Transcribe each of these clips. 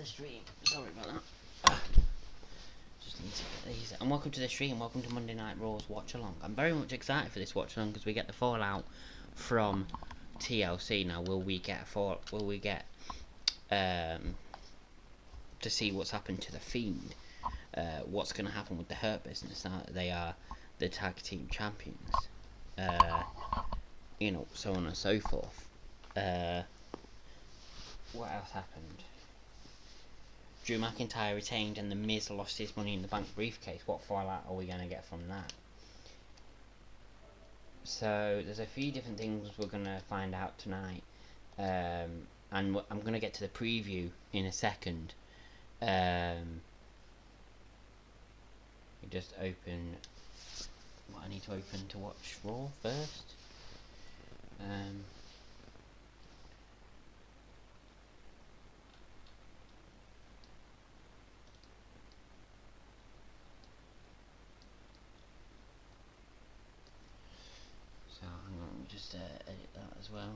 the stream. Sorry about that. Just need to get these. And welcome to the stream. Welcome to Monday Night Raw's watch along. I'm very much excited for this watch along because we get the fallout from TLC. Now, will we get to see what's happened to the Fiend? What's going to happen with the Hurt Business now that they are the tag team champions? You know, so on and so forth. What else happened? Drew McIntyre retained and The Miz lost his Money in the Bank briefcase. What fallout are we going to get from that? So there's a few different things we're going to find out tonight. And I'm going to get to the preview in a second. You just open what I need to open to watch Raw first. So I'm going to just edit that as well.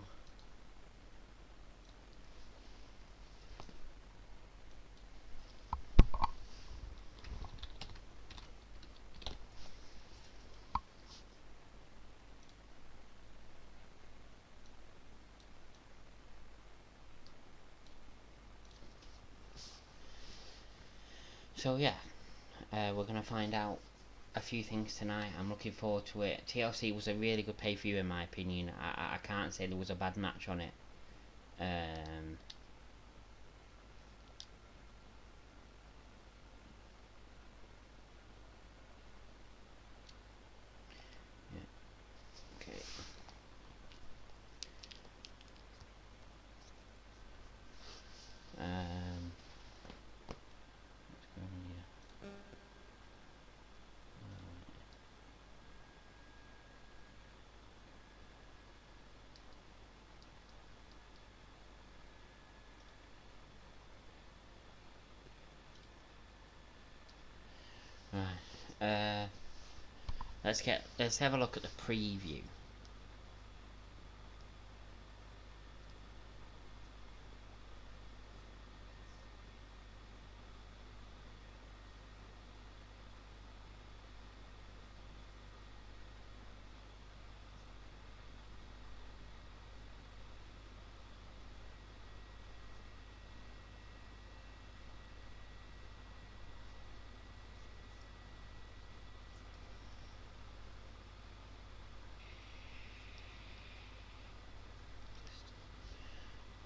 So yeah, we're going to find out a few things tonight. I'm looking forward to it. TLC was a really good pay-per-view in my opinion. I can't say there was a bad match on it. Yeah. Okay. Let's go in here. Right. Let's have a look at the preview.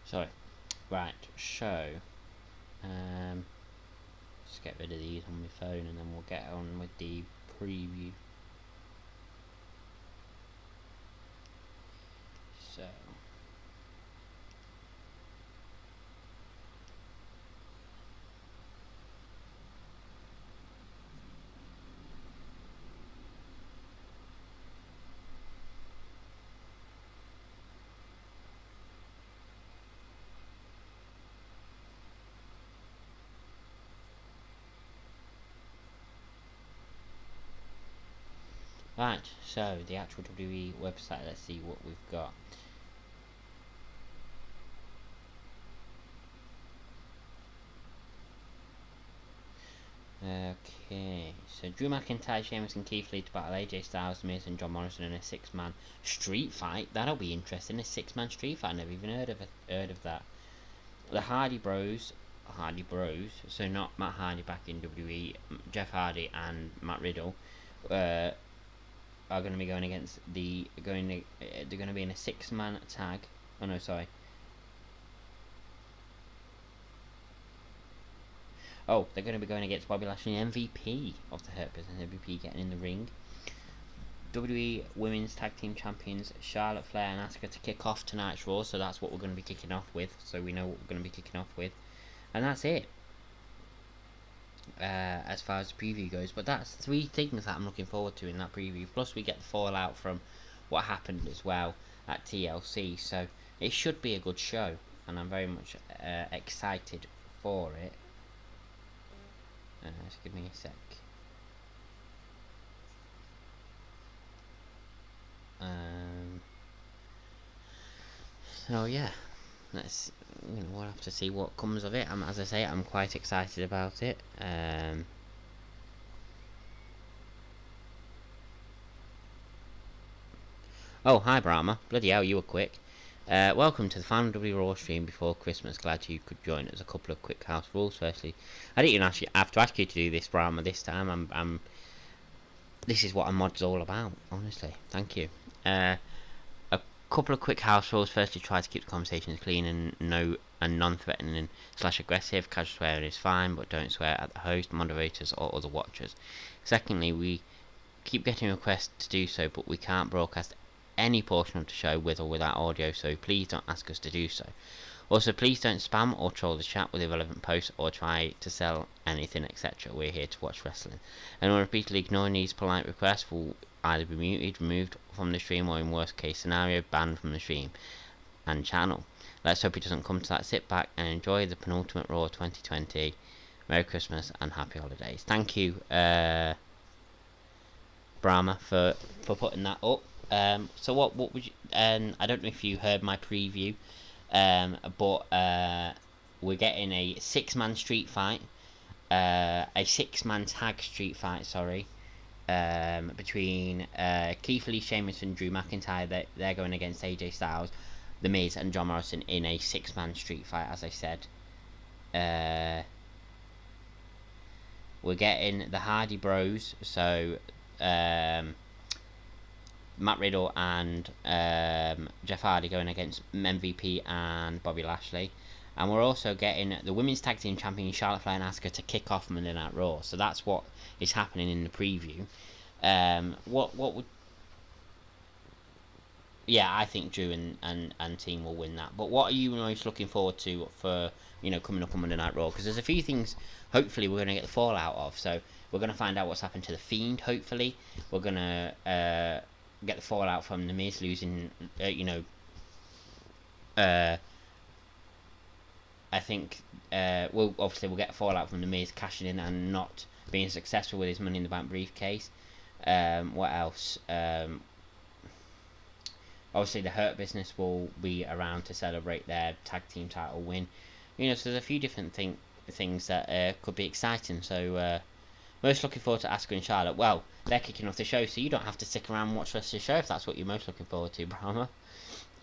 Sorry. Right, so just get rid of these on my phone and then we'll get on with the preview. So right, so the actual WWE website, let's see what we've got. Okay, so Drew McIntyre, Sheamus and Keith Lee to battle AJ Styles, Miz and John Morrison in a 6-man street fight. That'll be interesting, a 6-man street fight, never even heard of that. The Hardy Bros, so not Matt Hardy back in WWE, Jeff Hardy and Matt Riddle, are going to be going against they're going to be in a 6-man tag. Oh no, sorry. Oh, they're going to be going against Bobby Lashley, MVP of the Hurt Business. MVP getting in the ring. WWE Women's Tag Team Champions Charlotte Flair and Asuka to kick off tonight's Raw. So that's what we're going to be kicking off with. So we know what we're going to be kicking off with, and that's it. As far as the preview goes, but that's 3 things that I'm looking forward to in that preview. Plus, we get the fallout from what happened as well at TLC. So it should be a good show, and I'm very much excited for it. Just give me a sec. So yeah, let's, we'll have to see what comes of it. As I say, I'm quite excited about it. Oh, hi Brahma. Bloody hell, you were quick. Welcome to the final W Raw stream before Christmas. Glad you could join us. A couple of quick house rules. Firstly, I didn't even have to ask you to do this, Brahma. This time, this is what a mod's all about. Honestly, thank you. A couple of quick house rules. Firstly, try to keep the conversations clean and non-threatening / aggressive. Casual swearing is fine, but don't swear at the host, moderators, or other watchers. Secondly, we keep getting requests to do so, but we can't broadcast any portion of the show with or without audio, so please don't ask us to do so. Also, please don't spam or troll the chat with irrelevant posts or try to sell anything, etc. We're here to watch wrestling. Anyone repeatedly ignoring these polite requests will either be muted, removed from the stream, or in worst case scenario, banned from the stream and channel. Let's hope it doesn't come to that. Sit back and enjoy the penultimate Raw 2020. Merry Christmas and Happy Holidays. Thank you, Brahma, for putting that up. So what would you? I don't know if you heard my preview, but we're getting a 6-man street fight, a 6-man tag street fight. Sorry, between Keith Lee, Sheamus, and Drew McIntyre. They're going against AJ Styles, The Miz, and John Morrison in a 6-man street fight. As I said, we're getting the Hardy Bros. So. Matt Riddle and Jeff Hardy going against MVP and Bobby Lashley, and we're also getting the women's tag team champion Charlotte Flair and Asuka to kick off Monday Night Raw. So that's what is happening in the preview. What would? Yeah, I think Drew and team will win that. But what are you most looking forward to for coming up on Monday Night Raw? Because there's a few things. Hopefully, we're going to get the fallout of. So we're going to find out what's happened to the Fiend. Hopefully, we're going to get the fallout from The Miz losing, I think, obviously we'll get fallout from The Miz cashing in and not being successful with his Money in the Bank briefcase. What else? Obviously the Hurt Business will be around to celebrate their tag team title win. So there's a few different things that could be exciting. So, most looking forward to Asuka and Charlotte. Well, they're kicking off the show, so you don't have to stick around and watch the rest of the show if that's what you're most looking forward to, Brahma.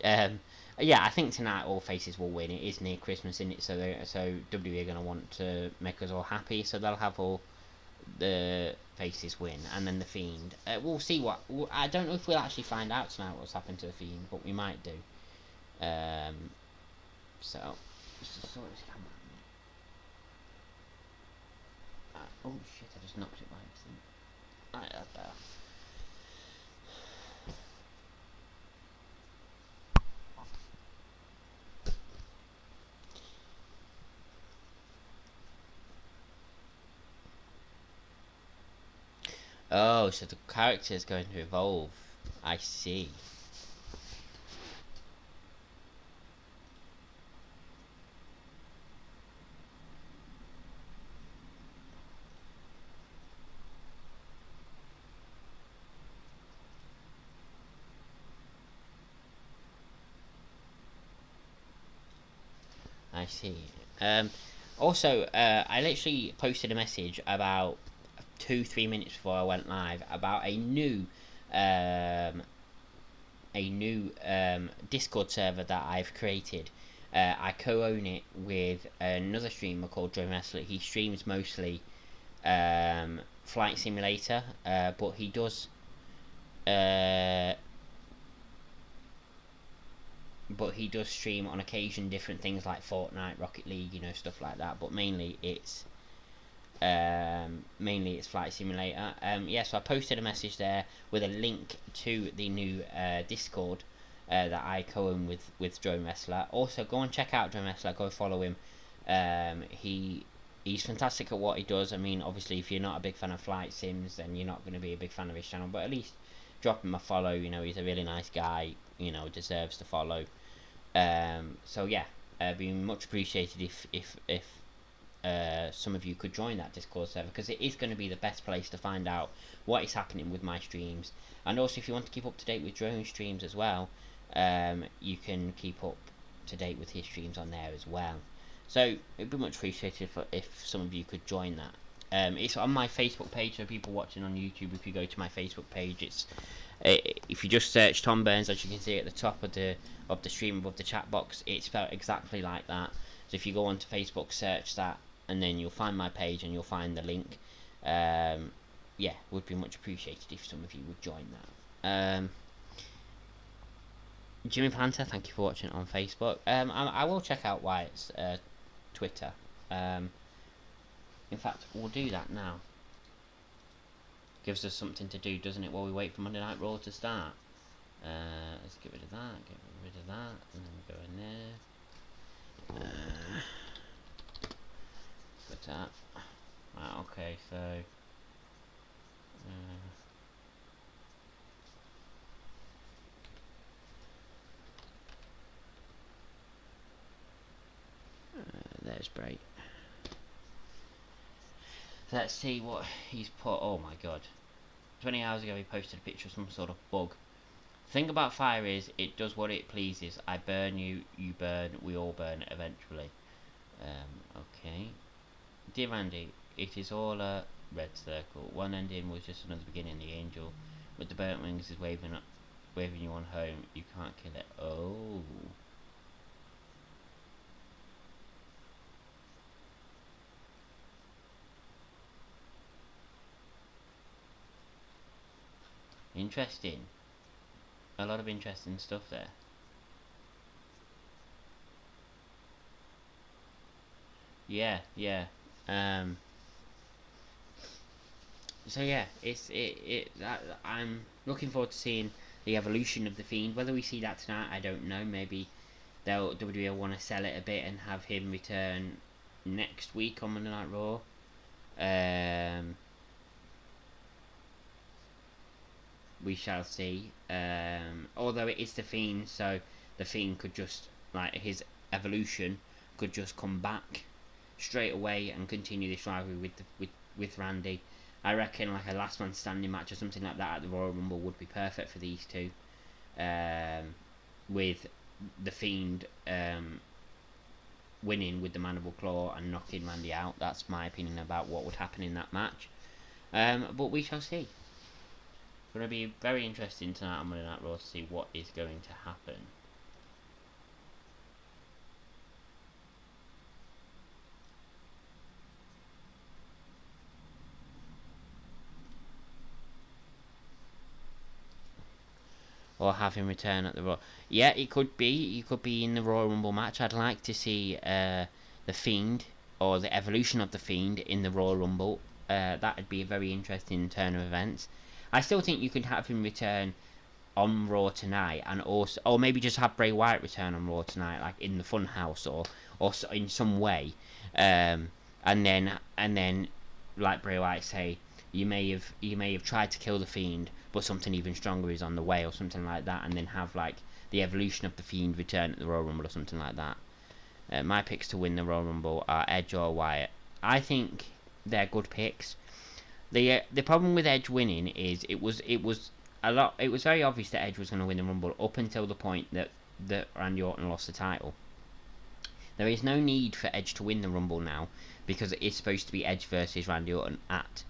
Yeah, I think tonight all faces will win. It is near Christmas, isn't it? So WWE are going to want to make us all happy, so they'll have all the faces win, and then the Fiend. We'll see what. I don't know if we'll actually find out tonight what's happened to the Fiend, but we might do. So, let's just sort this camera. Oh shit, I just knocked it by accident. Alright, that's better. Oh, so the character is going to evolve. I see. I see. Also, I literally posted a message about 2-3 minutes before I went live about a new Discord server that I've created. I co-own it with another streamer called Joe Messler. He streams mostly Flight Simulator, but he does stream on occasion different things like Fortnite, Rocket League, stuff like that. But mainly it's Flight Simulator. Yeah, so I posted a message there with a link to the new Discord that I co-own with Joe Messler. Also, go and check out Joe Messler. Go follow him. He's fantastic at what he does. I mean, obviously, if you're not a big fan of flight sims, then you're not going to be a big fan of his channel. But at least drop him a follow. He's a really nice guy. Deserves to follow. So yeah, be much appreciated if some of you could join that Discord server, because it is going to be the best place to find out what is happening with my streams. And also, if you want to keep up to date with drone streams as well, you can keep up to date with his streams on there as well. So it'd be much appreciated if some of you could join that. It's on my Facebook page, so people watching on YouTube, if you go to my Facebook page, if you just search Tom Burns, as you can see at the top of the stream above the chat box, it's spelled exactly like that. So if you go onto Facebook, search that, and then you'll find my page and you'll find the link. Yeah, would be much appreciated if some of you would join that. Jimmy Panther, thank you for watching on Facebook. I will check out Wyatt's Twitter. In fact, we'll do that now. Gives us something to do, doesn't it, while we wait for Monday Night Raw to start. Let's get rid of that, and then we go in there. Put that. Right, okay, so... there's Bray. Let's see what he's put. Oh my god. 20 hours ago he posted a picture of some sort of bug. The thing about fire is, it does what it pleases. I burn you, you burn, we all burn eventually. Okay. Dear Randy, it is all a red circle. One ending was just another beginning. The angel with the burnt wings is waving you on home. You can't kill it. Oh. Interesting. A lot of interesting stuff there. Yeah. So yeah, I'm looking forward to seeing the evolution of the Fiend. Whether we see that tonight, I don't know. Maybe WWE will want to sell it a bit and have him return next week on Monday Night Raw. We shall see. Although it is the Fiend, so the Fiend could just, like, his evolution could just come back straight away and continue this rivalry with Randy. I reckon like a last man standing match or something like that at the Royal Rumble would be perfect for these two. With the Fiend winning with the Mandible Claw and knocking Randy out. That's my opinion about what would happen in that match. But we shall see. It's going to be very interesting tonight on Monday Night Raw to see what is going to happen. Or have him return at the Raw. Yeah, it could be. He could be in the Royal Rumble match. I'd like to see the Fiend, or the evolution of the Fiend, in the Royal Rumble. That would be a very interesting turn of events. I still think you could have him return on Raw tonight, and also, or maybe just have Bray Wyatt return on Raw tonight, like in the Funhouse, or in some way, and then, like Bray Wyatt say, you may have tried to kill the Fiend, but something even stronger is on the way, or something like that, and then have like the evolution of the Fiend return at the Royal Rumble or something like that. My picks to win the Royal Rumble are Edge or Wyatt. I think they're good picks. The problem with Edge winning is it was very obvious that Edge was going to win the Rumble up until the point that Randy Orton lost the title. There is no need for Edge to win the Rumble now, because it is supposed to be Edge versus Randy Orton at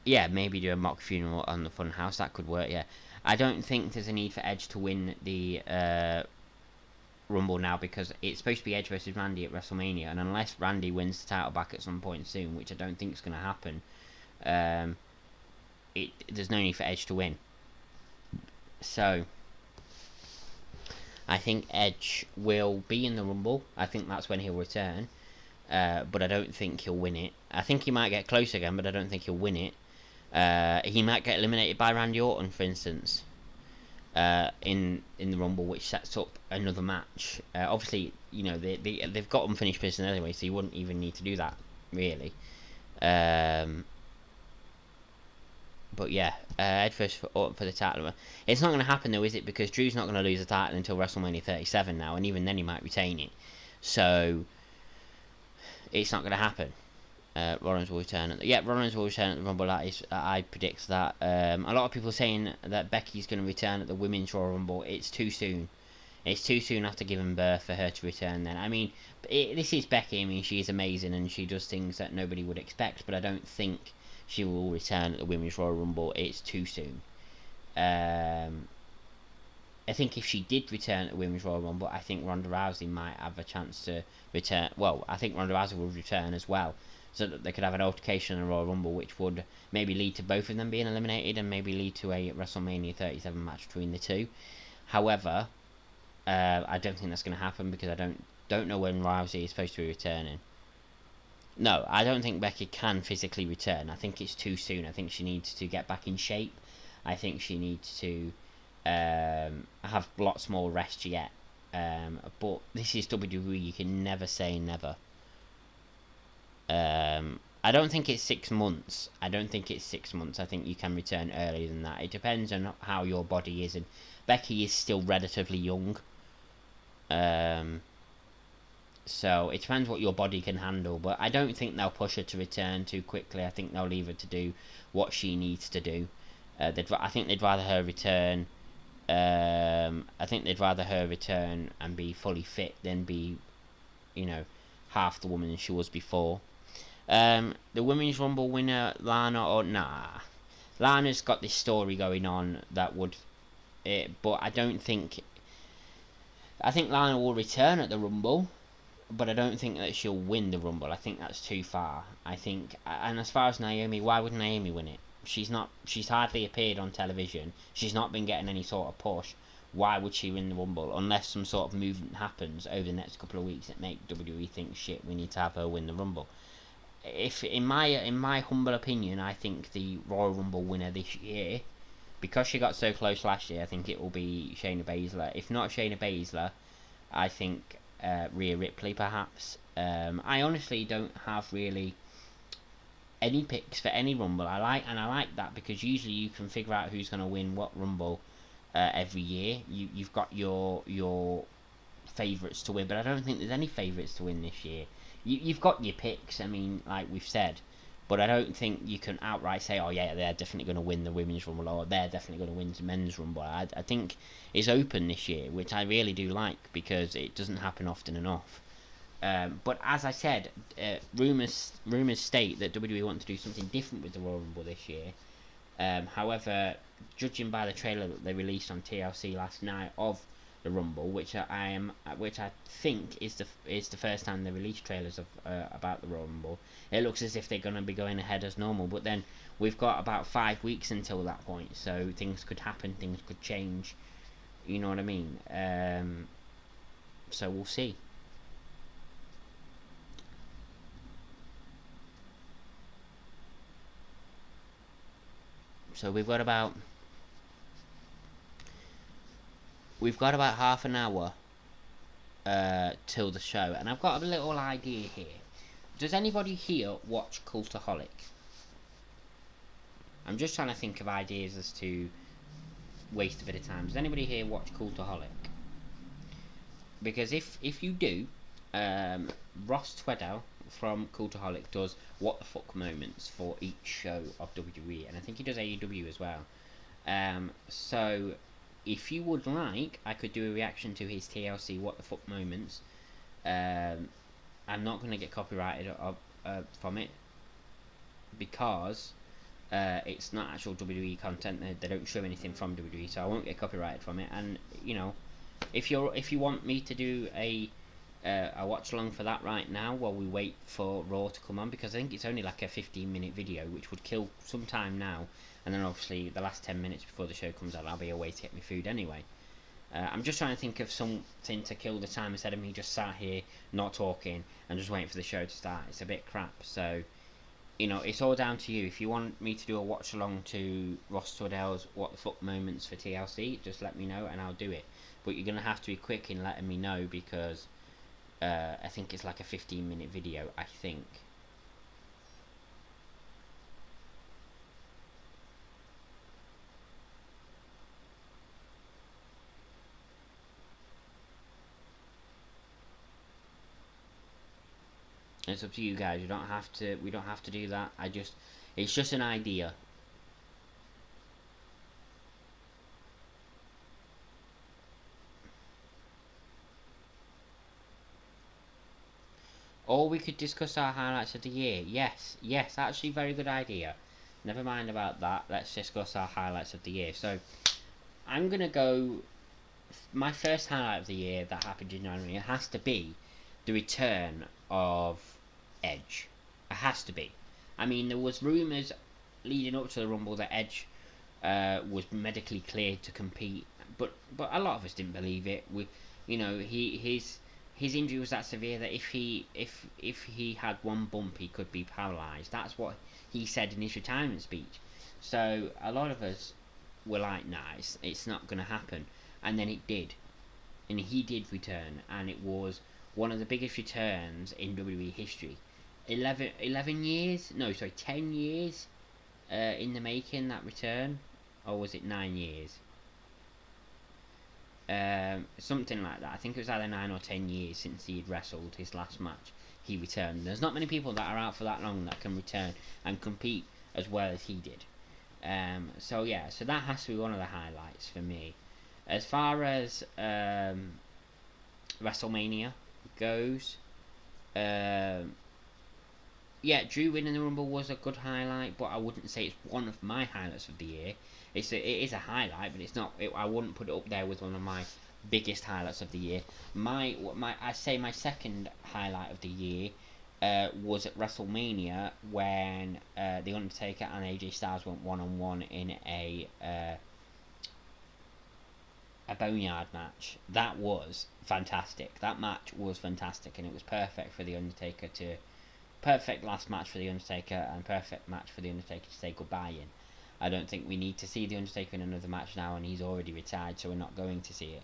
yeah, maybe do a mock funeral on the Funhouse. That could work. Yeah, I don't think there's a need for Edge to win the Rumble now, because it's supposed to be Edge versus Randy at WrestleMania, and unless Randy wins the title back at some point soon, which I don't think is going to happen, there's no need for Edge to win. So I think Edge will be in the Rumble. I think that's when he'll return, but I don't think he'll win it. I think he might get close again, but I don't think he'll win it. He might get eliminated by Randy Orton, for instance, in the Rumble, which sets up another match. Obviously, you know, they've got unfinished business anyway, so you wouldn't even need to do that, really. But yeah, Edge versus Orton for the title. It's not going to happen though, is it? Because Drew's not going to lose the title until WrestleMania 37 now, and even then he might retain it. So it's not going to happen. Rollins will return at the Rollins will return at the Rumble. That is, I predict that. A lot of people are saying that Becky's going to return at the Women's Royal Rumble. It's too soon. It's too soon after giving birth for her to return then. I mean, this is Becky. I mean, she is amazing and she does things that nobody would expect, but I don't think she will return at the Women's Royal Rumble. It's too soon. I think if she did return at the Women's Royal Rumble, I think Ronda Rousey might have a chance to return. Well, I think Ronda Rousey will return as well, so that they could have an altercation in the Royal Rumble, which would maybe lead to both of them being eliminated and maybe lead to a WrestleMania 37 match between the two. However, I don't think that's going to happen because I don't know when Rousey is supposed to be returning. No, I don't think Becky can physically return. I think it's too soon. I think she needs to get back in shape. I think she needs to have lots more rest yet. But this is WWE. You can never say never. I don't think it's 6 months. I think you can return earlier than that. It depends on how your body is, and Becky is still relatively young. So it depends what your body can handle, but I don't think they'll push her to return too quickly. I think they'll leave her to do what she needs to do. I think they'd rather her return. I think they'd rather her return and be fully fit than be, half the woman she was before. The Women's Rumble winner, Lana, or nah. Lana's got this story going on that would, but I don't think. I think Lana will return at the Rumble, but I don't think that she'll win the Rumble. I think that's too far. And as far as Naomi, why would Naomi win it? She's hardly appeared on television. She's not been getting any sort of push. Why would she win the Rumble? Unless some sort of movement happens over the next couple of weeks that make WWE think, shit, we need to have her win the Rumble. If in my humble opinion, I think the Royal Rumble winner this year, because she got so close last year, I think it will be Shayna Baszler. If not Shayna Baszler, I think Rhea Ripley perhaps. I honestly don't have really any picks for any Rumble. I like that because usually you can figure out who's going to win what Rumble every year. You've got your favourites to win, but I don't think there's any favourites to win this year. You've got your picks, I mean, like we've said, but I don't think you can outright say, oh yeah, they're definitely going to win the Women's Rumble, or they're definitely going to win the Men's Rumble. I think it's open this year, which I really do like, because it doesn't happen often enough. But as I said, rumours state that WWE want to do something different with the Royal Rumble this year. However, judging by the trailer that they released on TLC last night of the Rumble, which I think is the first time they released trailers of about the Royal Rumble, it looks as if they're going to be going ahead as normal. But then we've got about 5 weeks until that point, so things could happen, things could change. You know what I mean? So we'll see. So we've got about half an hour till the show, and I've got a little idea here. Does anybody here watch Cultaholic? I'm just trying to think of ideas as to waste a bit of time. Does anybody here watch Cultaholic? Because if you do, Ross Tweddell from Cultaholic does what the fuck moments for each show of WWE, and I think he does AEW as well. So if you would like, I could do a reaction to his TLC what the fuck moments. I'm not going to get copyrighted from it because it's not actual WWE content. They don't show anything from WWE, so I won't get copyrighted from it. And if you want me to do a watch along for that right now while we wait for Raw to come on, because I think it's only like a 15-minute video, which would kill some time now, and then obviously the last 10 minutes before the show comes out I'll be away to get my food anyway. I'm just trying to think of something to kill the time instead of me just sat here not talking and just waiting for the show to start. It's a bit crap, so it's all down to you. If you want me to do a watch along to Ross Tweddell's what the fuck moments for TLC, just let me know and I'll do it. But you're gonna have to be quick in letting me know, because I think it's like a 15-minute video, I think. It's up to you guys. We don't have to do that. It's just an idea. Or we could discuss our highlights of the year. Yes, yes, actually, very good idea. Never mind about that. Let's discuss our highlights of the year. So, I'm gonna go. My first highlight of the year that happened in January, it has to be the return of Edge. It has to be. I mean, there was rumours leading up to the Rumble that Edge was medically cleared to compete, but a lot of us didn't believe it. His injury was that severe that if he had one bump, he could be paralysed. That's what he said in his retirement speech. So a lot of us were like, "Nah, it's not going to happen," and then it did, and he did return, and it was one of the biggest returns in WWE history. 11 years? No, sorry, 10 years in the making, that return, or was it 9 years? Something like that. I think it was either 9 or 10 years since he had wrestled his last match. He returned. There's not many people that are out for that long that can return and compete as well as he did. So yeah, so that has to be one of the highlights for me. As far as WrestleMania goes, yeah, Drew winning the Rumble was a good highlight, but I wouldn't say it's one of my highlights of the year. It is a highlight, but it's not. I wouldn't put it up there with one of my biggest highlights of the year. I say my second highlight of the year was at WrestleMania when The Undertaker and AJ Styles went 1-on-1 in a boneyard match. That was fantastic. That match was fantastic, and it was perfect for The Undertaker to perfect last match for The Undertaker and perfect match for The Undertaker to say goodbye in. I don't think we need to see The Undertaker in another match now, and he's already retired, so we're not going to see it.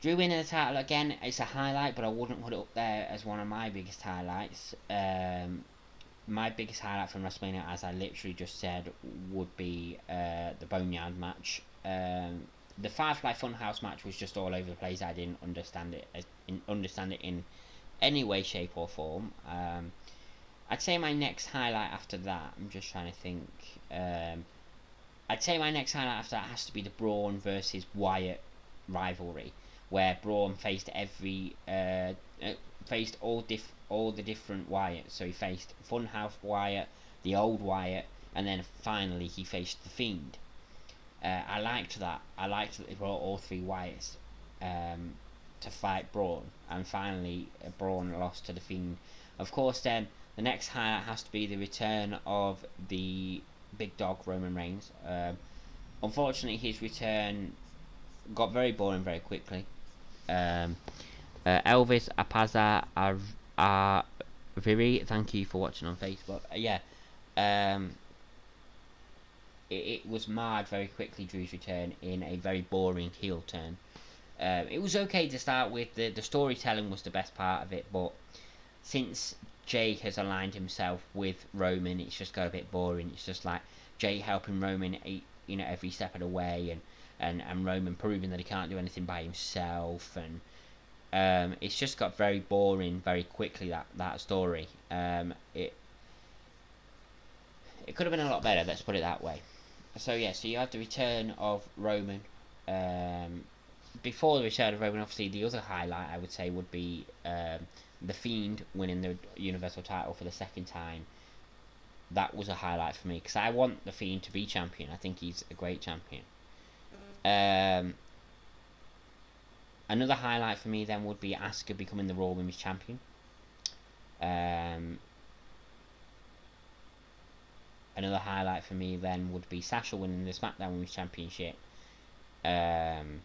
Drew winning the title again, it's a highlight, but I wouldn't put it up there as one of my biggest highlights. My biggest highlight from WrestleMania, as I literally just said, would be the Boneyard match. The Firefly Funhouse match was just all over the place. I didn't understand it in any way, shape, or form. I'd say my next highlight after that, I'm just trying to think. I'd say my next highlight after that has to be the Braun versus Wyatt rivalry, where Braun faced faced all the different Wyatts. So he faced Funhouse Wyatt, the old Wyatt, and then finally he faced the Fiend. I liked that. I liked that they brought all three Wyatts to fight Braun, and finally Braun lost to the Fiend. Of course, then the next highlight has to be the return of the big dog Roman Reigns. Unfortunately, his return got very boring very quickly. Elvis Apaza Arviri, thank you for watching on Facebook. It was marred very quickly, Drew's return, in a very boring heel turn. It was okay to start with. The storytelling was the best part of it, but since Jay has aligned himself with Roman, it's just got a bit boring. It's just like Jay helping Roman, every step of the way, and Roman proving that he can't do anything by himself, and it's just got very boring very quickly. That story. It could have been a lot better. Let's put it that way. So yeah, so you have the return of Roman. Before the return of Roman, obviously the other highlight I would say would be the Fiend winning the Universal title for the second time. That was a highlight for me because I want the Fiend to be champion. I think he's a great champion. Another highlight for me then would be Asuka becoming the Raw Women's Champion. Another highlight for me then would be Sasha winning the SmackDown Women's Championship. I'm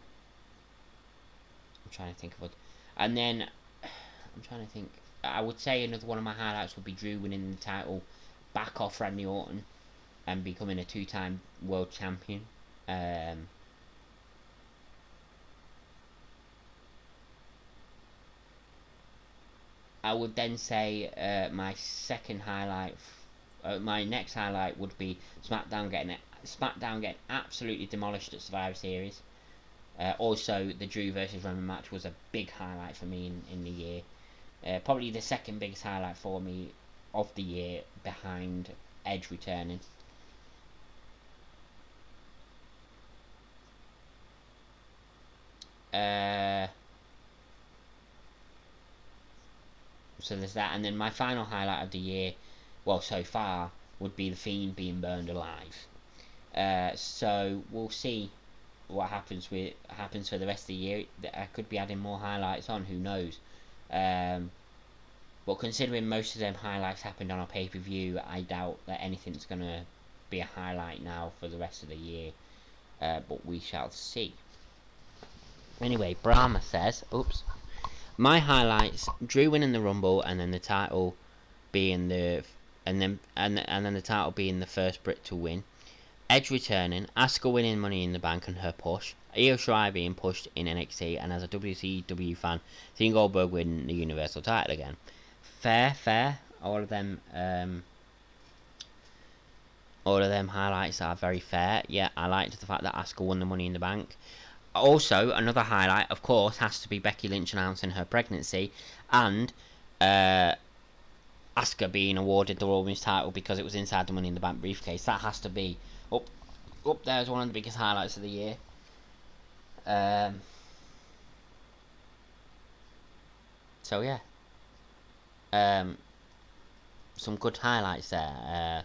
trying to think of what, and then I'm trying to think. I would say another one of my highlights would be Drew winning the title back off Randy Orton and becoming a two-time world champion. I would then say my second highlight, my next highlight would be SmackDown getting absolutely demolished at Survivor Series. Also, the Drew versus Roman match was a big highlight for me in the year. Probably the second biggest highlight for me of the year, behind Edge returning. So there's that, and then my final highlight of the year, well, so far, would be the Fiend being burned alive. So we'll see what happens for the rest of the year. I could be adding more highlights on, who knows. But considering most of them highlights happened on a pay-per-view, I doubt that anything's gonna be a highlight now for the rest of the year. But we shall see. Anyway, Brahma says, oops, my highlights: Drew winning the Rumble, and then the title being the and then the title being the first Brit to win. Edge returning, Asuka winning Money in the Bank and her push, Io Shirai being pushed in NXT, and as a WCW fan, seeing Goldberg win the Universal title again. Fair. All of them highlights are very fair. Yeah, I liked the fact that Asuka won the Money in the Bank. Also, another highlight, of course, has to be Becky Lynch announcing her pregnancy, and Asuka being awarded the Raw Women's title because it was inside the Money in the Bank briefcase. That has to be up there as one of the biggest highlights of the year. So yeah, some good highlights there.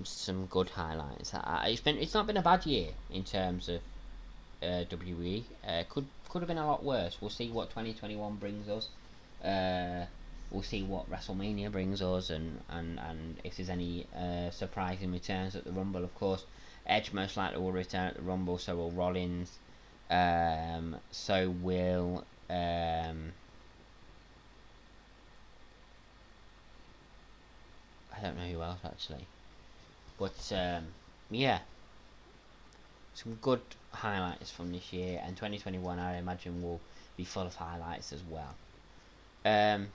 Some good highlights. It's not been a bad year in terms of WWE. Could have been a lot worse. We'll see what 2021 brings us. We'll see what WrestleMania brings us, and if there's any surprising returns at the Rumble. Of course, Edge most likely will return at the Rumble. So will Rollins. So will I don't know who else actually. But yeah, some good highlights from this year, and 2021 I imagine will be full of highlights as well. I'm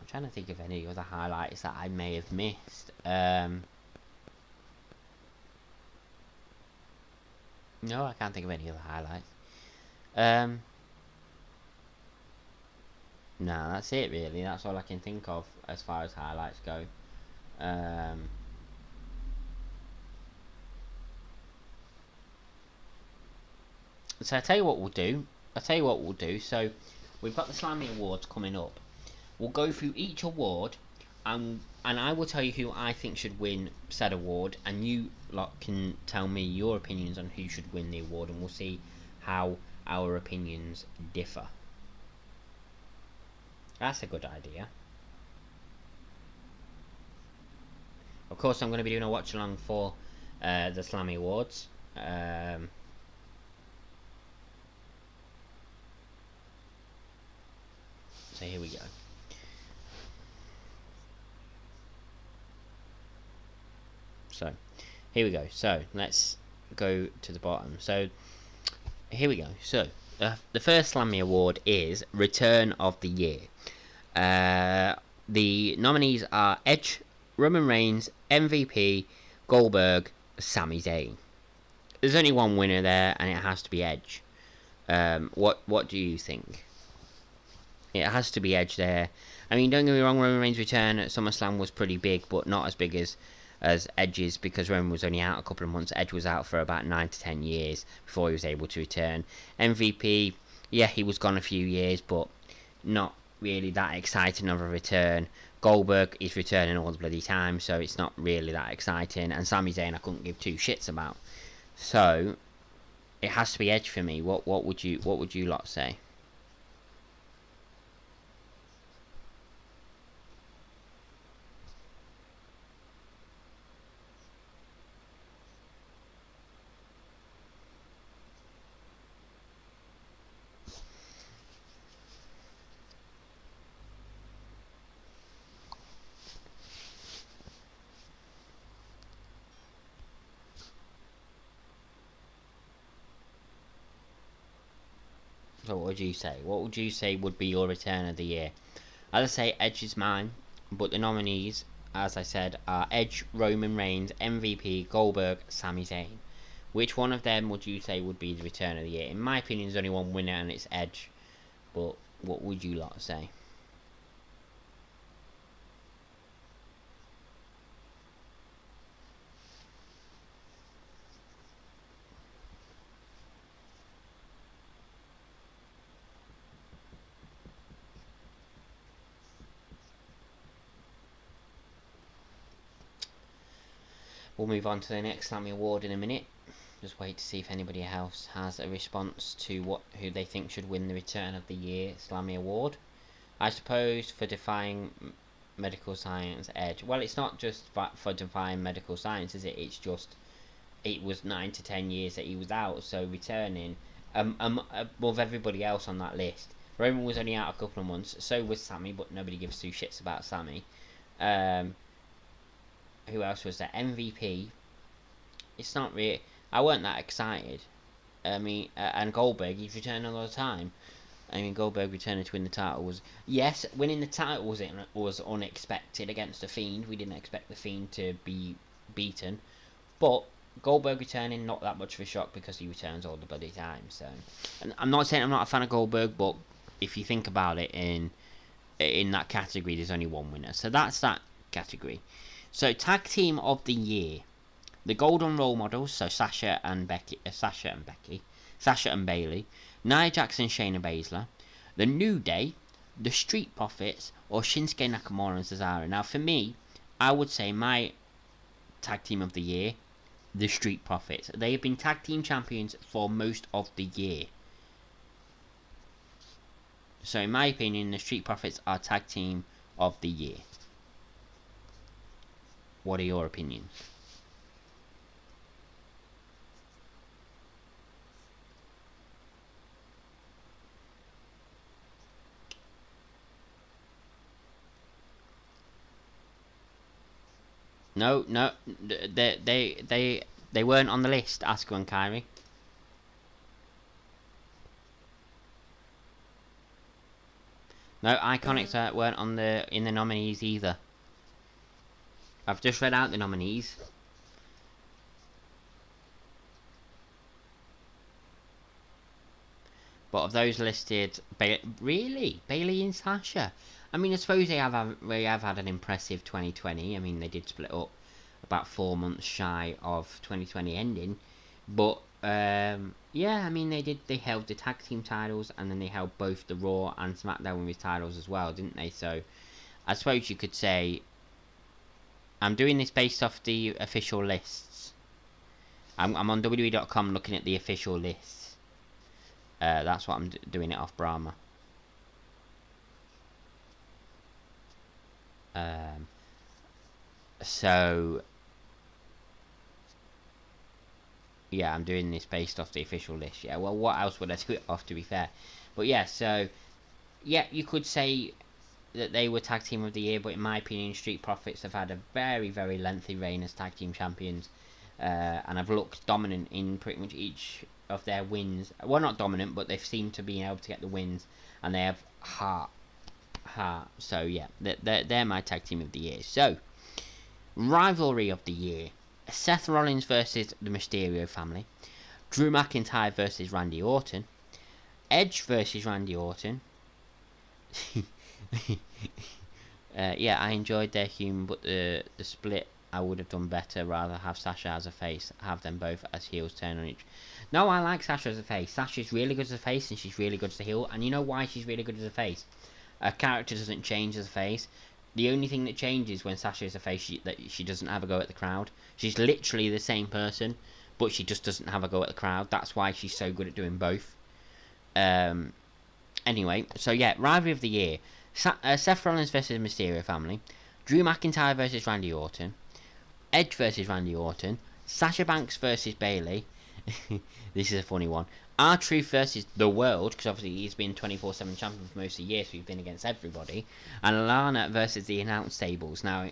trying to think of any other highlights that I may have missed. No, I can't think of any other highlights. No, that's it really. That's all I can think of as far as highlights go. So I tell you what we'll do. So we've got the Slammy Awards coming up. We'll go through each award, and I will tell you who I think should win said award, and you lot can tell me your opinions on who should win the award, and we'll see how our opinions differ. That's a good idea. Of course, I'm going to be doing a watch along for the Slammy Awards. So here we go. So here we go. So let's go to the bottom. So here we go. So the first Slammy Award is Return of the Year. The nominees are Edge, Roman Reigns, MVP, Goldberg, Sami Zayn. There's only one winner there, and it has to be Edge. What do you think? It has to be Edge there. I mean, don't get me wrong, Roman Reigns' return at SummerSlam was pretty big, but not as big as Edge's, because Roman was only out a couple of months. Edge was out for about 9 to 10 years before he was able to return. MVP, yeah, he was gone a few years, but not really that exciting of a return. Goldberg is returning all the bloody time, so it's not really that exciting. And Sami Zayn I couldn't give two shits about. So it has to be Edge for me. What would you lot say? So what would you say? What would you say would be your return of the year? As I say, Edge is mine, but the nominees, as I said, are Edge, Roman Reigns, MVP, Goldberg, Sami Zayn. Which one of them would you say would be the return of the year? In my opinion, there's only one winner, and it's Edge. But what would you lot say? We'll move on to the next Slammy Award in a minute. Just wait to see if anybody else has a response to who they think should win the Return of the Year Slammy Award. I suppose for defying medical science, Edge. Well, it's not just for defying medical science, is it? It's just it was 9 to 10 years that he was out, so returning above everybody else on that list. Roman was only out a couple of months, so was Sammy, but nobody gives two shits about Sammy. Who else was there? MVP. It's not really. I weren't that excited. I mean, and Goldberg, he's returning all the time. I mean, Goldberg returning to win the title was... Yes, winning the title was unexpected against The Fiend. We didn't expect The Fiend to be beaten. But Goldberg returning, not that much of a shock because he returns all the bloody time. So, and I'm not saying I'm not a fan of Goldberg, but if you think about it, in that category, there's only one winner. So that's that category. So, Tag Team of the Year. The Golden Role Models, so Sasha and Bayley, Nia Jax and Shayna Baszler, The New Day, The Street Profits, or Shinsuke Nakamura and Cesaro. Now, for me, I would say my Tag Team of the Year, The Street Profits. They have been Tag Team Champions for most of the year. So, in my opinion, The Street Profits are Tag Team of the Year. What are your opinions? No, they weren't on the list, Asuka and Kairi. No, Iconics weren't in the nominees either. I've just read out the nominees. But of those listed, really, Bayley and Sasha. I mean, I suppose they have had an impressive 2020. I mean, they did split up about 4 months shy of 2020 ending, but yeah, I mean, they held the tag team titles, and then they held both the Raw and SmackDown Women's titles as well, didn't they? So I suppose you could say I'm doing this based off the official lists. I'm on WWE.com looking at the official lists. That's what I'm doing it off Brahma. So yeah, I'm doing this based off the official list. Yeah, well, what else would I do it off, to be fair? But yeah, so yeah, you could say that they were Tag Team of the Year, but in my opinion, Street Profits have had a very, very lengthy reign as Tag Team Champions, and have looked dominant in pretty much each of their wins. Well, not dominant, but they've seemed to be able to get the wins, and they have heart. So yeah, they're my Tag Team of the Year. So, Rivalry of the Year: Seth Rollins versus the Mysterio family, Drew McIntyre versus Randy Orton, Edge versus Randy Orton. Yeah, I enjoyed their humour, but the split, I would have done better. Rather have Sasha as a face, have them both as heels turn on each. No, I like Sasha as a face. Sasha's really good as a face, and she's really good as a heel. And you know why she's really good as a face? Her character doesn't change as a face. The only thing that changes when Sasha is a face, that she doesn't have a go at the crowd. She's literally the same person, but she just doesn't have a go at the crowd. That's why she's so good at doing both. Anyway, so yeah, Rivalry of the Year: Seth Rollins versus the Mysterio family, Drew McIntyre versus Randy Orton, Edge versus Randy Orton, Sasha Banks versus Bayley. This is a funny one. R-Truth versus The World, because obviously he's been 24/7 champion for most of the year, so he's been against everybody. And Lana versus the announce tables. Now,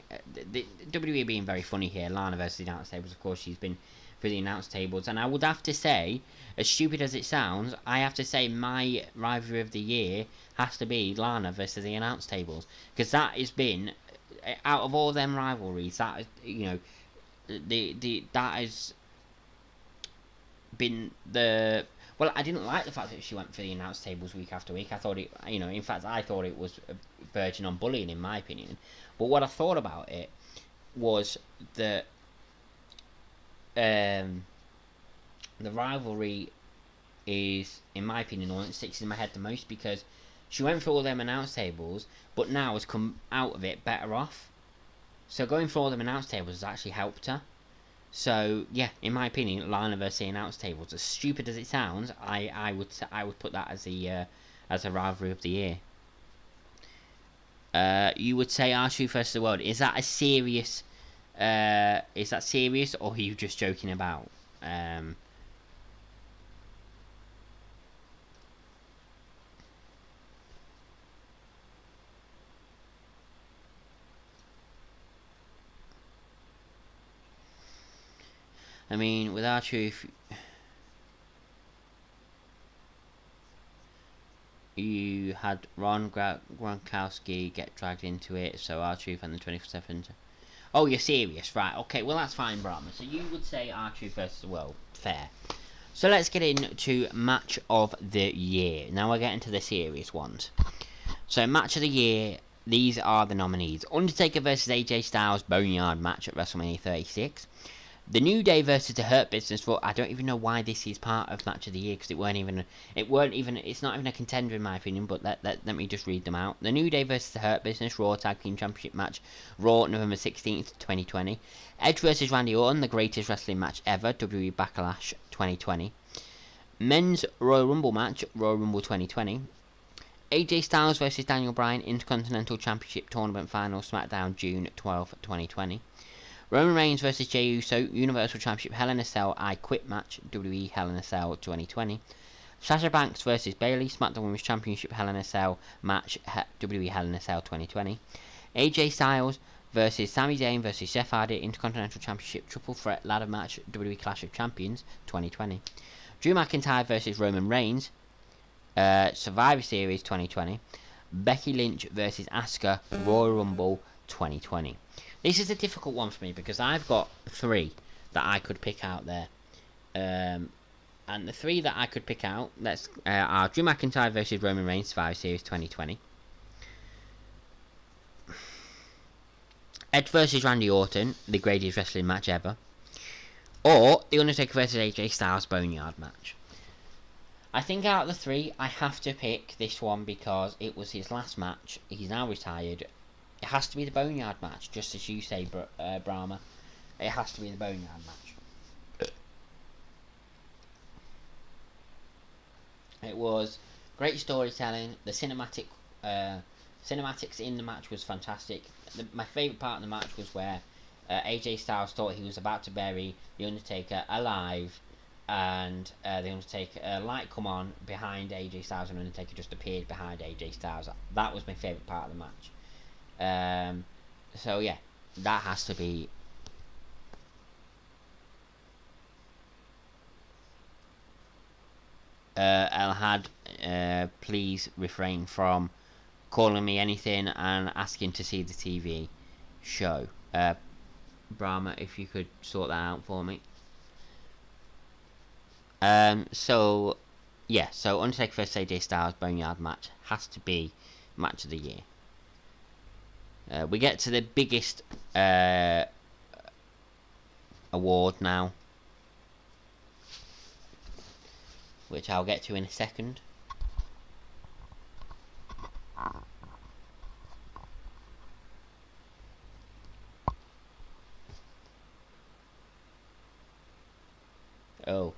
the WWE being very funny here. Lana versus the announce tables, of course, she's been for the announce tables. And I would have to say, as stupid as it sounds, I have to say my Rivalry of the Year has to be Lana versus the announce tables, because that has been, out of all them rivalries, that is, you know, that has been the... Well, I didn't like the fact that she went for the announce tables week after week. I thought it, you know, in fact, I thought it was verging on bullying, in my opinion. But what I thought about it was that the rivalry is, in my opinion, the one that sticks in my head the most, because she went for all them announce tables, but now has come out of it better off. So going for all them announce tables has actually helped her. So yeah, in my opinion, Lana versus announce tables, as stupid as it sounds, I would put that as a rivalry of the year. You would say R-Truth versus the World. Is that a serious? Is that serious, or are you just joking about? I mean, with R-Truth, you had Ron Gronkowski get dragged into it, so R-Truth and the 24/7. Oh, you're serious, right? Okay, well that's fine, Brahma. So you would say R-Truth versus the World, fair. So let's get into match of the year. Now we're getting to the serious ones. So match of the year, these are the nominees: Undertaker versus AJ Styles Boneyard match at WrestleMania 36. The New Day versus the Hurt Business. For I don't even know why this is part of match of the year, because it's not even a contender in my opinion. But let me just read them out. The New Day versus the Hurt Business Raw Tag Team Championship match, Raw November 16th, 2020. Edge versus Randy Orton, the greatest wrestling match ever, WWE Backlash 2020. Men's Royal Rumble match, Royal Rumble 2020. AJ Styles versus Daniel Bryan Intercontinental Championship Tournament Final, SmackDown June 12, 2020. Roman Reigns vs Jey Uso Universal Championship Hell in a Cell I Quit match, WWE Hell in a Cell 2020. Sasha Banks vs Bayley SmackDown Women's Championship Hell in a Cell match, WWE Hell in a Cell 2020. AJ Styles vs Sami Zayn vs Jeff Hardy Intercontinental Championship Triple Threat Ladder match, WWE Clash of Champions 2020. Drew McIntyre vs Roman Reigns, Survivor Series 2020. Becky Lynch vs Asuka Royal Rumble 2020. This is a difficult one for me because I've got 3 that I could pick out there. And the 3 that I could pick out are Drew McIntyre vs Roman Reigns Survivor Series 2020. Edge vs Randy Orton, the greatest wrestling match ever. Or The Undertaker vs AJ Styles Boneyard match. I think out of the 3, I have to pick this one because it was his last match. He's now retired. It has to be the Boneyard match, just as you say, Brahma. It has to be the Boneyard match. It was great storytelling. The cinematics in the match was fantastic. My favourite part of the match was where AJ Styles thought he was about to bury The Undertaker alive, and The Undertaker, light come on behind AJ Styles, and Undertaker just appeared behind AJ Styles. That was my favourite part of the match. So yeah, that has to be. Elhad, please refrain from calling me anything and asking to see the TV show. Brahma, if you could sort that out for me. So yeah, so Undertaker vs AJ Styles Boneyard match has to be match of the year. We get to the biggest award now, which I'll get to in a second. Oh.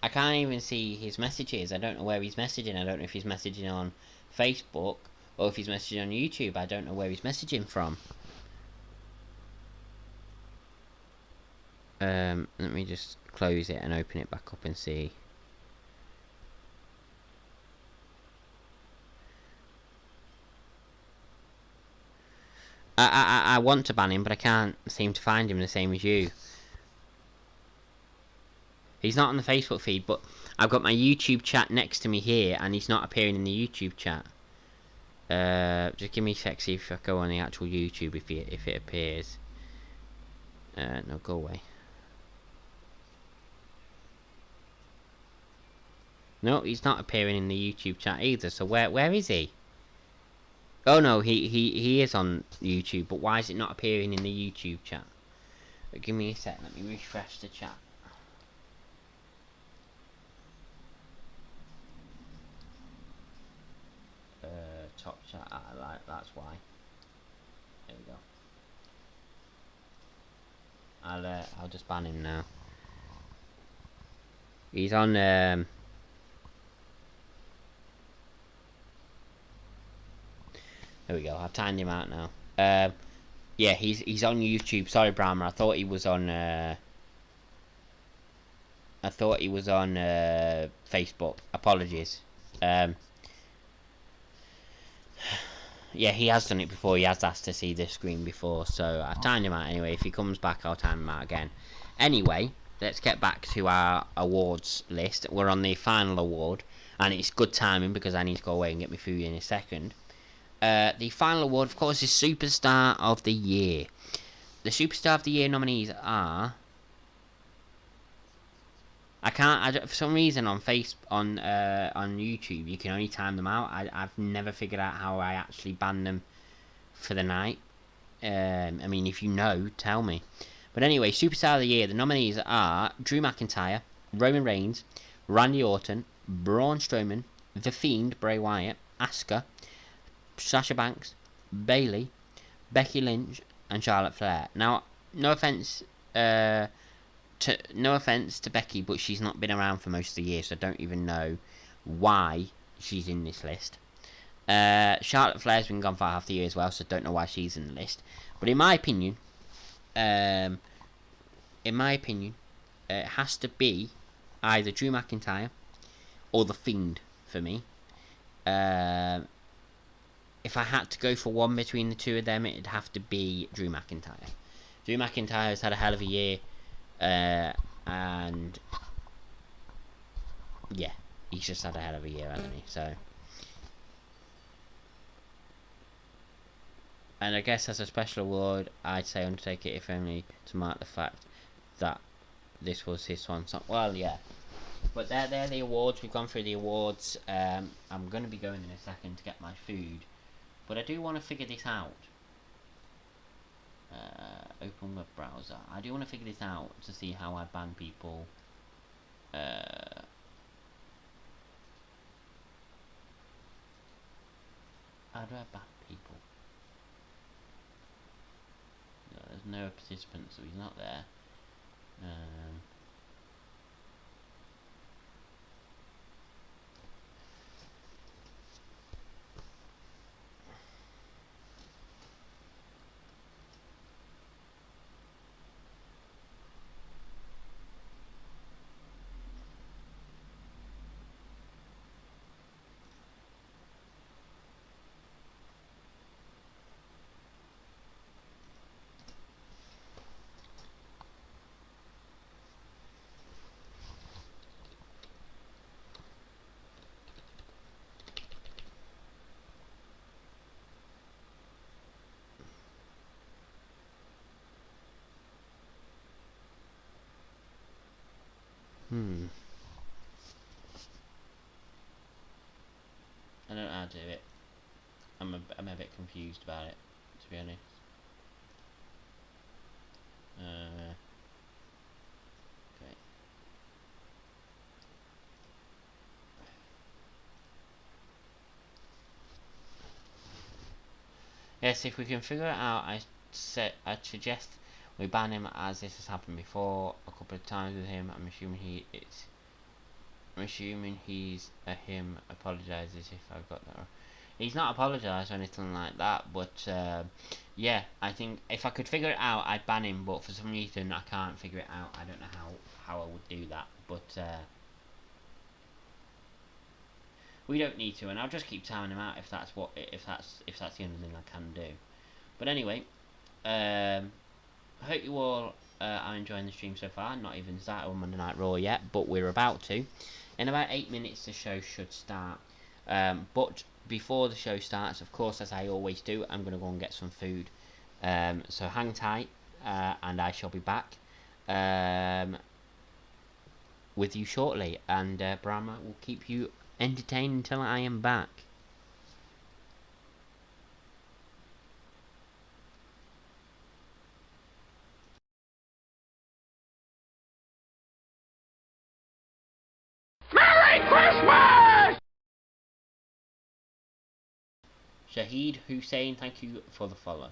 I can't even see his messages. I don't know where he's messaging. I don't know if he's messaging on Facebook or if he's messaging on YouTube. I don't know where he's messaging from. Let me just close it and open it back up and see. I want to ban him, but I can't seem to find him the same as you. He's not on the Facebook feed, but I've got my YouTube chat next to me here, and he's not appearing in the YouTube chat. Just give me a sec, see if I go on the actual YouTube if it appears. No, go away. No, he's not appearing in the YouTube chat either. So where is he? Oh no, he is on YouTube, but why is it not appearing in the YouTube chat? But give me a sec, let me refresh the chat. top chat. That's why. There we go. I'll just ban him now. He's on. There we go. I've timed him out now. Yeah, he's on YouTube. Sorry, Brahma. I thought he was on. Facebook. Apologies. Yeah, he has done it before. He has asked to see this screen before, so I've timed him out anyway. If he comes back, I'll time him out again. Anyway, let's get back to our awards list. We're on the final award, and it's good timing because I need to go away and get my food in a second. The final award, of course, is Superstar of the Year. The Superstar of the Year nominees are... for some reason on YouTube you can only time them out. I've never figured out how I actually ban them for the night. I mean, if you know, tell me. But anyway, Superstar of the Year, the nominees are Drew McIntyre, Roman Reigns, Randy Orton, Braun Strowman, The Fiend, Bray Wyatt, Asuka, Sasha Banks, Bayley, Becky Lynch, and Charlotte Flair. Now, no offense to Becky, but she's not been around for most of the year, so I don't even know why she's in this list. Charlotte Flair's been gone for half the year as well, so don't know why she's in the list. But in my opinion, it has to be either Drew McIntyre or The Fiend for me. If I had to go for one between the two of them, it'd have to be Drew McIntyre. Drew McIntyre has had a hell of a year. And yeah, he's just had a hell of a year, hasn't he? So, and I guess as a special award, I'd say Undertaker, if only to mark the fact that this was his swan song. Well, yeah, but they're the awards. We've gone through the awards. I'm going to be going in a second to get my food, but I do want to figure this out. Open web browser. I do want to figure this out to see how I ban people. How do I ban people? No, there's no participant, so he's not there. I don't know how to do it. I'm a bit confused about it, to be honest. Okay. Yes, if we can figure it out, I'd suggest we ban him, as this has happened before a couple of times with him. I'm assuming he's a him apologises if I've got that wrong. He's not apologised or anything like that, but yeah, I think if I could figure it out, I'd ban him, but for some reason I can't figure it out. I don't know how I would do that, but we don't need to, and I'll just keep timing him out if that's the only thing I can do. But anyway, I hope you all are enjoying the stream so far. Not even started on Monday Night Raw yet, but we're about to. In about 8 minutes the show should start. But before the show starts, of course, as I always do, I'm going to go and get some food. So hang tight, and I shall be back with you shortly. And Brahma will keep you entertained until I am back. Merry Christmas! Shahid Hussein, thank you for the follow.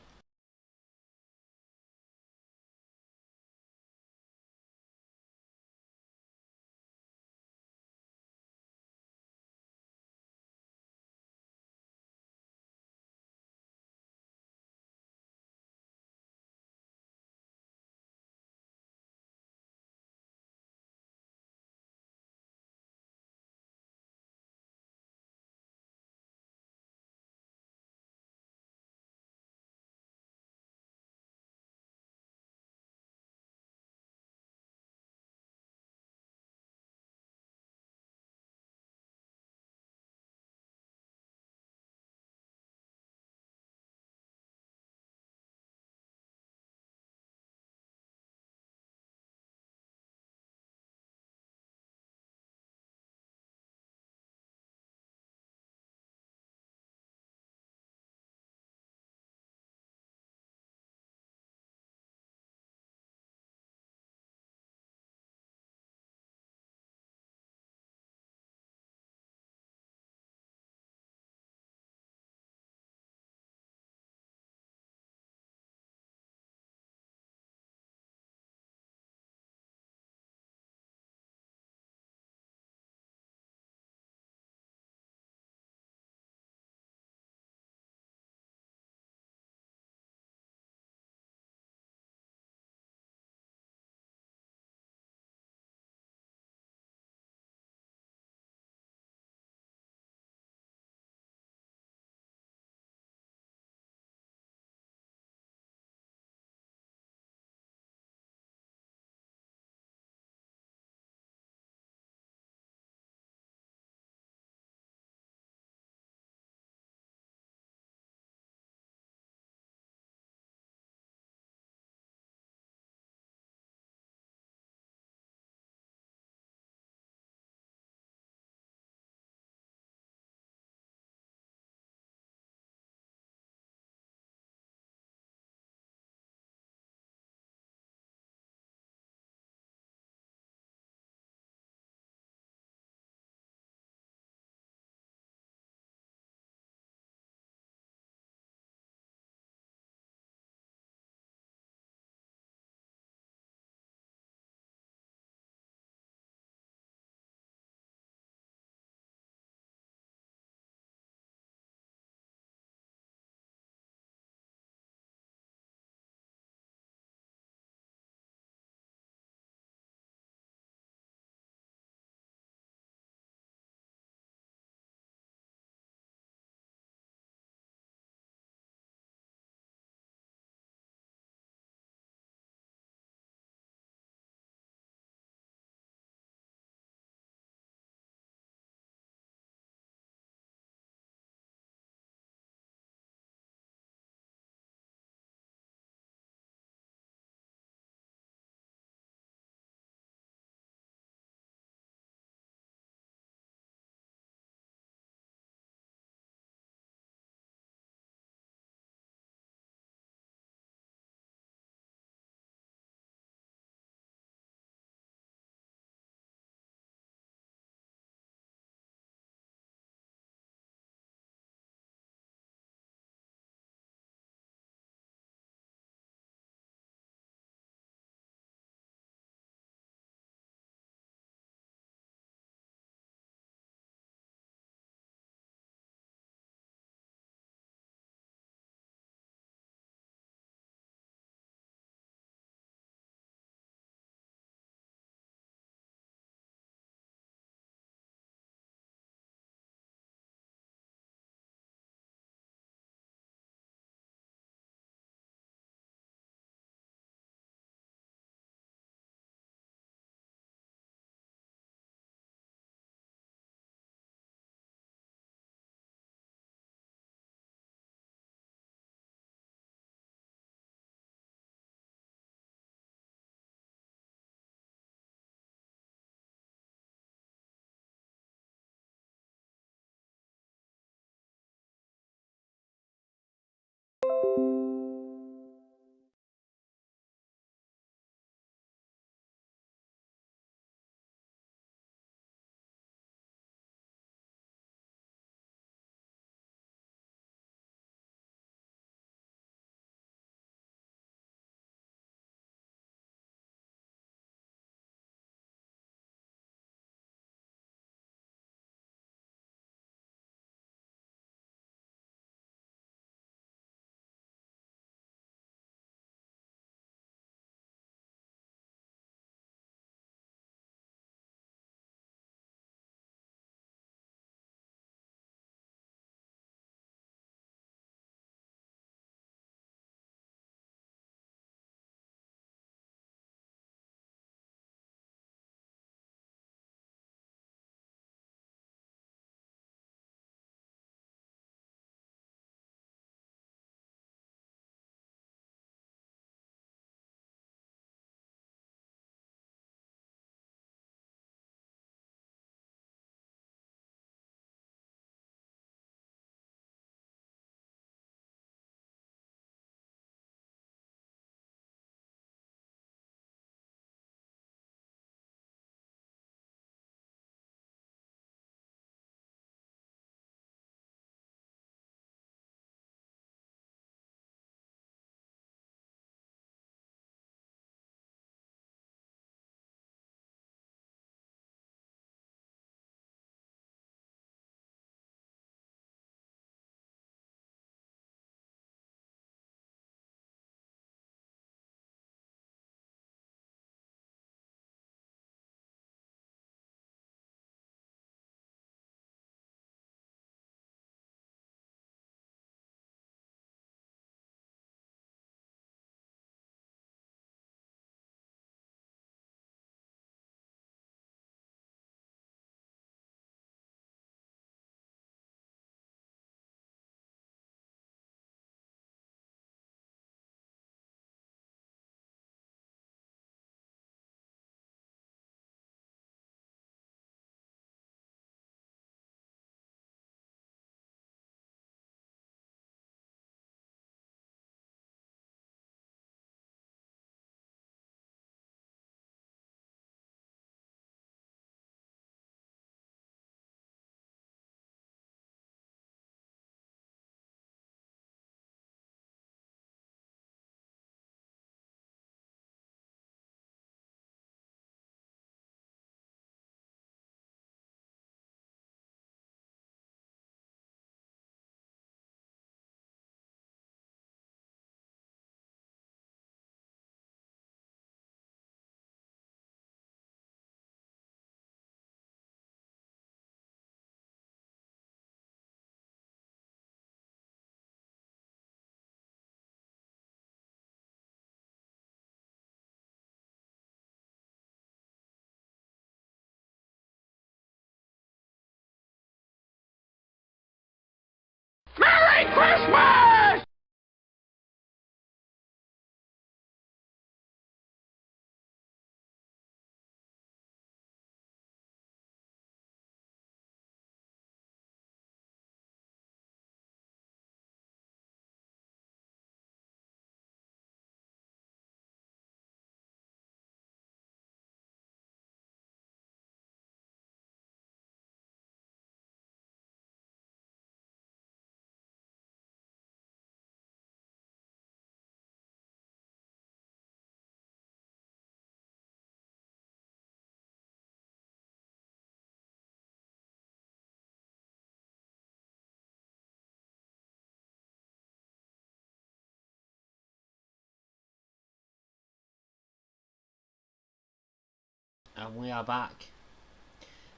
And we are back.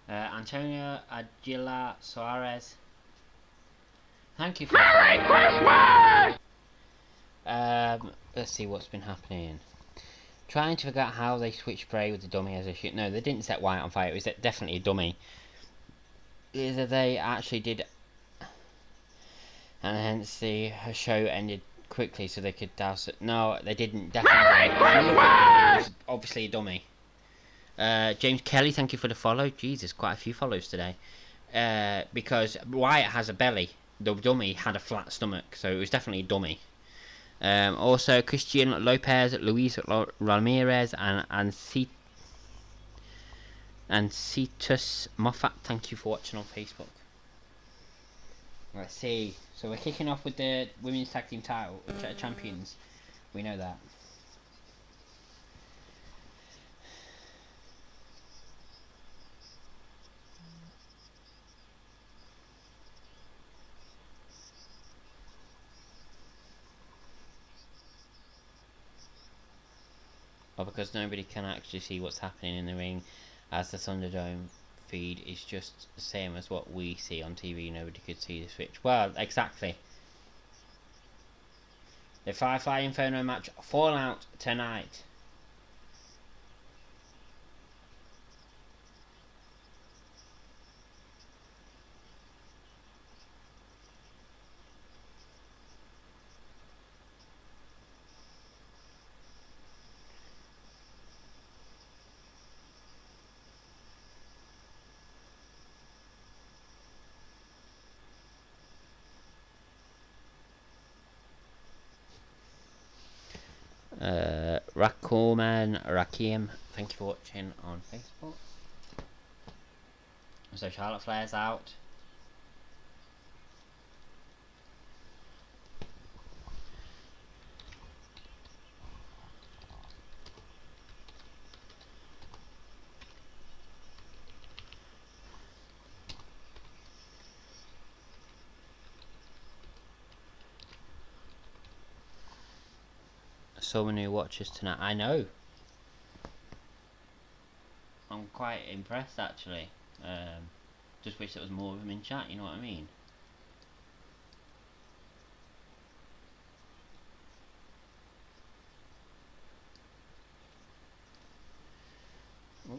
Antonio Aguilar Suarez. Thank you for Merry Christmas! Let's see what's been happening. Trying to figure out how they switched Bray with the dummy as a shoot. No, they didn't set Wyatt on fire. It was definitely a dummy. Either they actually did, and hence the show ended quickly so they could douse it. No, they didn't. Definitely. It was obviously a dummy. James Kelly, thank you for the follow. Jesus, quite a few follows today. Because Wyatt has a belly. The dummy had a flat stomach, so it was definitely a dummy. Also, Christian Lopez, Luis Ramirez, and Cetus Moffat, thank you for watching on Facebook. Let's see. So we're kicking off with the Women's Tag Team title champions. We know that. Or because nobody can actually see what's happening in the ring, as the Thunderdome feed is just the same as what we see on TV. Nobody could see the switch. Well, exactly. The Firefly Inferno match Fallout tonight. Rakim, thank you for watching on Facebook. So Charlotte Flair's out. So many watchers tonight. I know. I'm quite impressed actually. Just wish there was more of them in chat. You know what I mean? Oh.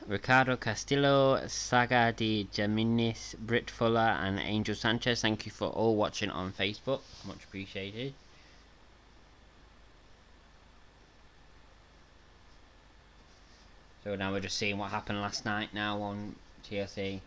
Ricardo Castillo, Saga de Geminis, Britt Fuller, and Angel Sanchez, thank you for all watching on Facebook. Much appreciated. So now we're just seeing what happened last night now on TLC.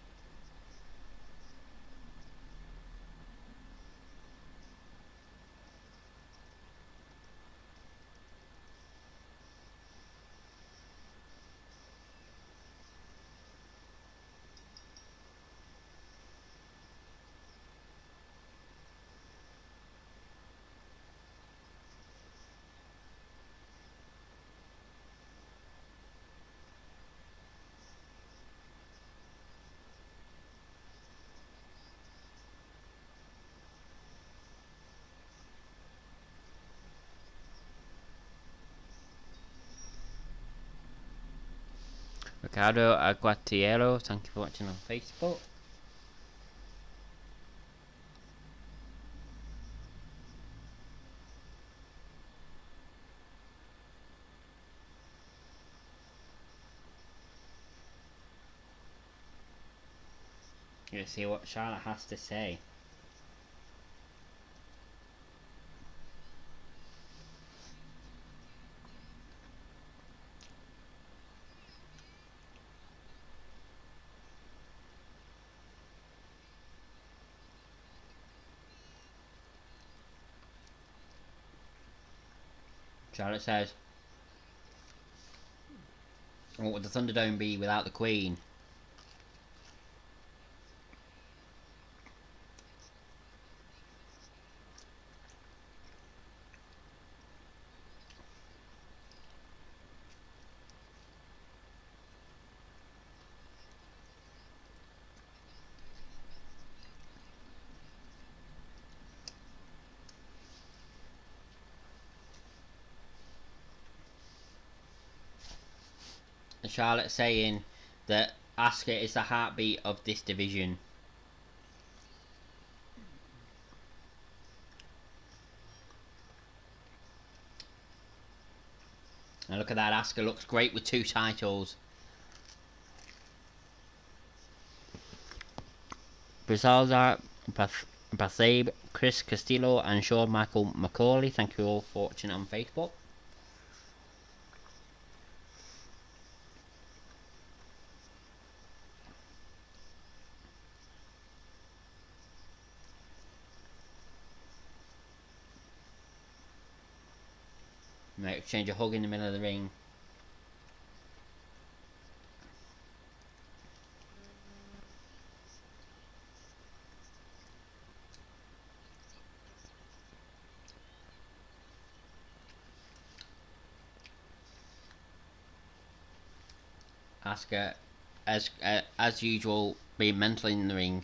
Ricardo Aguatiero, thank you for watching on Facebook. Let's see what Charlotte has to say. Charlotte says, what would the Thunderdome be without the Queen? Charlotte saying that Asuka is the heartbeat of this division. And look at that, Asuka looks great with 2 titles. Brizalda, Basabe, Chris Castillo and Shawn Michael McCauley, thank you all for watching on Facebook. Might exchange a hug in the middle of the ring. Asuka, as usual, being mental in the ring.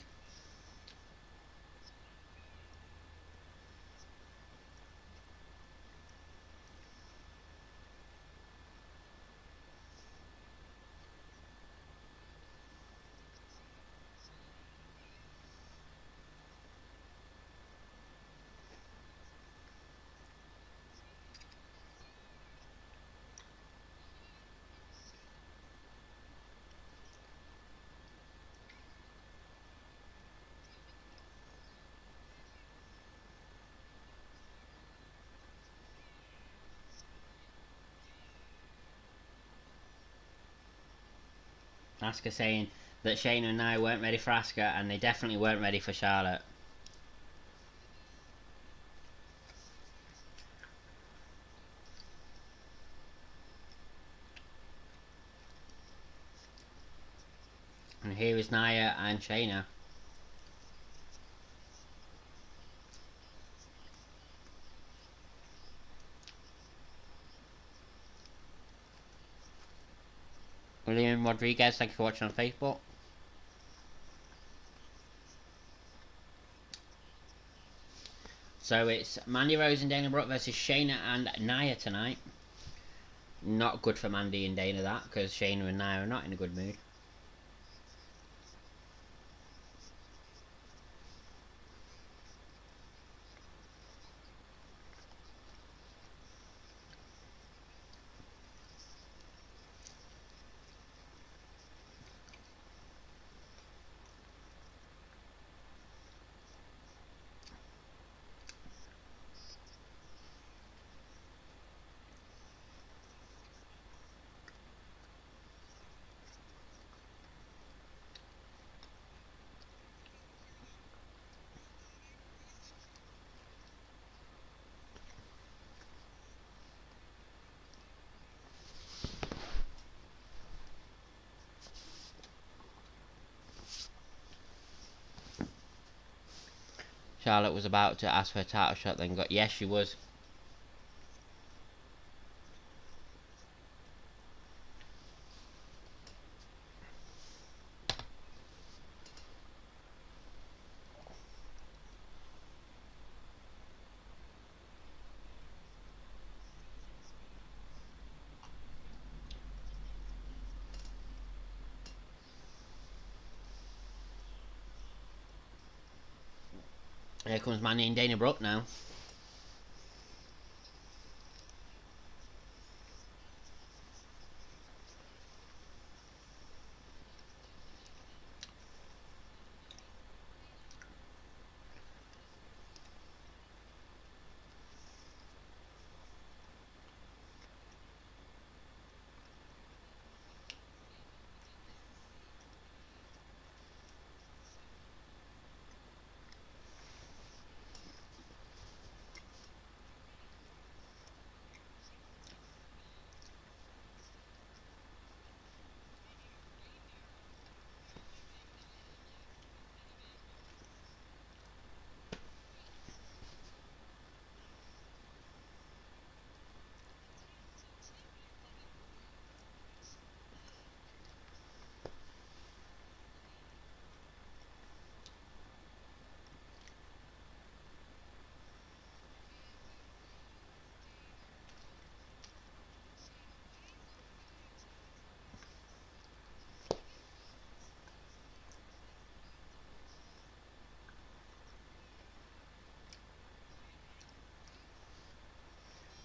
Asuka saying that Shayna and Nia weren't ready for Asuka, and they definitely weren't ready for Charlotte. And here is Nia and Shayna. William Rodriguez, thank you for watching on Facebook. So it's Mandy Rose and Dana Brooke versus Shayna and Nia tonight. Not good for Mandy and Dana that, because Shayna and Nia are not in a good mood. Charlotte was about to ask for a title shot, then got yes, she was. Here comes Mandy and Dana Brooke now.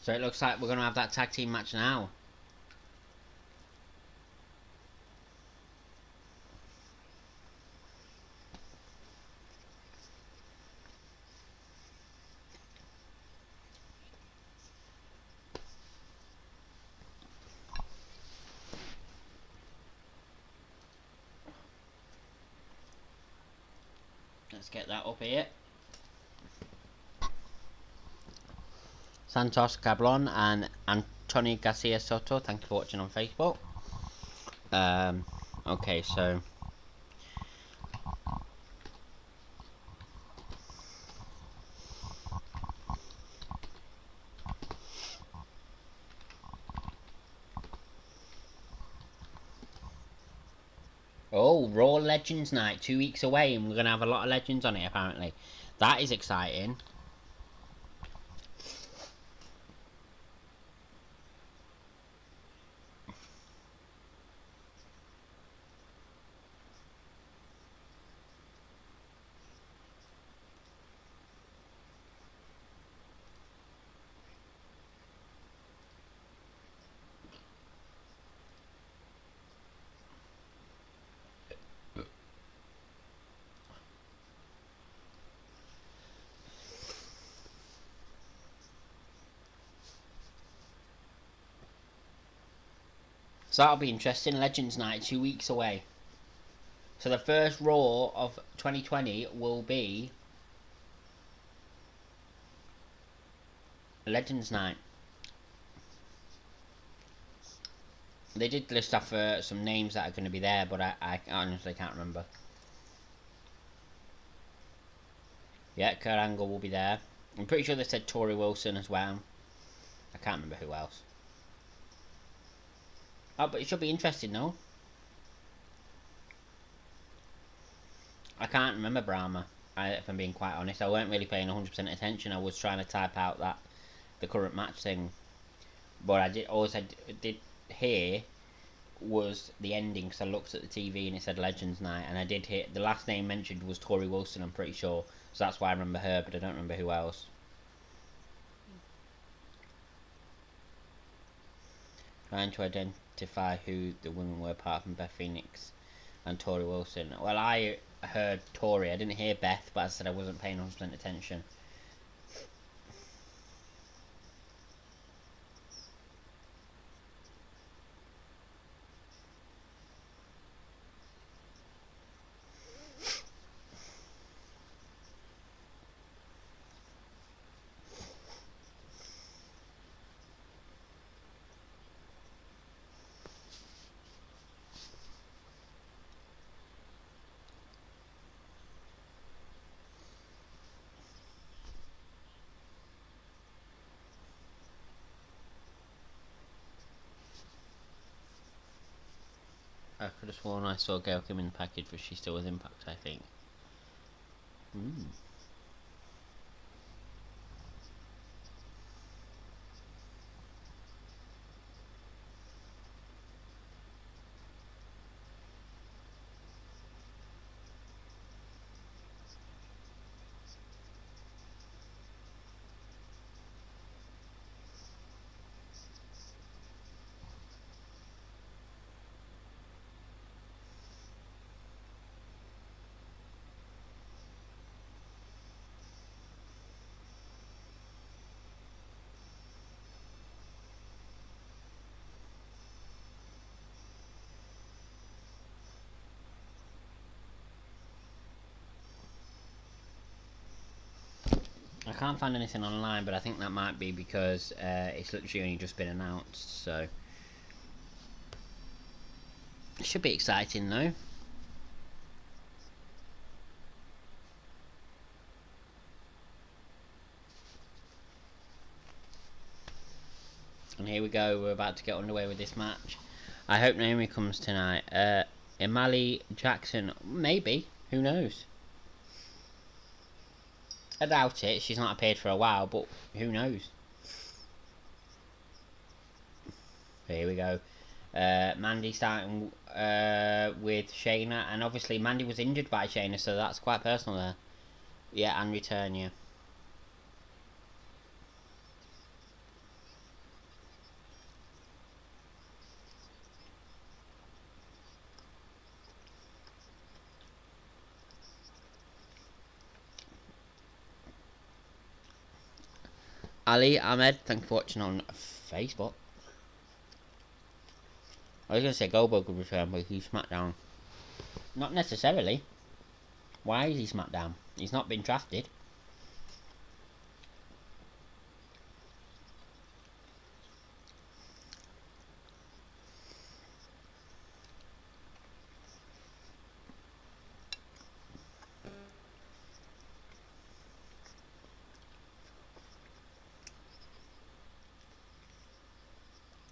So it looks like we're going to have that tag team match now. Let's get that up here. Santos Cablon and Antonio Garcia Soto, thank you for watching on Facebook. Okay, so oh, Raw Legends Night, 2 weeks away, and we're going to have a lot of legends on it apparently. That is exciting. So that'll be interesting. Legends Night, 2 weeks away. So the first Raw of 2020 will be Legends Night. They did list off some names that are going to be there, but I honestly can't remember. Yeah, Kurt Angle will be there. I'm pretty sure they said Tori Wilson as well. I can't remember who else. Oh, but it should be interesting, though. I can't remember Brahma, if I'm being quite honest. I weren't really paying 100% attention. I was trying to type out the current match thing. But I did hear was the ending, because I looked at the TV and it said Legends Night, and I did hear the last name mentioned was Tori Wilson, I'm pretty sure. So that's why I remember her, but I don't remember who else. Trying to identify who the women were apart from Beth Phoenix and Tori Wilson. Well, I heard Tori, I didn't hear Beth, but I said I wasn't paying 100% attention. I could have sworn I saw Gail Kim in the package, but she's still with Impact, I think. I can't find anything online, but I think that might be because it's literally only just been announced, so it should be exciting though. And here we go, we're about to get underway with this match. I hope Naomi comes tonight. Emily Jackson, maybe, who knows? I doubt it, she's not appeared for a while, but who knows? Here we go. Mandy starting with Shayna, and obviously Mandy was injured by Shayna, so that's quite personal there. Yeah, and return, yeah. Ali Ahmed, thank you for watching on Facebook. I was going to say Goldberg would return, but he's SmackDown. Not necessarily. Why is he SmackDown? He's not been drafted.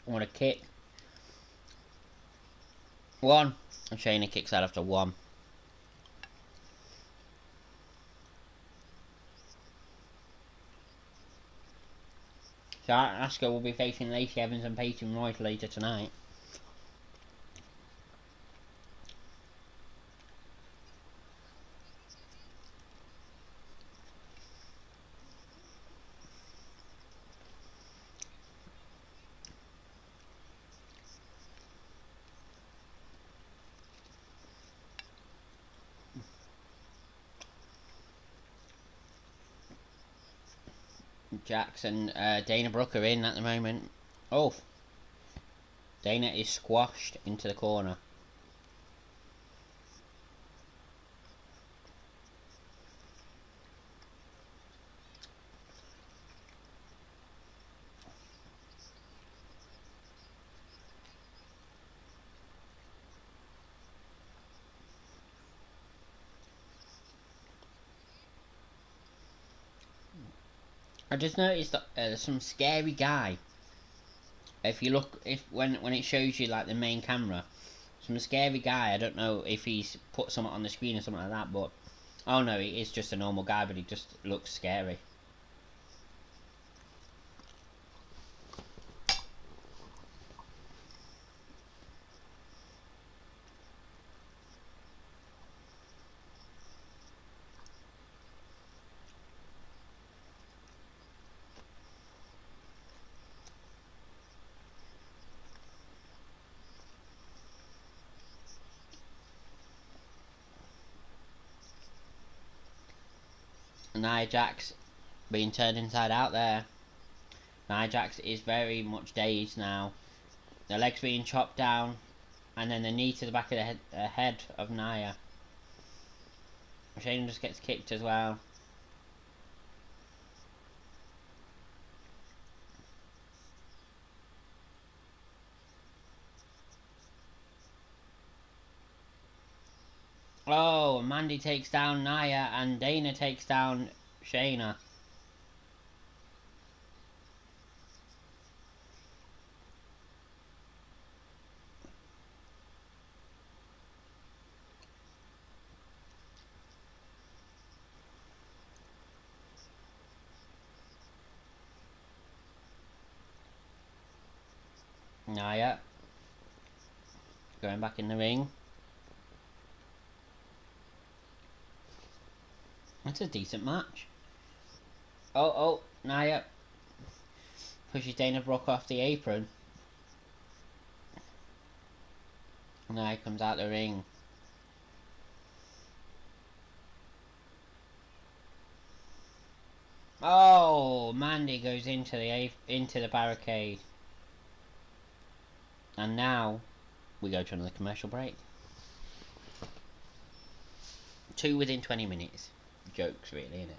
I want to kick. One. And Shayna kicks out after one. So Asuka will be facing Lacey Evans and Peyton Royce later tonight. Jax and Dana Brooke are in at the moment. Oh, Dana is squashed into the corner. I just noticed that there's some scary guy. If you look, when it shows you like the main camera, some scary guy. I don't know if he's put something on the screen or something like that, but oh no, he is just a normal guy, but he just looks scary. Nia Jax being turned inside out there. Nia Jax is very much dazed now. The legs being chopped down, and then the knee to the back of the head of Nia. Shayna just gets kicked as well. Oh, Mandy takes down Nia, and Dana takes down Shayna. Nia going back in the ring. That's a decent match. Oh, Nia pushes Dana Brooke off the apron. Nia comes out the ring. Oh, Mandy goes into the barricade. And now we go to another commercial break. 2 within 20 minutes. Jokes, really, isn't it?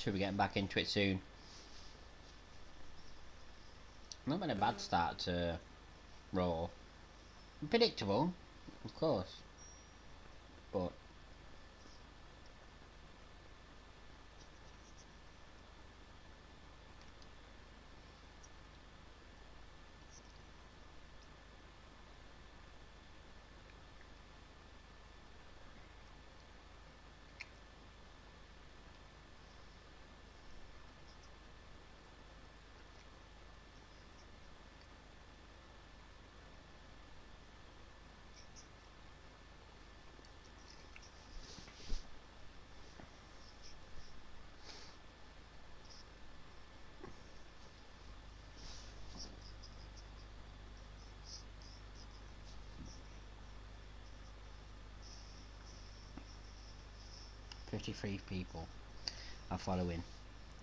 Should be getting back into it soon. Not been a bad start to Raw. Predictable, of course, but free people are following.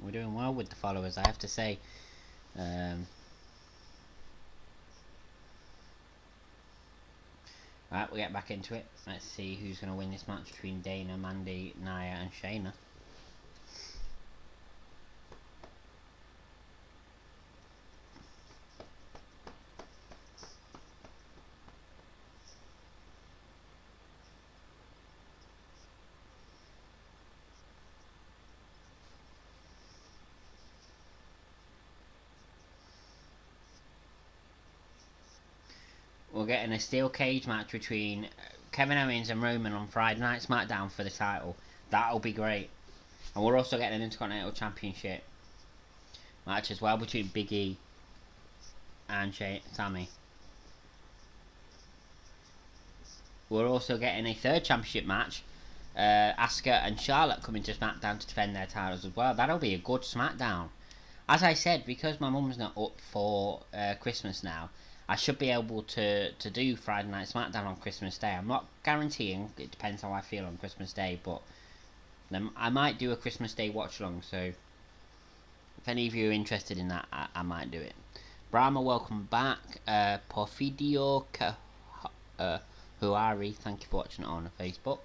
We're doing well with the followers, I have to say. Right, we'll get back into it. Let's see who's going to win this match between Dana, Mandy, Nia and Shayna. We're getting a steel cage match between Kevin Owens and Roman on Friday Night SmackDown for the title. That'll be great. And we're also getting an Intercontinental Championship match as well between Big E and Sami. We're also getting a third championship match. Asuka and Charlotte coming to SmackDown to defend their titles as well. That'll be a good SmackDown. As I said, because my mum's not up for Christmas now, I should be able to do Friday Night SmackDown on Christmas Day. I'm not guaranteeing, it depends how I feel on Christmas Day, but I might do a Christmas Day watch along, so if any of you are interested in that, I might do it. Brahma, welcome back. Porfidio Huari, thank you for watching it on Facebook.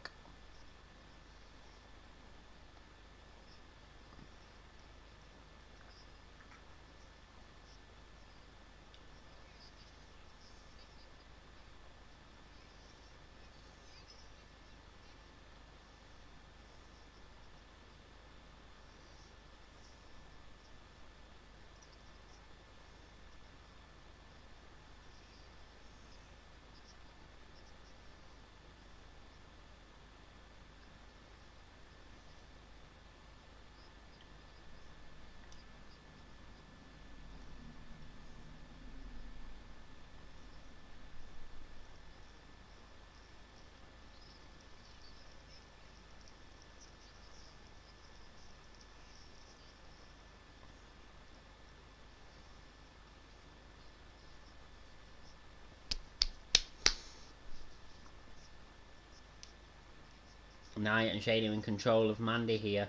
Nia and Shayna in control of Mandy here.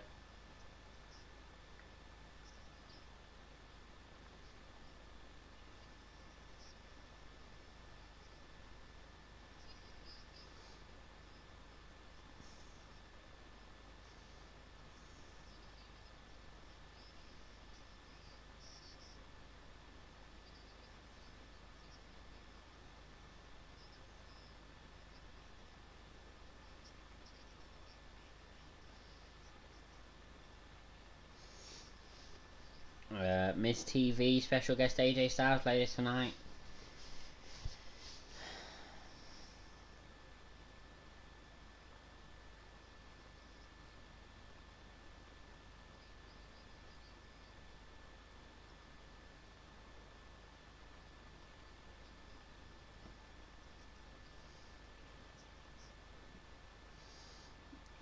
Miss TV special guest AJ Styles later tonight.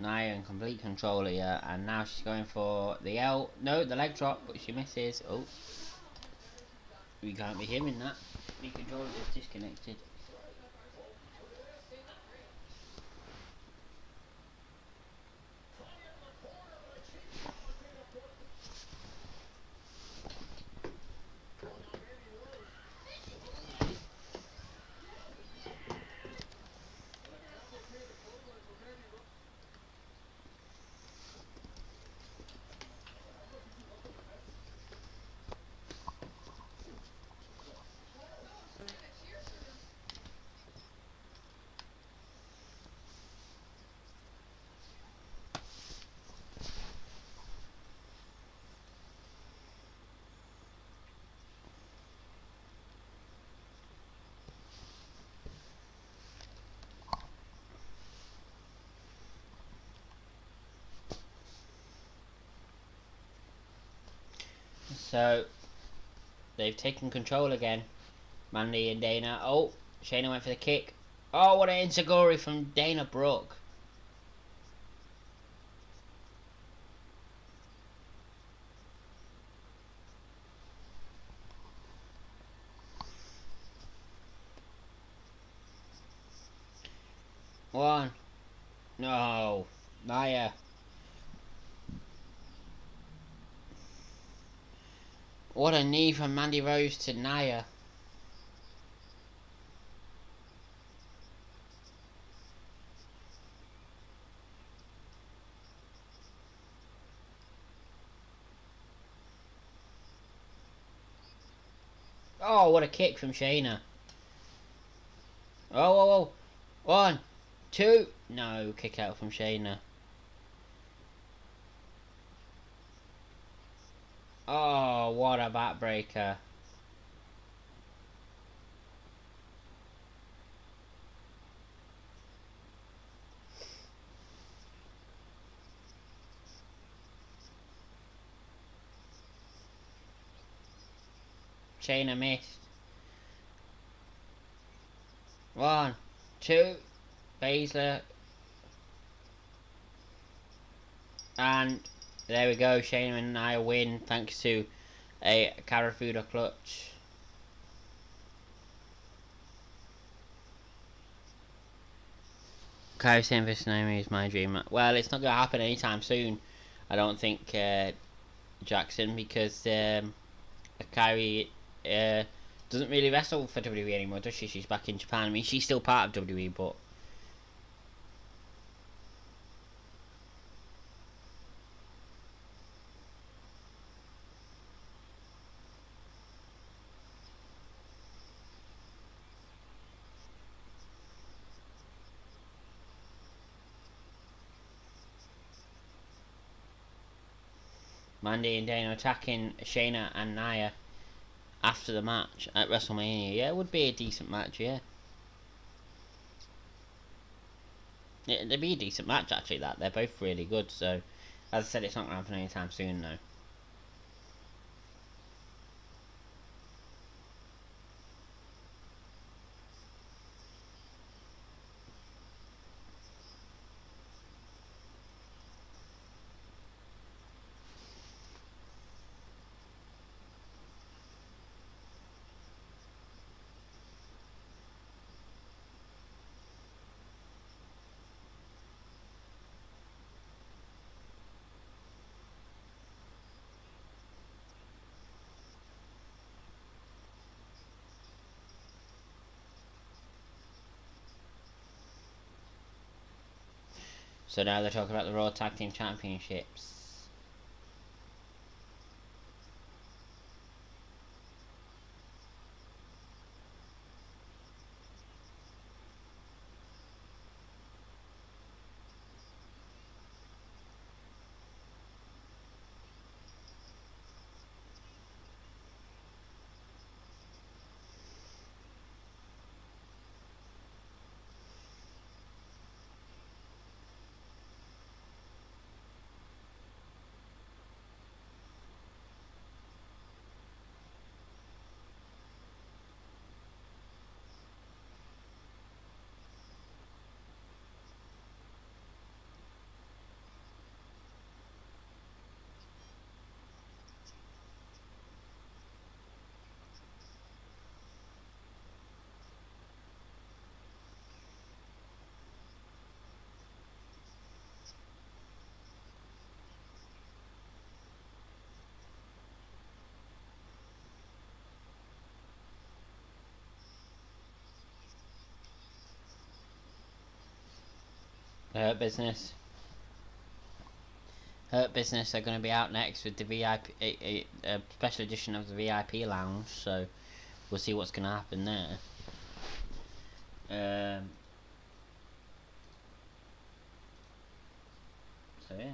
Nia in complete control here, and now she's going for the L. No, the leg drop, but she misses. Oh, we can't be hearing that. The controller is disconnected. So they've taken control again. Mandy and Dana. Oh, Shayna went for the kick. Oh, what an enziguri from Dana Brooke. One. No. Nia. What a knee from Mandy Rose to Nia. Oh, what a kick from Shayna. Oh, oh, oh. One, two. No, kick out from Shayna. Oh, what a backbreaker. Shayna missed. One, two. Baszler. And there we go. Shayna and Nia win thanks to a Karafuda clutch. Kairi Sane vs Naomi is my dream. Well, it's not going to happen anytime soon. I don't think, Jackson, because Kairi doesn't really wrestle for WWE anymore, does she? She's back in Japan. I mean, she's still part of WWE, but Mandy and Dana attacking Shayna and Nia after the match at WrestleMania. Yeah, it would be a decent match, yeah. It'd be a decent match, actually, that. They're both really good, so as I said, it's not going to happen anytime soon, though. So now they're talking about the Raw Tag Team Championships. Hurt Business. Hurt Business are going to be out next with the VIP, a special edition of the VIP lounge, so we'll see what's going to happen there. So yeah.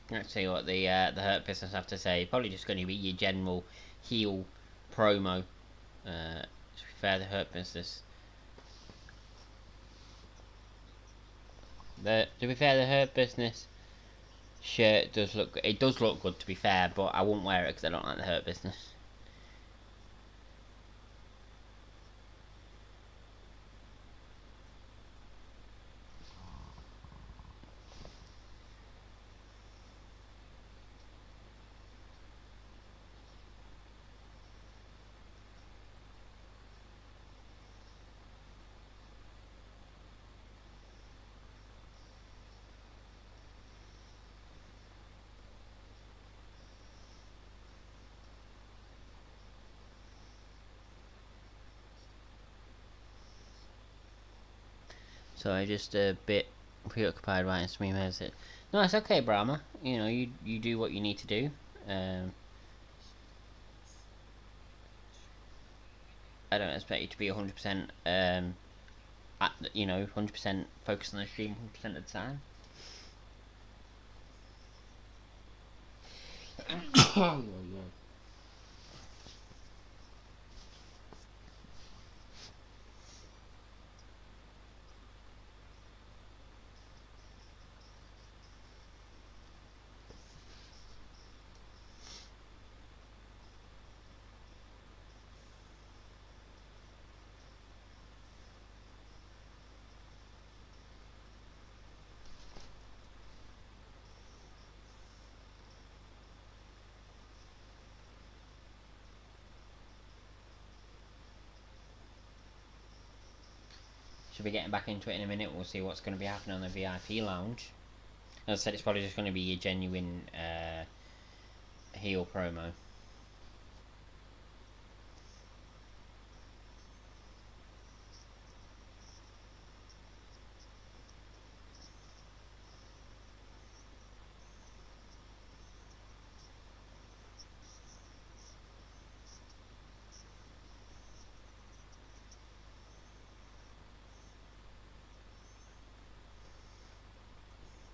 Let's see what the Hurt Business have to say. Probably just going to be your general heel promo. To be fair, the Hurt Business. To be fair, the Hurt Business shirt does look. It does look good, to be fair, but I won't wear it because I don't like the Hurt Business. So I just a bit preoccupied writing some emails. No, it's okay, Brahma. You know, you do what you need to do. I don't expect you to be 100%. At 100% focused on the stream 100% of the time. Oh, yeah. Should be getting back into it in a minute. We'll see what's going to be happening on the VIP lounge. As I said, it's probably just going to be a genuine heel promo.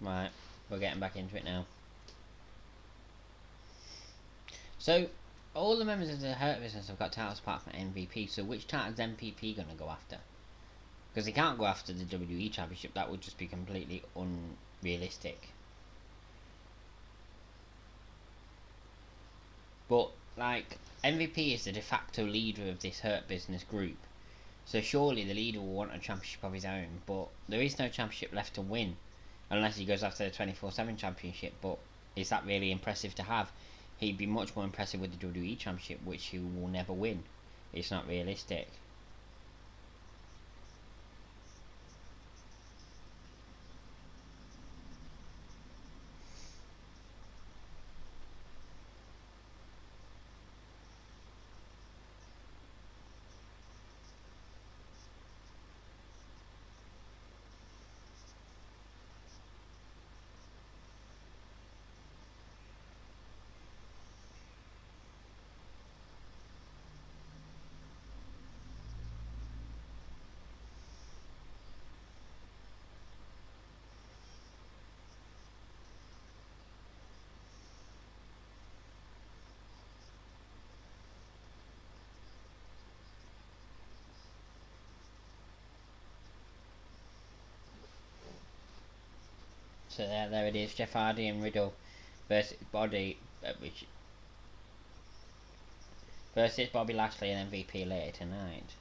Right, we're getting back into it now. So, all the members of the Hurt Business have got titles apart from MVP, so which title is MVP going to go after? Because he can't go after the WWE Championship, that would just be completely unrealistic. But, like, MVP is the de facto leader of this Hurt Business group, so surely the leader will want a championship of his own, but there is no championship left to win. Unless he goes after the 24/7 championship, but is that really impressive to have? He'd be much more impressive with the WWE Championship, which he will never win. It's not realistic. So there it is, Jeff Hardy and Riddle versus Bobby Lashley and MVP later tonight.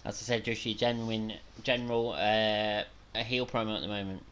As I said, just your general a heel promo at the moment.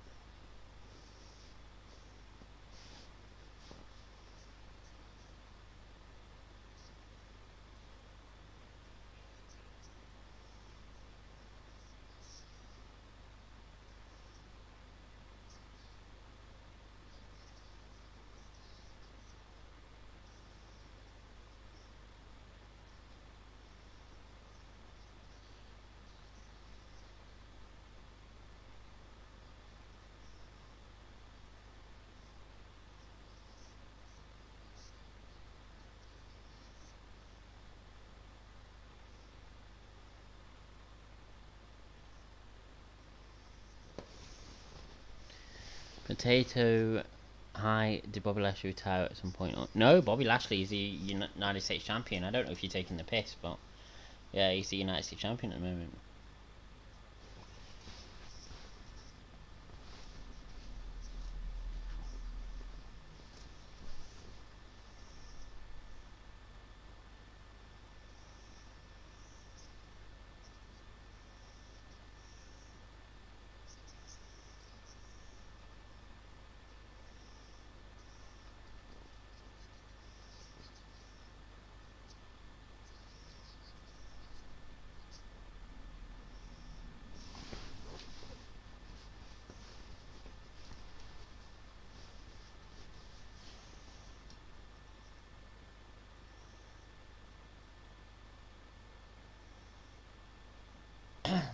Potato. Hi, did Bobby Lashley retire at some point? No, Bobby Lashley is the United States champion. I don't know if you're taking the piss, but yeah, he's the United States champion at the moment.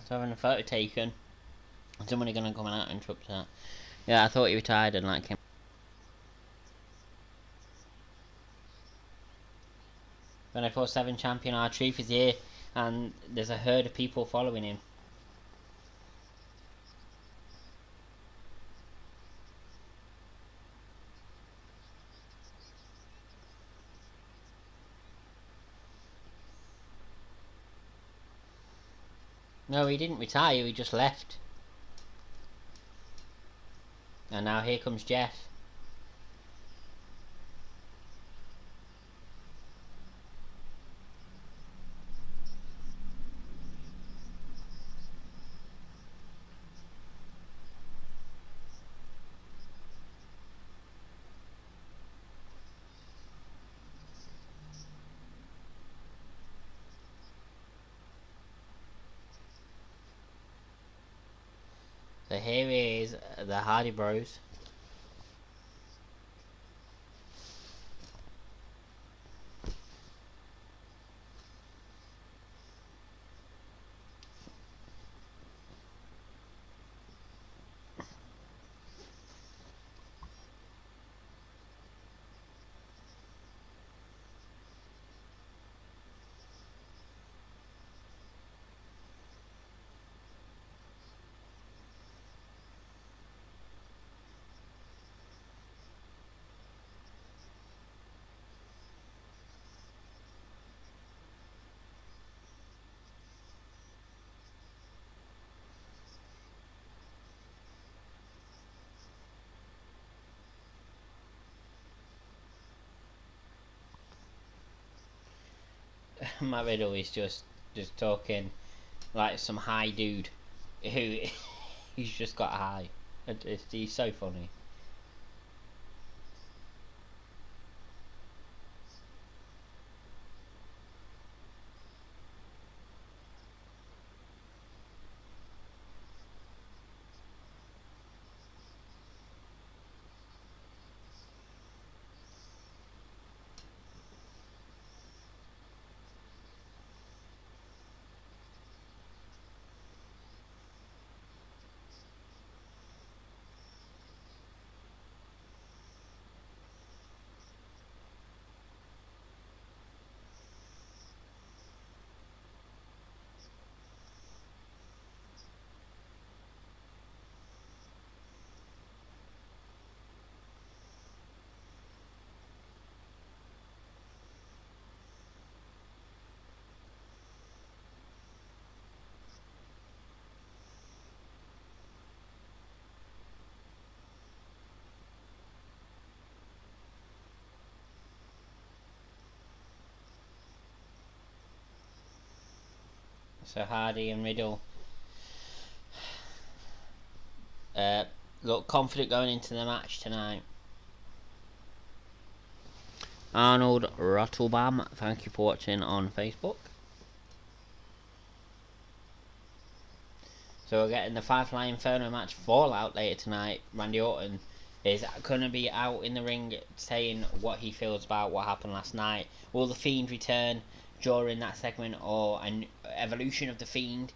So having a photo taken. Somebody gonna come out and interrupt that. Yeah, I thought he retired and like him. 24/7 champion R-Truth is here, and there's a herd of people following him. No, he didn't retire. He just left. And now here comes Jeff. So here is the Hardy Bros. Matt Riddle is just talking like some high dude who he's just got high. He's so funny. So Hardy and Riddle look confident going into the match tonight. Arnold Rottelbaum, thank you for watching on Facebook. So we're getting the Firefly Inferno match Fallout later tonight. Randy Orton is going to be out in the ring saying what he feels about what happened last night. Will the Fiend return during that segment or an evolution of the Fiend?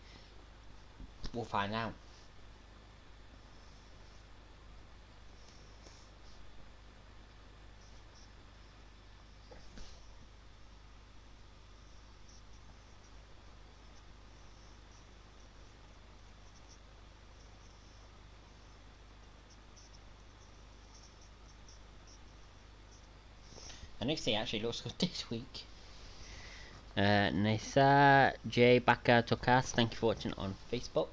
We'll find out. NXT actually looks good this week. Nisa J Baka Tokas, thank you for watching on Facebook.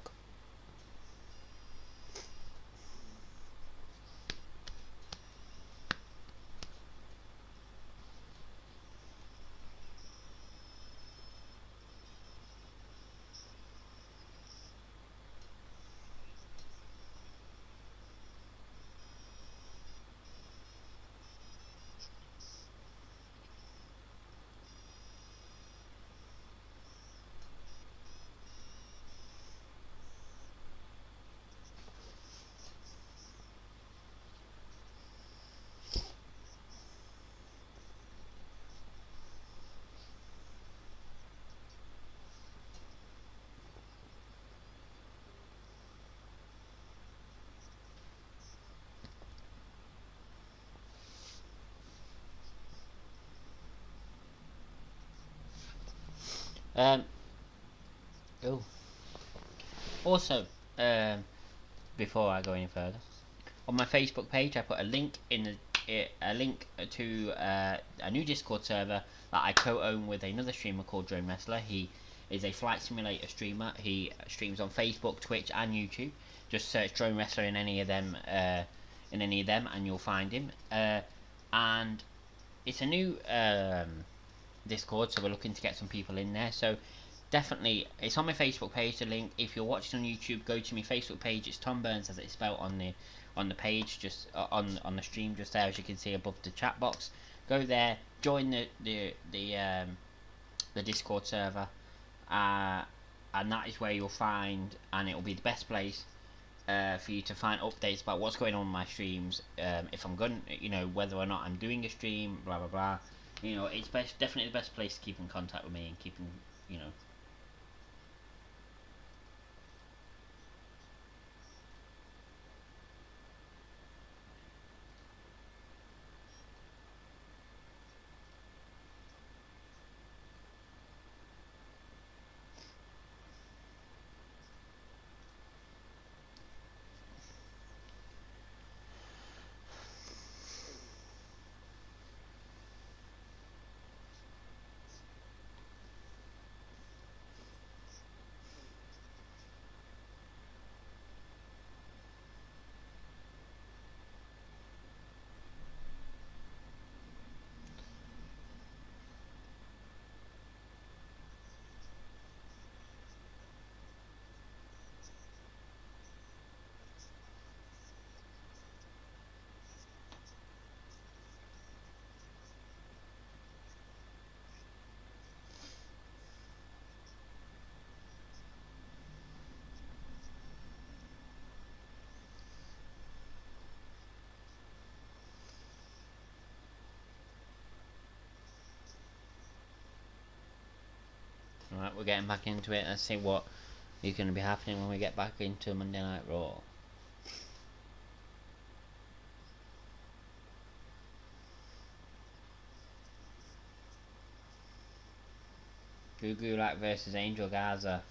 Oh. Also, before I go any further, on my Facebook page I put a link in a link to a new Discord server that I co-own with another streamer called Drone Wrestler. He is a flight simulator streamer. He streams on Facebook, Twitch, and YouTube. Just search Drone Wrestler in any of them, and you'll find him. And it's a new Discord, so we're looking to get some people in there. So definitely, it's on my Facebook page. The link. If you're watching on YouTube, go to my Facebook page. It's Tom Burns as it's spelled on the page, just on the stream, just there as you can see above the chat box. Go there, join the Discord server, and that is where you'll find, and it will be the best place for you to find updates about what's going on in my streams. If I'm going, whether or not I'm doing a stream, blah blah blah. It's definitely the best place to keep in contact with me and keeping, Alright, we're getting back into it. Let's see what is going to be happening when we get back into Monday Night Raw. Gugulak versus Angel Garza.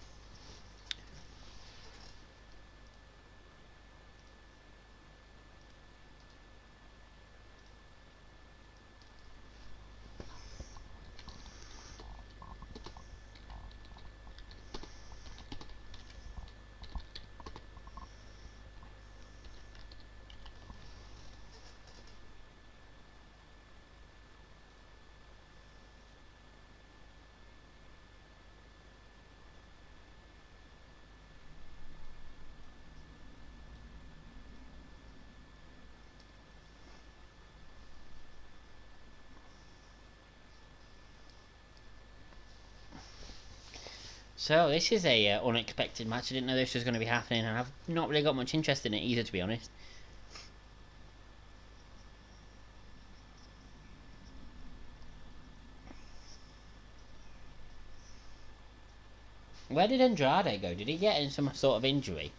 So this is a unexpected match. I didn't know this was going to be happening, and I've not really got much interest in it either, to be honest. Where did Andrade go? Did he get in some sort of injury?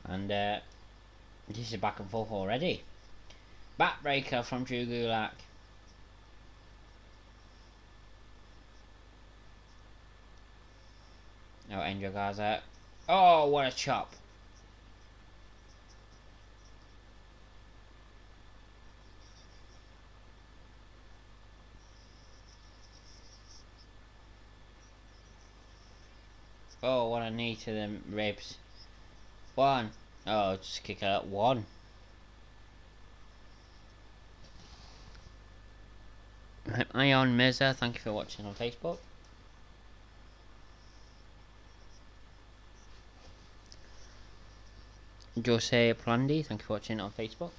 And this is back and forth already. Backbreaker from Drew Gulak. Oh, Angel Garza. Oh, what a chop. Oh, what a knee to the ribs. One. Oh, just kick out. One. Ion Mirza, thank you for watching on Facebook. Jose Plandi, thank you for watching on Facebook.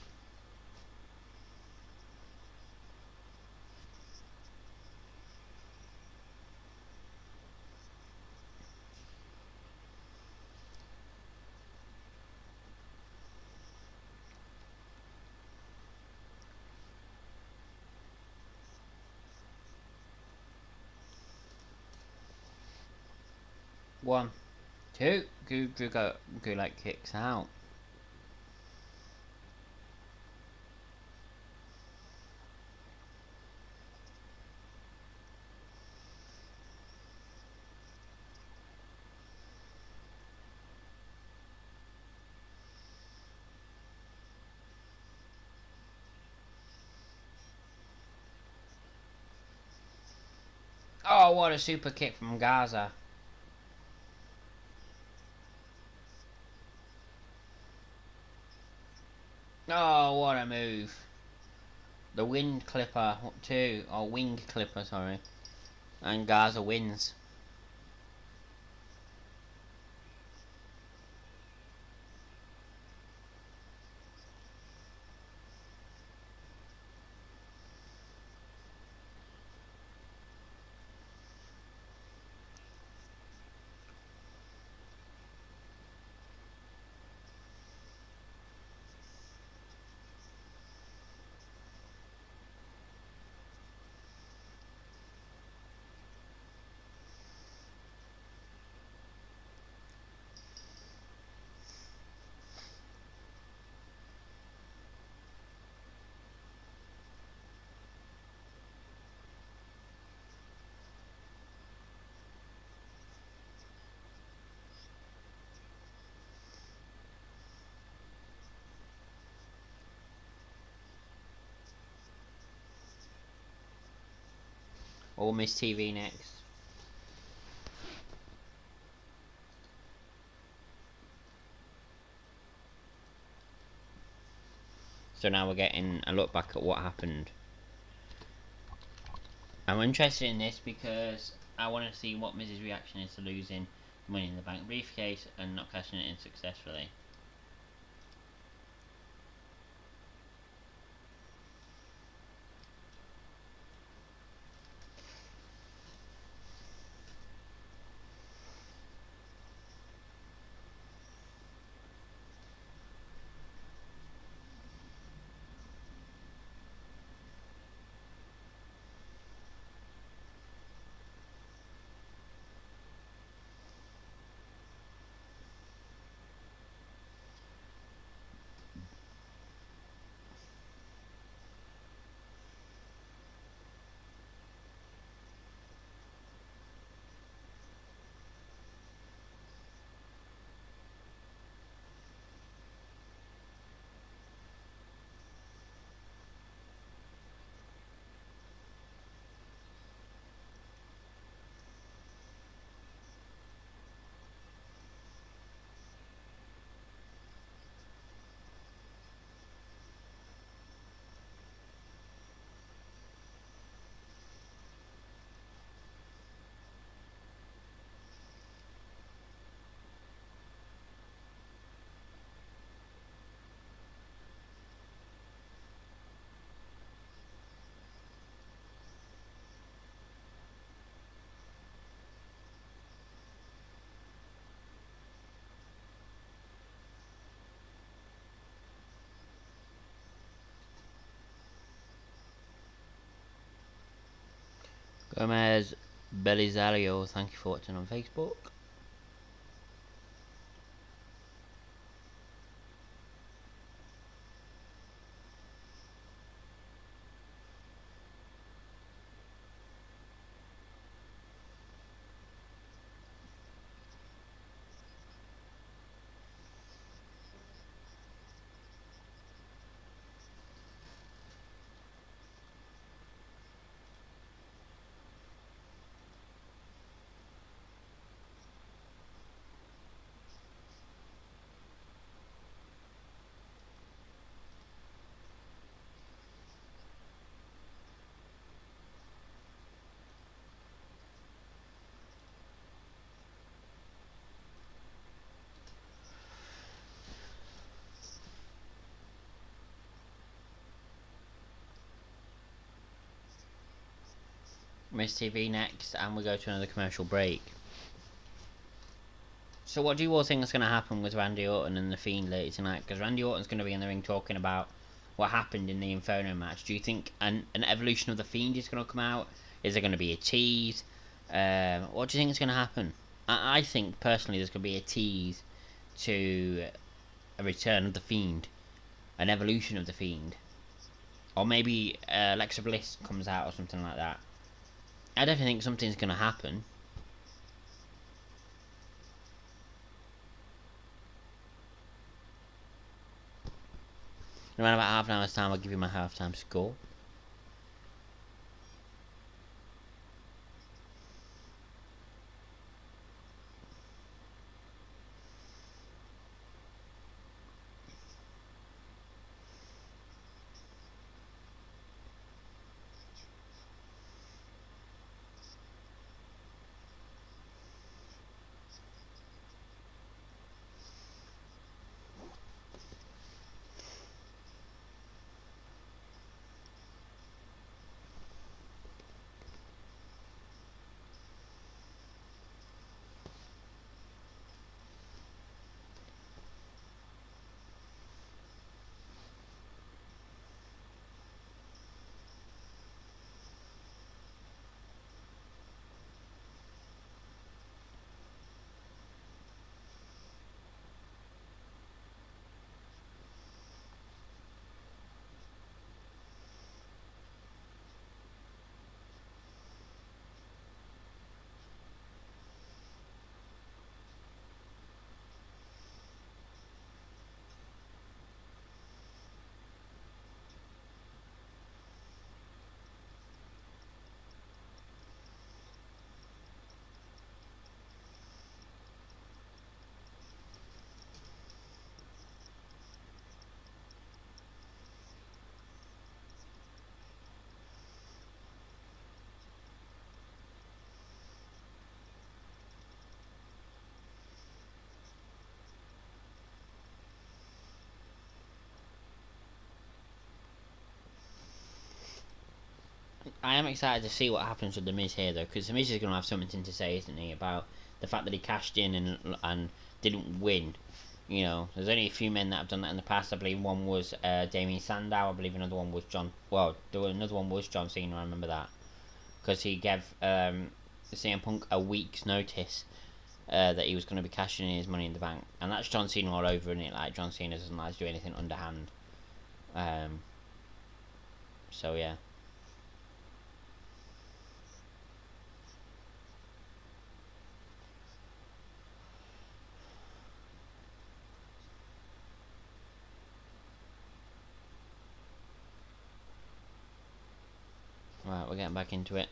One, two, Gulak kicks out. Oh, what a super kick from Garza. Oh, what a move. The wind clipper, two, or wing clipper, sorry. And Garza wins. Or Miss TV next. So now we're getting a look back at what happened. I'm interested in this because I want to see what Miz's reaction is to losing Money in the Bank briefcase and not cashing it in successfully. Belisario, thank you for watching on Facebook. Miss TV next, and we go to another commercial break. So what do you all think is going to happen with Randy Orton and The Fiend later tonight? Because Randy Orton's going to be in the ring talking about what happened in the Inferno match. Do you think an evolution of The Fiend is going to come out? Is there going to be a tease? What do you think is going to happen? I think, personally, there's going to be a tease to a return of The Fiend. An evolution of The Fiend. Or maybe Alexa Bliss comes out or something like that. I definitely think something's going to happen. In around about half an hour's time, I'll give you my halftime score. I am excited to see what happens with The Miz here, though, because The Miz is going to have something to say, isn't he, about the fact that he cashed in and didn't win. You know, there's only a few men that have done that in the past. I believe one was Damien Sandow. I believe another one was John. Well, another one was John Cena. I remember that because he gave CM Punk a week's notice that he was going to be cashing in his Money in the Bank, and that's John Cena all over, isn't it? Like John Cena doesn't like to do anything underhand. So yeah. Right, we're getting back into it.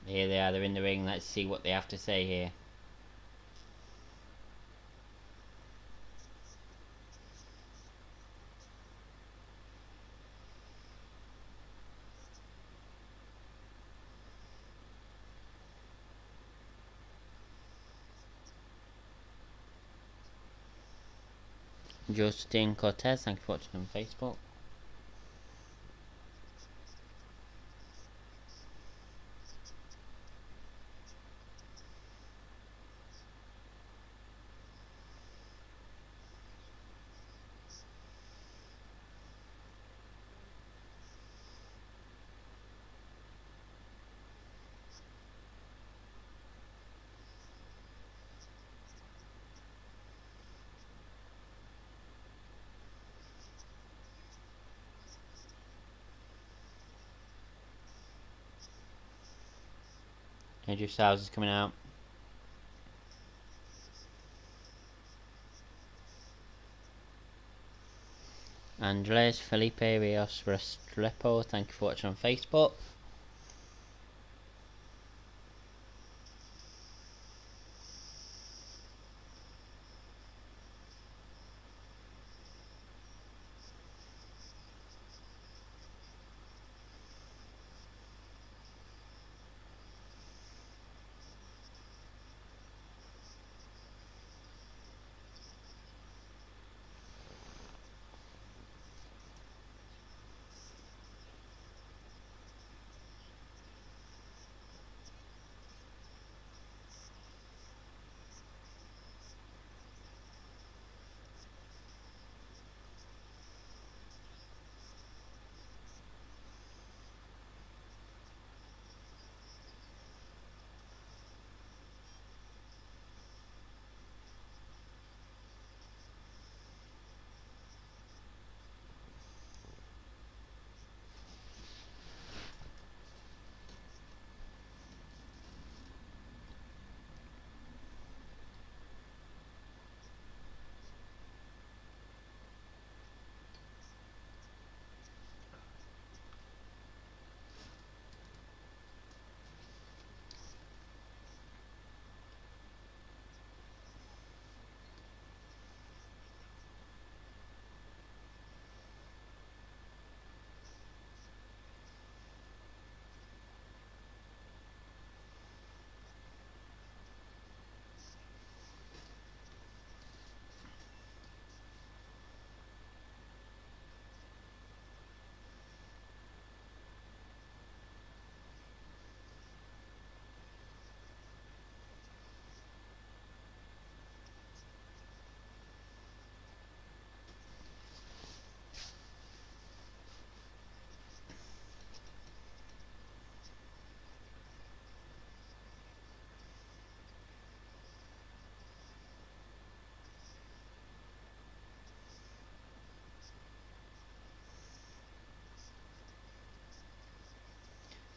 Here they are, they're in the ring. Let's see what they have to say here. Justin Cortez, thank you for watching on Facebook. AJ Styles is coming out. Andres Felipe Rios Restrepo, thank you for watching on Facebook.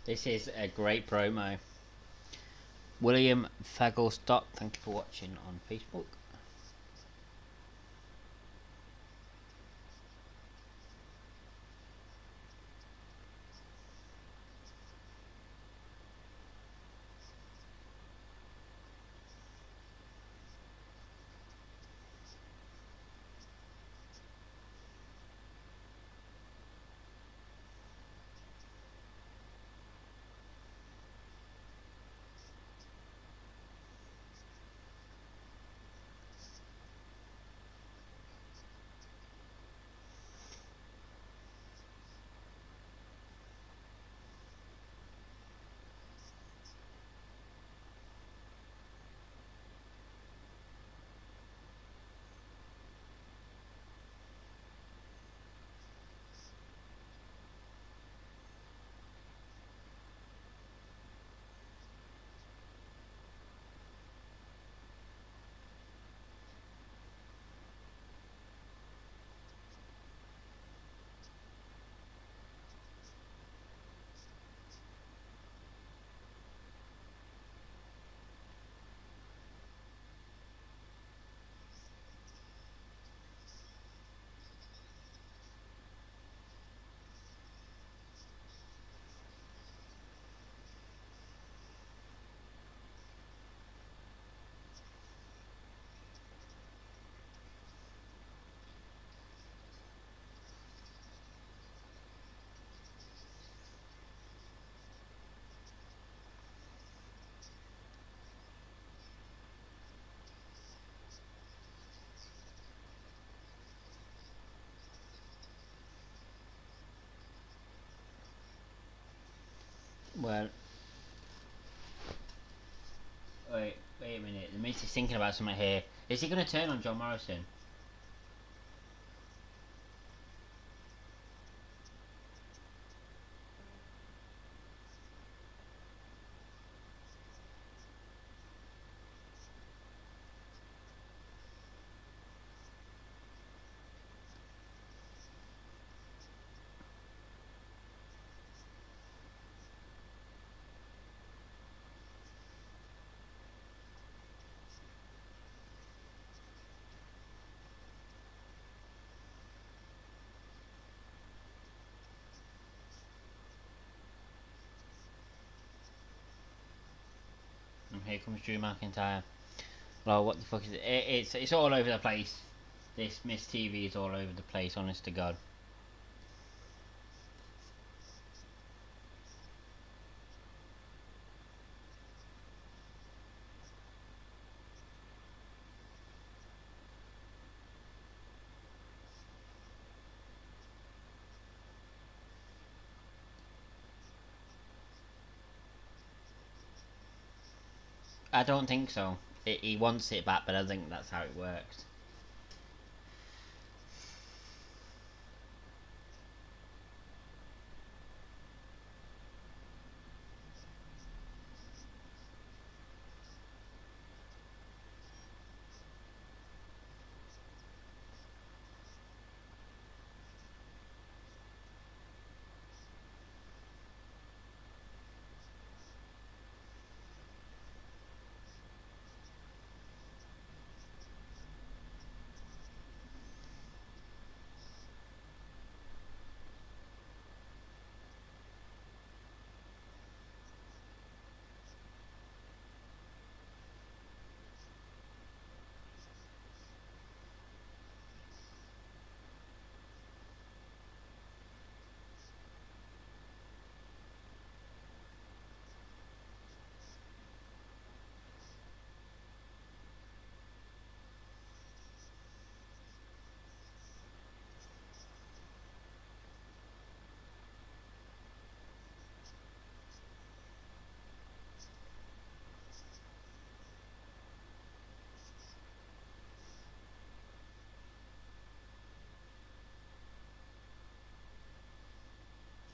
This is a great promo. William Fagelstock, thank you for watching on Facebook. Well, wait a minute. The Miz is thinking about something here. Is he going to turn on John Morrison? And here comes Drew McIntyre. Well, what the fuck is it? It's all over the place. This Miss TV is all over the place, honest to God. I don't think so. He wants it back, but I think that's how it works.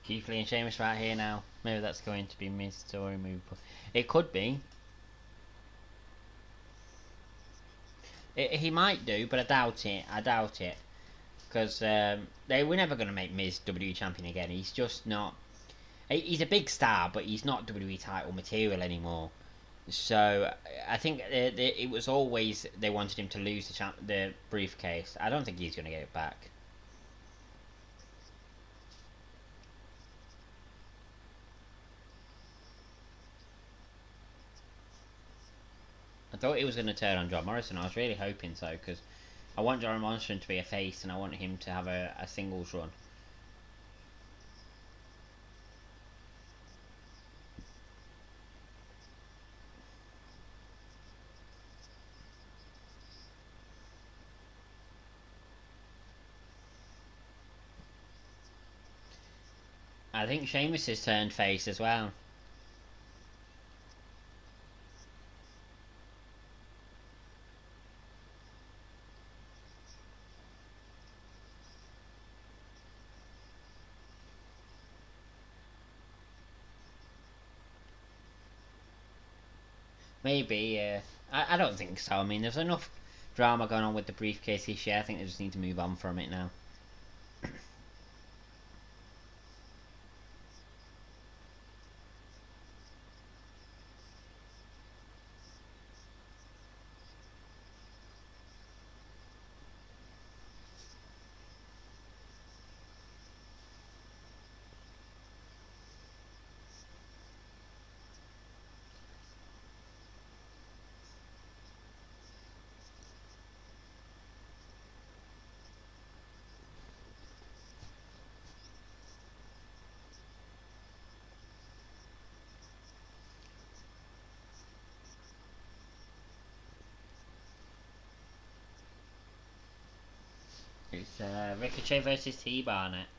Keith Lee and Sheamus right here now. Maybe that's going to be Miz story move. It could be. He might do, but I doubt it. I doubt it. Because they were never going to make Miz WWE champion again. He's just not. He's a big star, but he's not WWE title material anymore. So I think it was always they wanted him to lose the briefcase. I don't think he's going to get it back. I thought he was going to turn on John Morrison. I was really hoping so because I want John Morrison to be a face and I want him to have a singles run. I think Sheamus has turned face as well. Maybe, I don't think so. I mean, there's enough drama going on with the briefcase issue. I think they just need to move on from it now. It's Ricochet versus T-Bar next.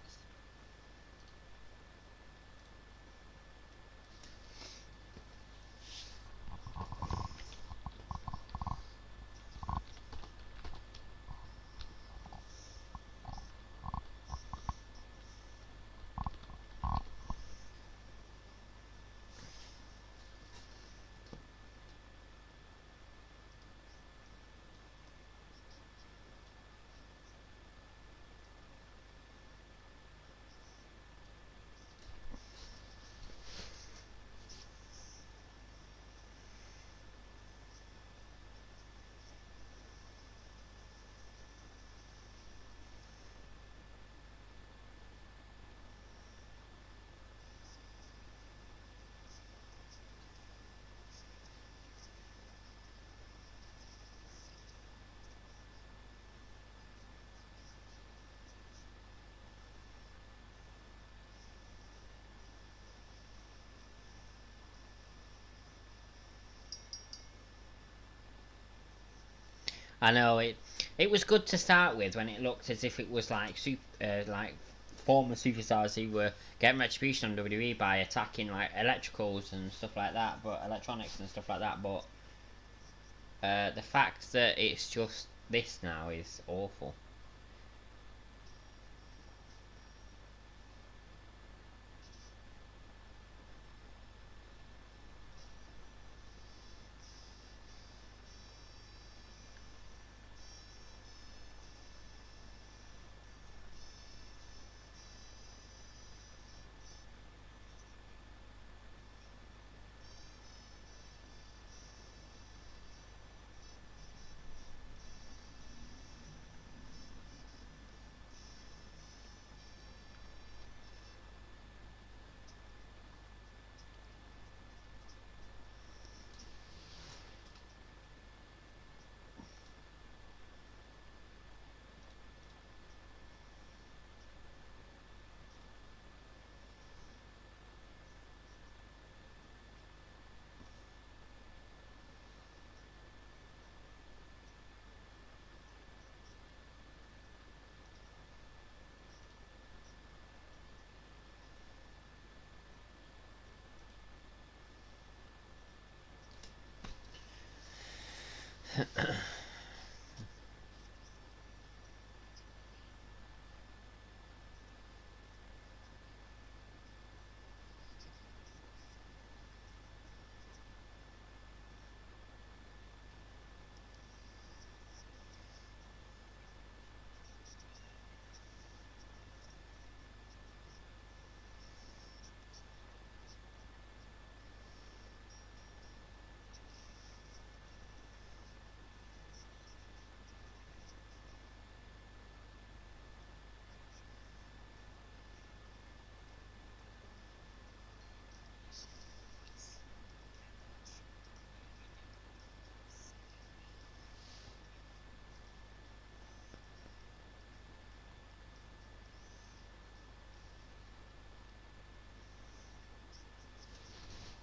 I know it was good to start with when it looked as if it was like like former superstars who were getting retribution on WWE by attacking like electricals and stuff like that, but electronics and stuff like that. But the fact that it's just this now is awful.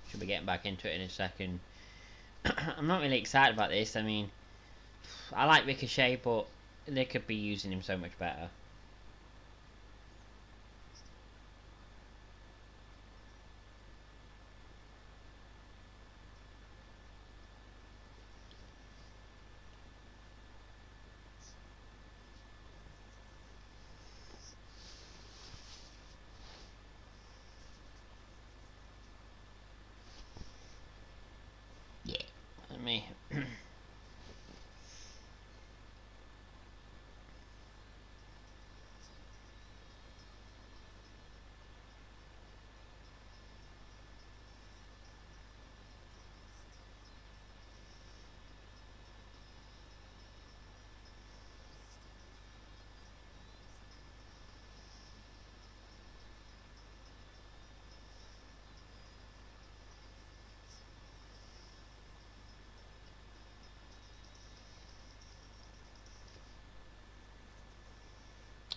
Should be getting back into it in a second. I'm not really excited about this. I mean, I like Ricochet, but they could be using him so much better. Yeah, I mean.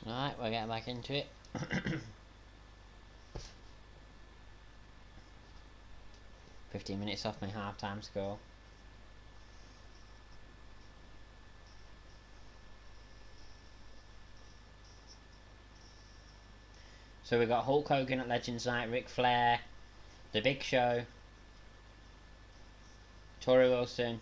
Alright, we're getting back into it. 15 minutes off my half-time score. So we got Hulk Hogan at Legends Night, Ric Flair, The Big Show, Torrie Wilson.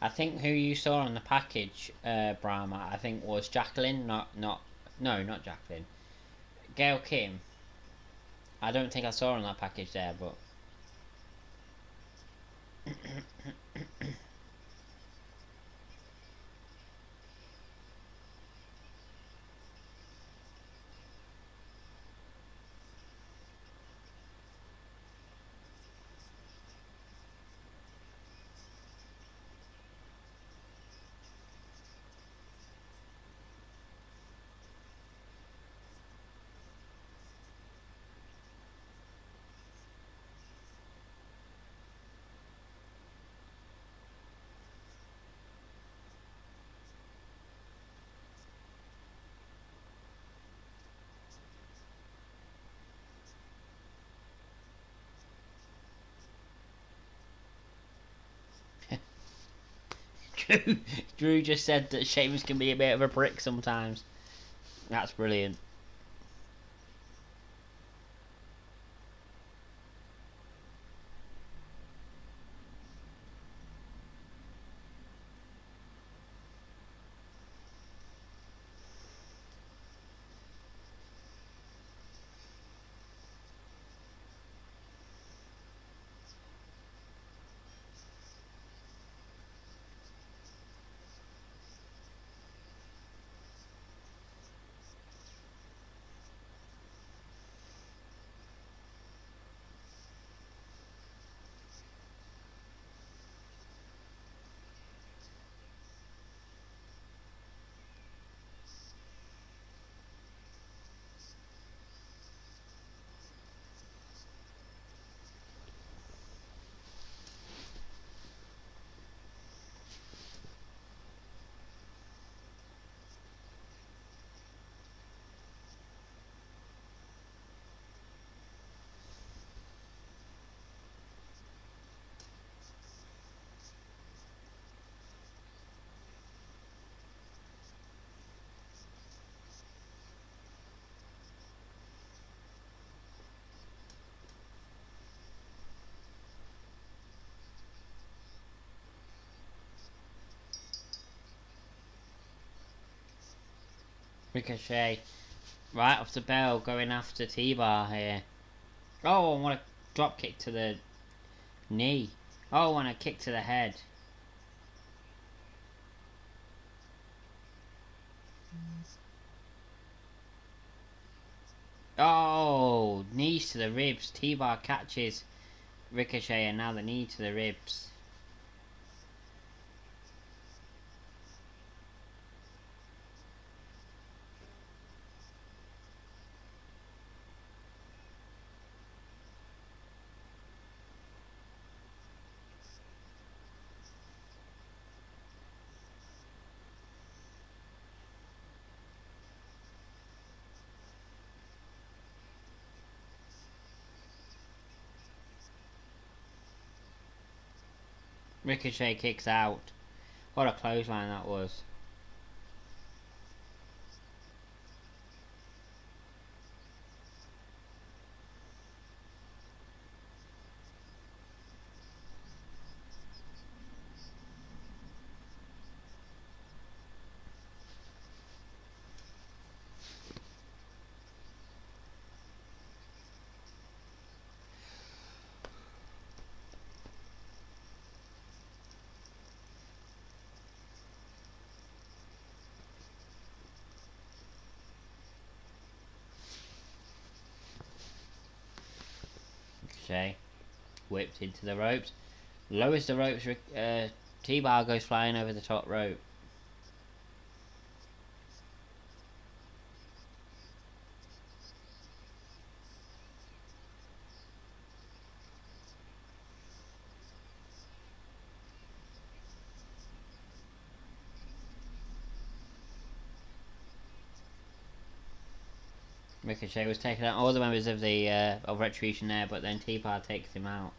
I think who you saw on the package, Brahma, I think was Jacqueline, not Jacqueline. Gail Kim. I don't think I saw her on that package there, but Drew just said that Sheamus can be a bit of a prick sometimes. That's brilliant. Ricochet. Right off the bell, going after T-Bar here. Oh, I want a drop kick to the knee. Oh, I want a kick to the head. Oh, knees to the ribs. T-Bar catches Ricochet, and now the knee to the ribs. Ricochet kicks out. What a clothesline that was. Ricochet whipped into the ropes. Lowers the ropes. T-Bar goes flying over the top rope. Ricochet was taking out all the members of the of Retribution there, but then T-Bar takes him out.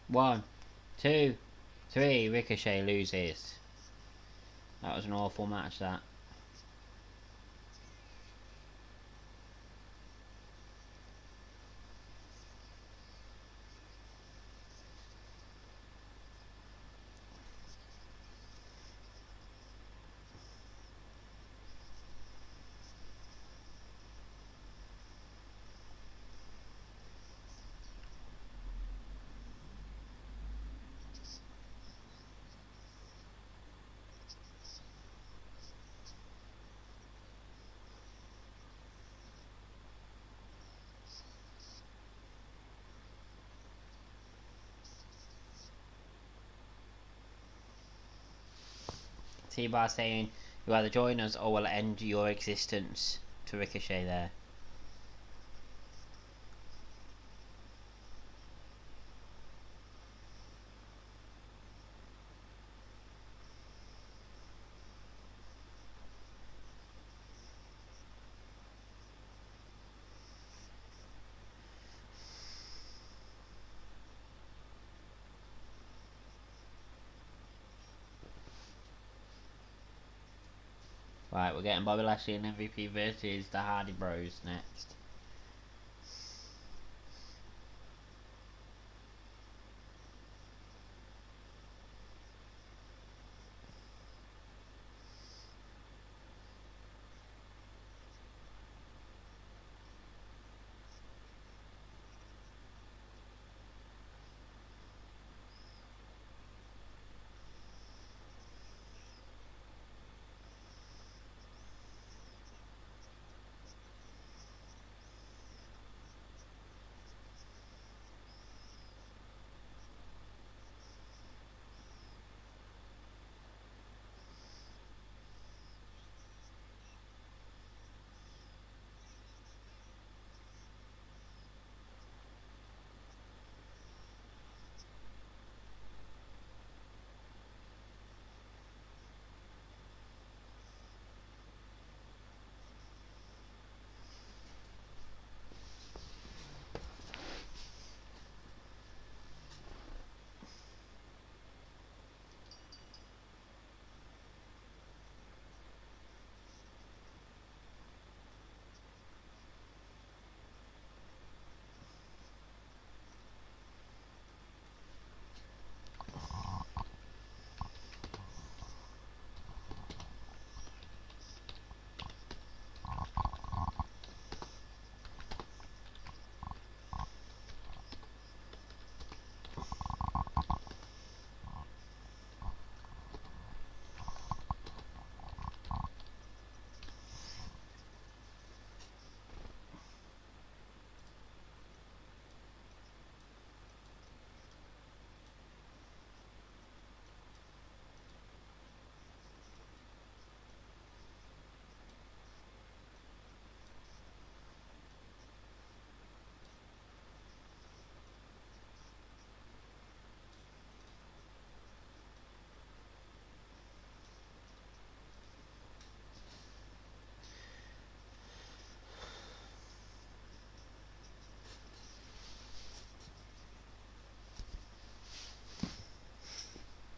One, two, three. Ricochet loses. That was an awful match, that. T-Bar saying, you either join us or we'll end your existence, to Ricochet there. Right, we're getting Bobby Lashley and MVP versus the Hardy Bros next.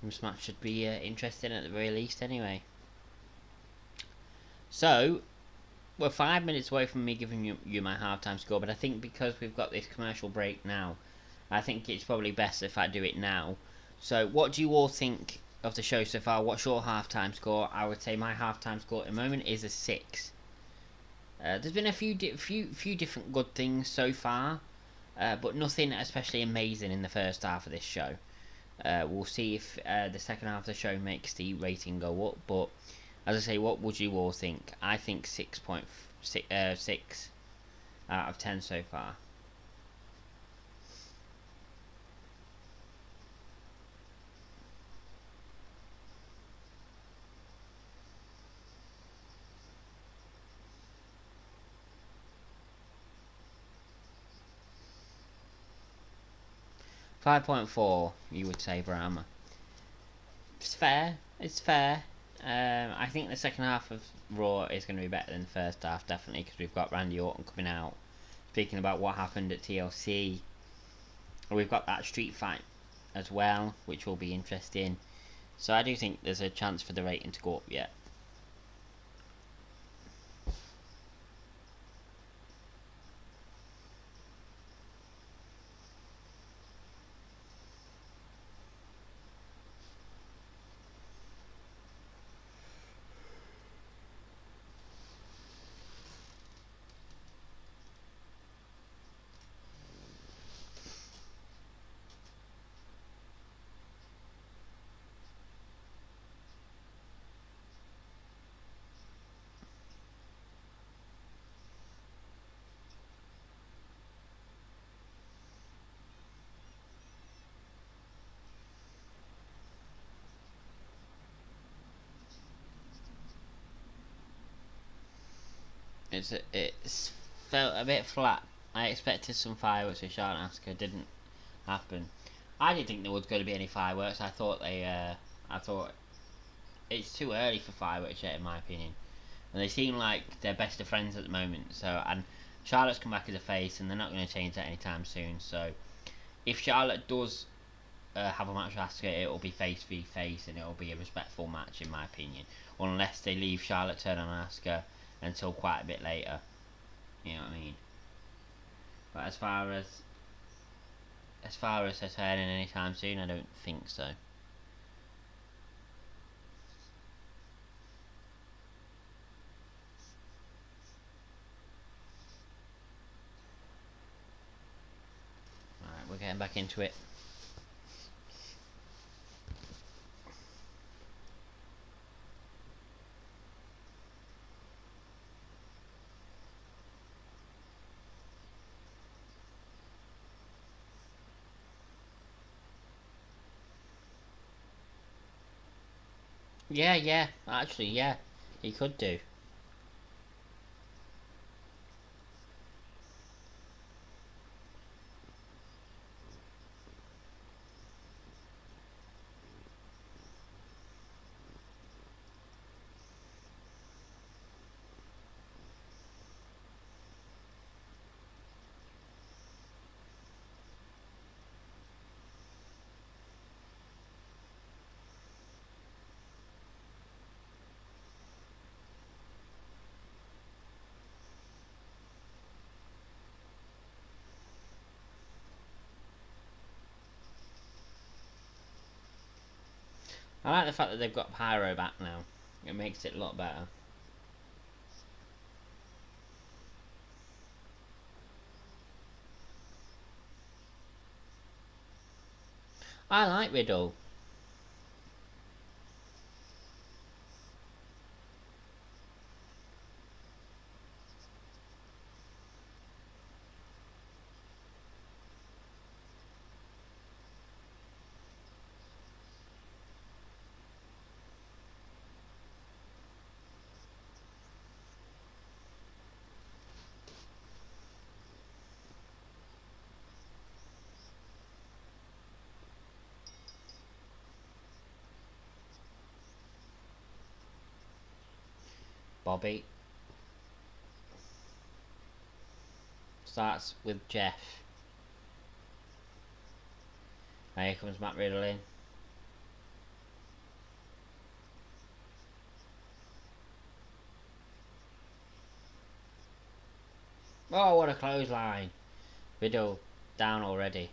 This match should be interesting at the very least anyway. So, we're 5 minutes away from me giving you my halftime score, but I think because we've got this commercial break now, I think it's probably best if I do it now. So, what do you all think of the show so far? What's your halftime score? I would say my halftime score at the moment is a 6. There's been a few different good things so far, but nothing especially amazing in the first half of this show. We'll see if the second half of the show makes the rating go up, but as I say, what would you all think? I think 6.6 out of 10 so far. $5.4, you would say, Brahma. It's fair. It's fair. I think the second half of Raw is going to be better than the first half, definitely, because we've got Randy Orton coming out, speaking about what happened at TLC. We've got that street fight as well, which will be interesting. So I do think there's a chance for the rating to go up yet. It's felt a bit flat. I expected some fireworks with Charlotte and Asuka. Didn't happen. I didn't think there was going to be any fireworks. I thought it's too early for fireworks yet, in my opinion. And they seem like they're best of friends at the moment. So, and Charlotte's come back as a face, and they're not going to change that anytime soon. So, if Charlotte does have a match with Asuka, it will be face v face, and it will be a respectful match, in my opinion. Unless they leave Charlotte turn on Asuka until quite a bit later. You know what I mean? But as far as her turning anytime soon, I don't think so. Alright, we're getting back into it. Yeah, actually, yeah, he could do. I like the fact that they've got Pyro back now. It makes it a lot better. I like Riddle. Bobby starts with Jeff. And here comes Matt Riddle in. Oh, what a clothesline. Riddle down already.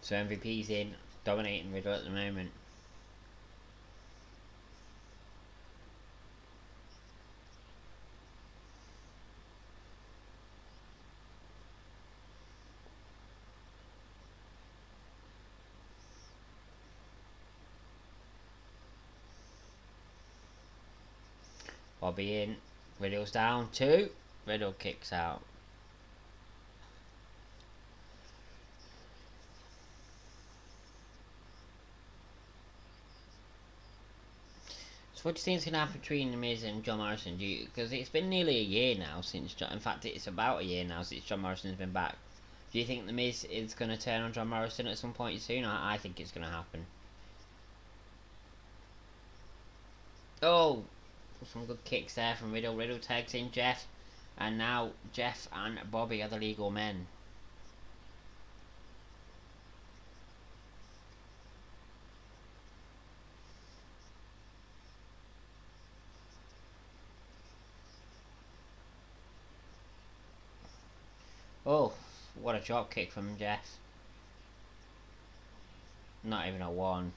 So MVP's in, dominating Riddle at the moment. Bobby in. Riddle's down 2. Riddle kicks out. So what do you think is going to happen between The Miz and John Morrison? Because it's been nearly a year now since in fact it's about a year now since John Morrison's been back. Do you think The Miz is going to turn on John Morrison at some point soon? I think it's going to happen. Oh, some good kicks there from Riddle. Riddle tags in Jeff. And now Jeff and Bobby are the legal men. Oh, what a drop kick from Jeff. Not even a 1.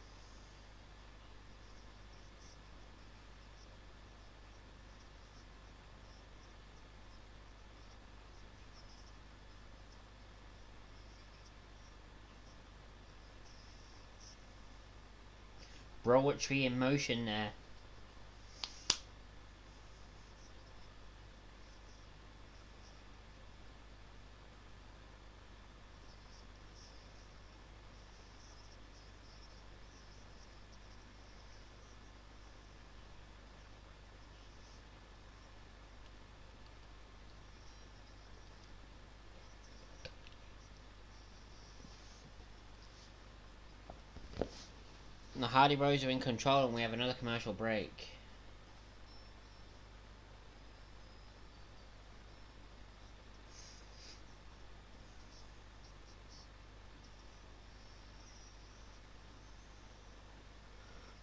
Rotary in motion there. The Hardy Bros are in control and we have another commercial break.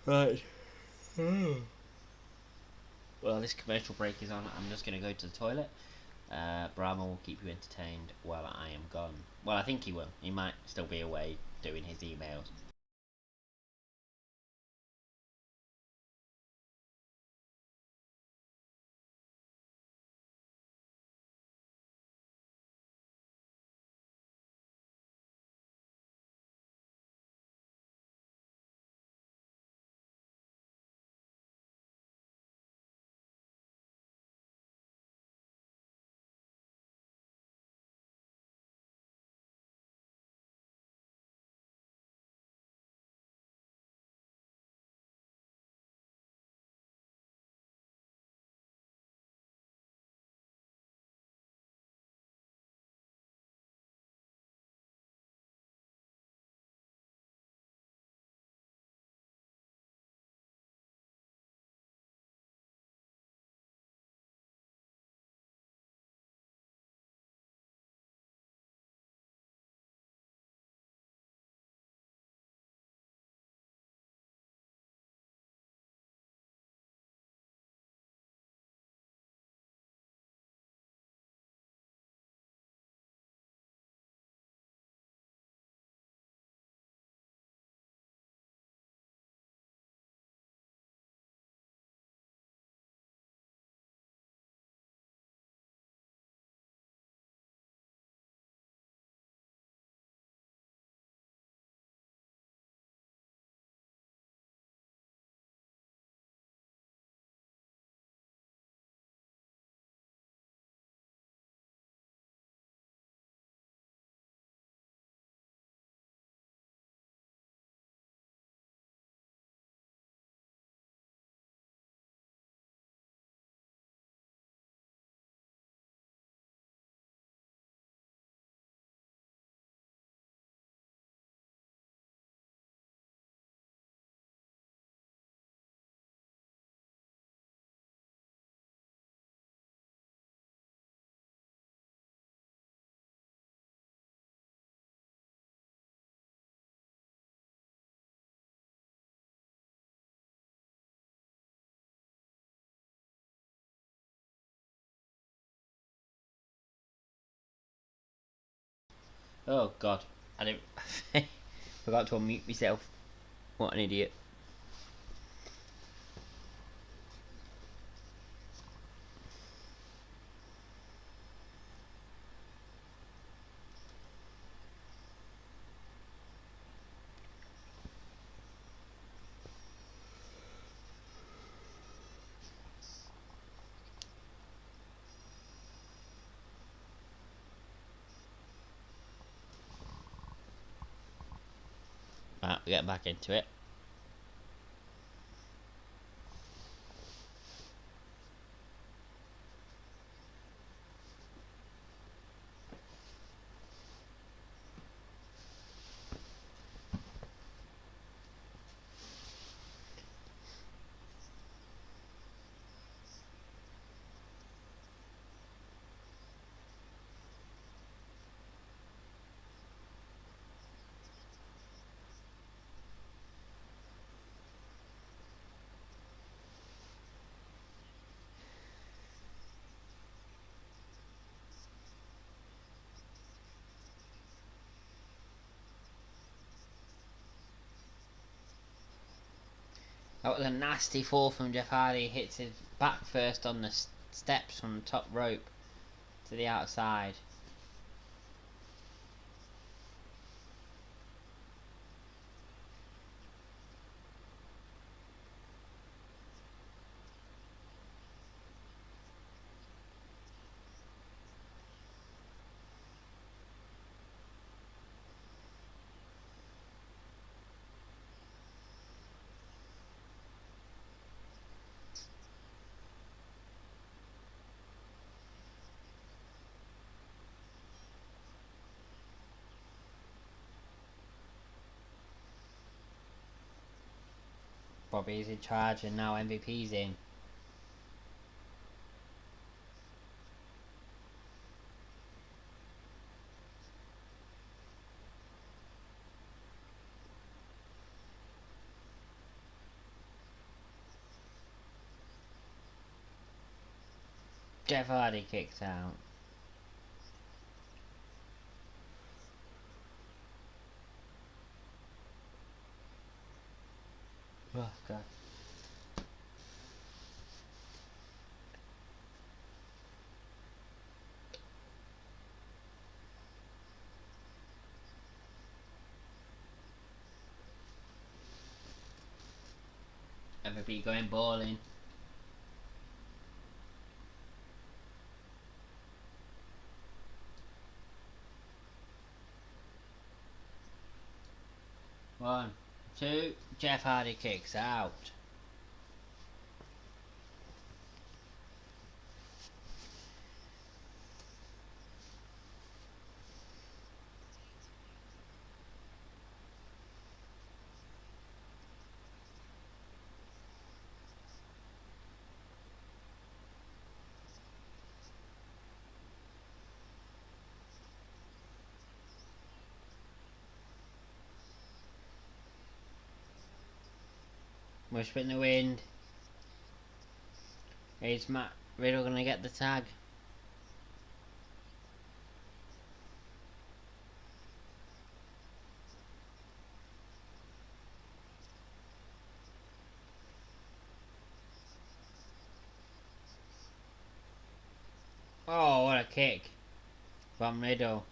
Right. Well, this commercial break is on. I'm just going to go to the toilet. Brahma will keep you entertained while I am gone. Well, I think he will. He might still be away doing his emails. Oh God, I didn't. Forgot to unmute myself. What an idiot. Right, we get back into it. That was a nasty fall from Jeff Hardy. Hits his back first on the steps from the top rope to the outside. Robbie's in charge and now MVP's in. Jeff Hardy kicks out. Oh god. MVP going bowling. One, two, Jeff Hardy kicks out. Whisper in the wind. Is Matt Riddle gonna get the tag? Oh, what a kick from Riddle.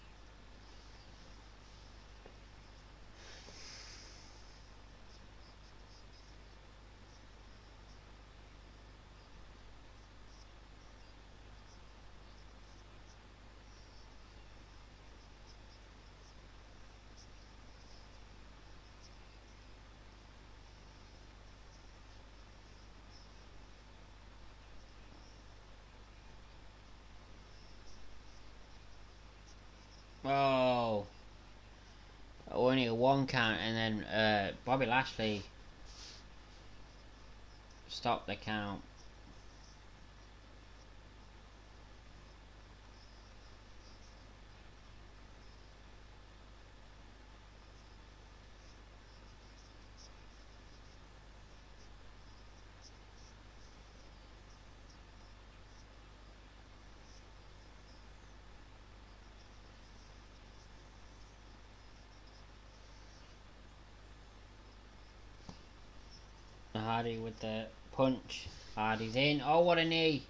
Oh, only a one count, and then Bobby Lashley stopped the count. Hardy with the punch. Hardy's in. Oh, what a knee!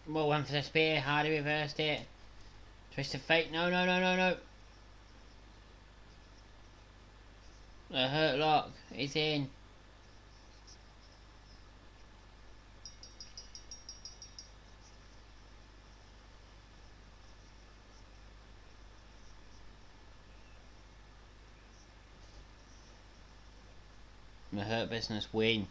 Well, went for the spear. Hardy reversed it. Twist of fate. No, no, no, no, no. The hurt lock is in. The Hurt Business win.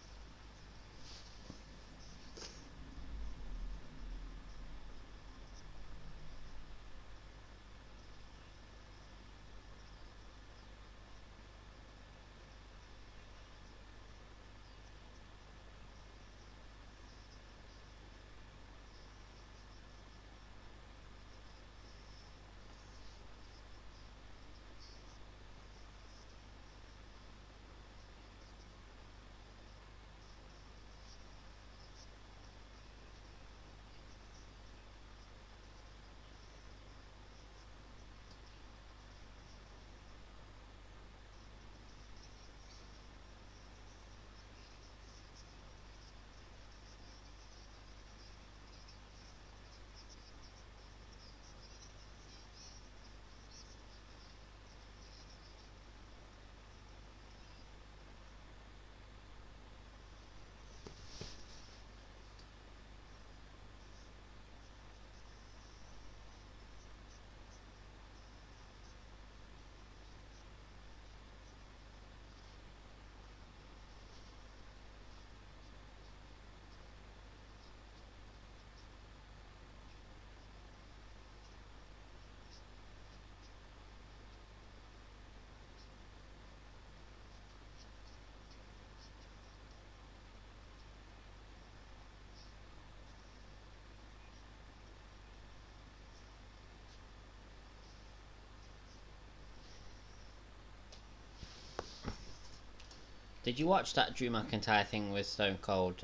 Did you watch that Drew McIntyre thing with Stone Cold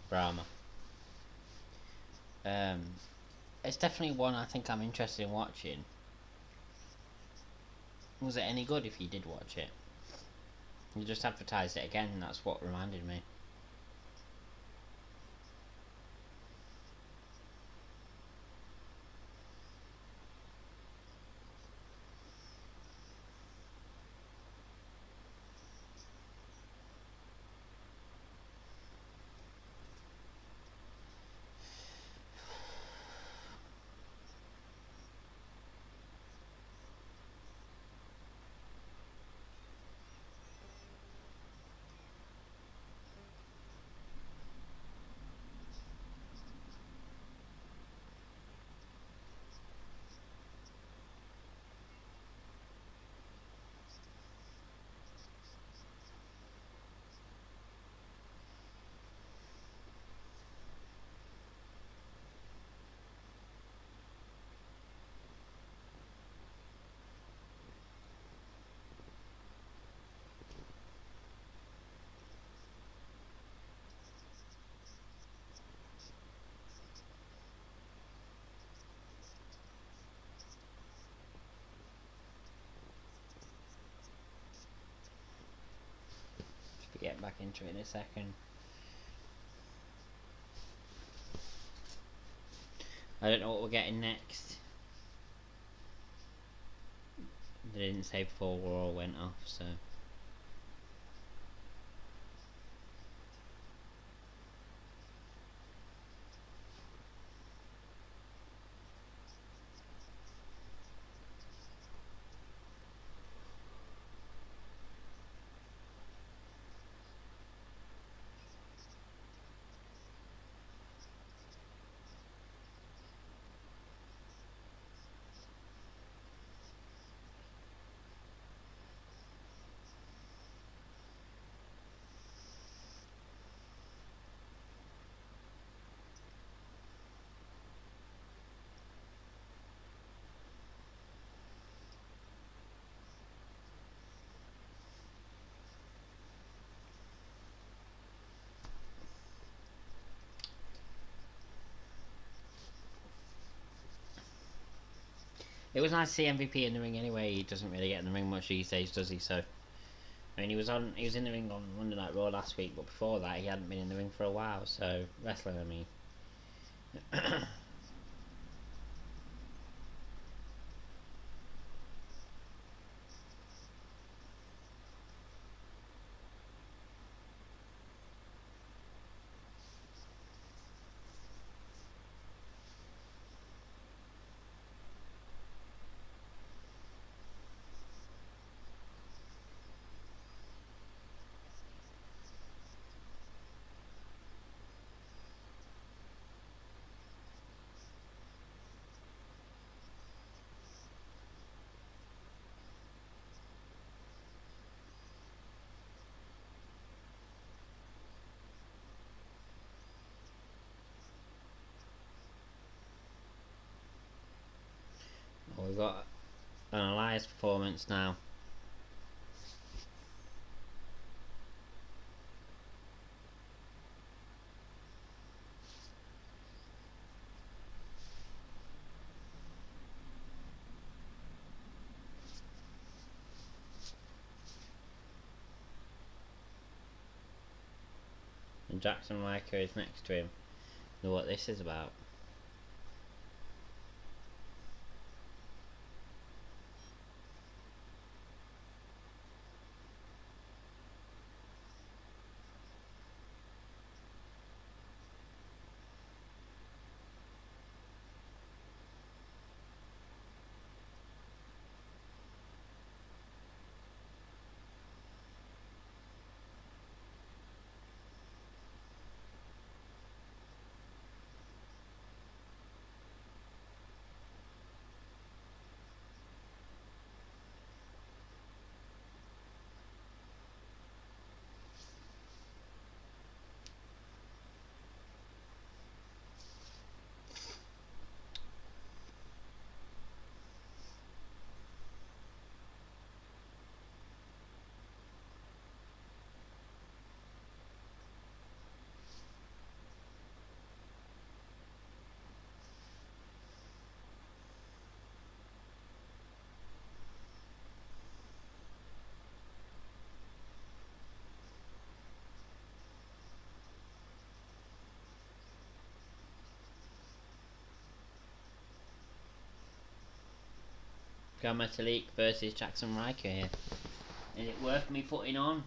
Brahma? Um, it's definitely one I think I'm interested in watching. Was it any good if you did watch it? You just advertised it again, and that's what reminded me. Should we get back into it in a second? I don't know what we're getting next. They didn't say before Raw went off, so. It was nice to see MVP in the ring anyway. He doesn't really get in the ring much these days, does he? So, I mean, he was in the ring on Monday Night Raw last week, but before that, he hadn't been in the ring for a while. So, wrestling, I mean. Well, we've got an Elias performance now. And Jackson Riker is next to him. Know what this is about. Grand Metalik versus Jackson Riker here. Is it worth me putting on?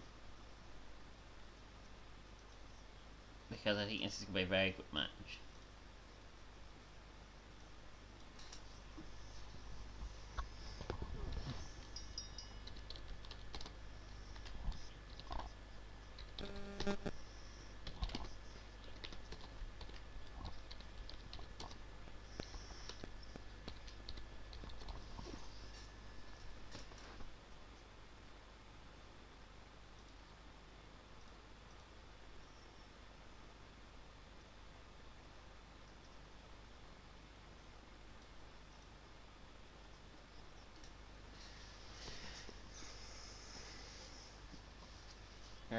Because I think this is going to be a very good match.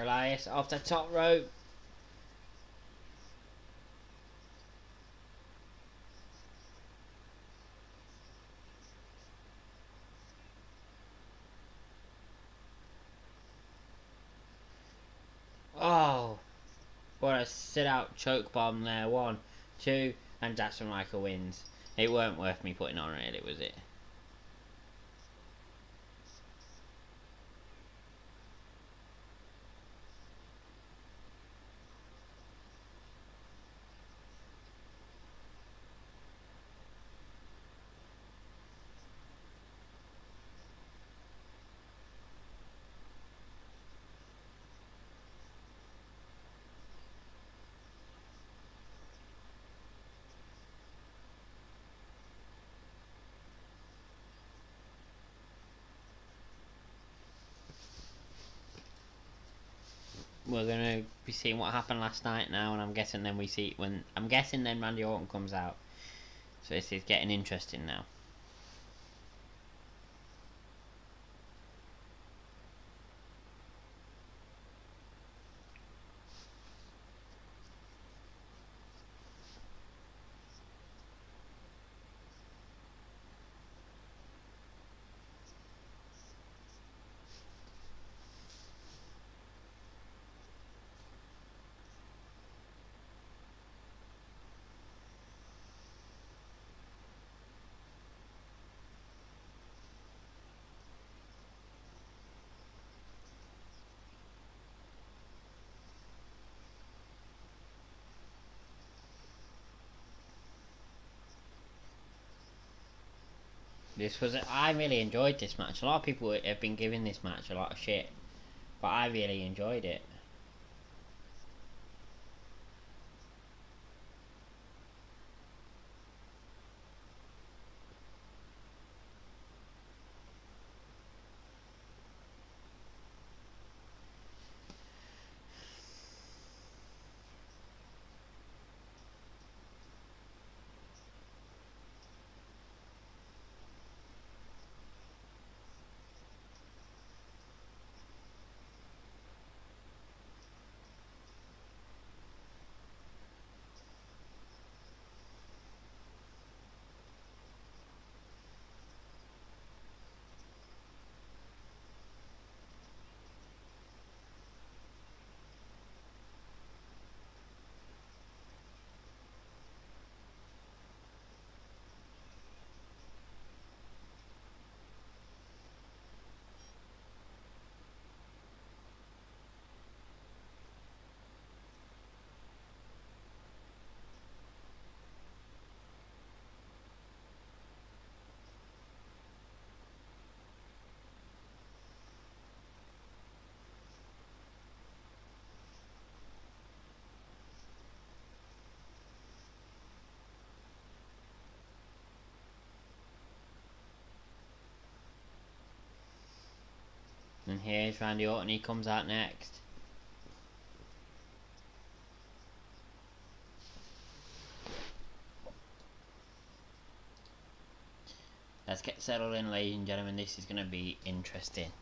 Elias off the top rope. Oh, what a sit out choke bomb there. 1, 2, and Jackson Riker wins. It weren't worth me putting on, really, was it? We're gonna be seeing what happened last night now, and I'm guessing then then Randy Orton comes out. So this is getting interesting now. I really enjoyed this match. A lot of people have been giving this match a lot of shit, but I really enjoyed it. And here's Randy Orton, he comes out next. Let's get settled in, ladies and gentlemen. This is going to be interesting.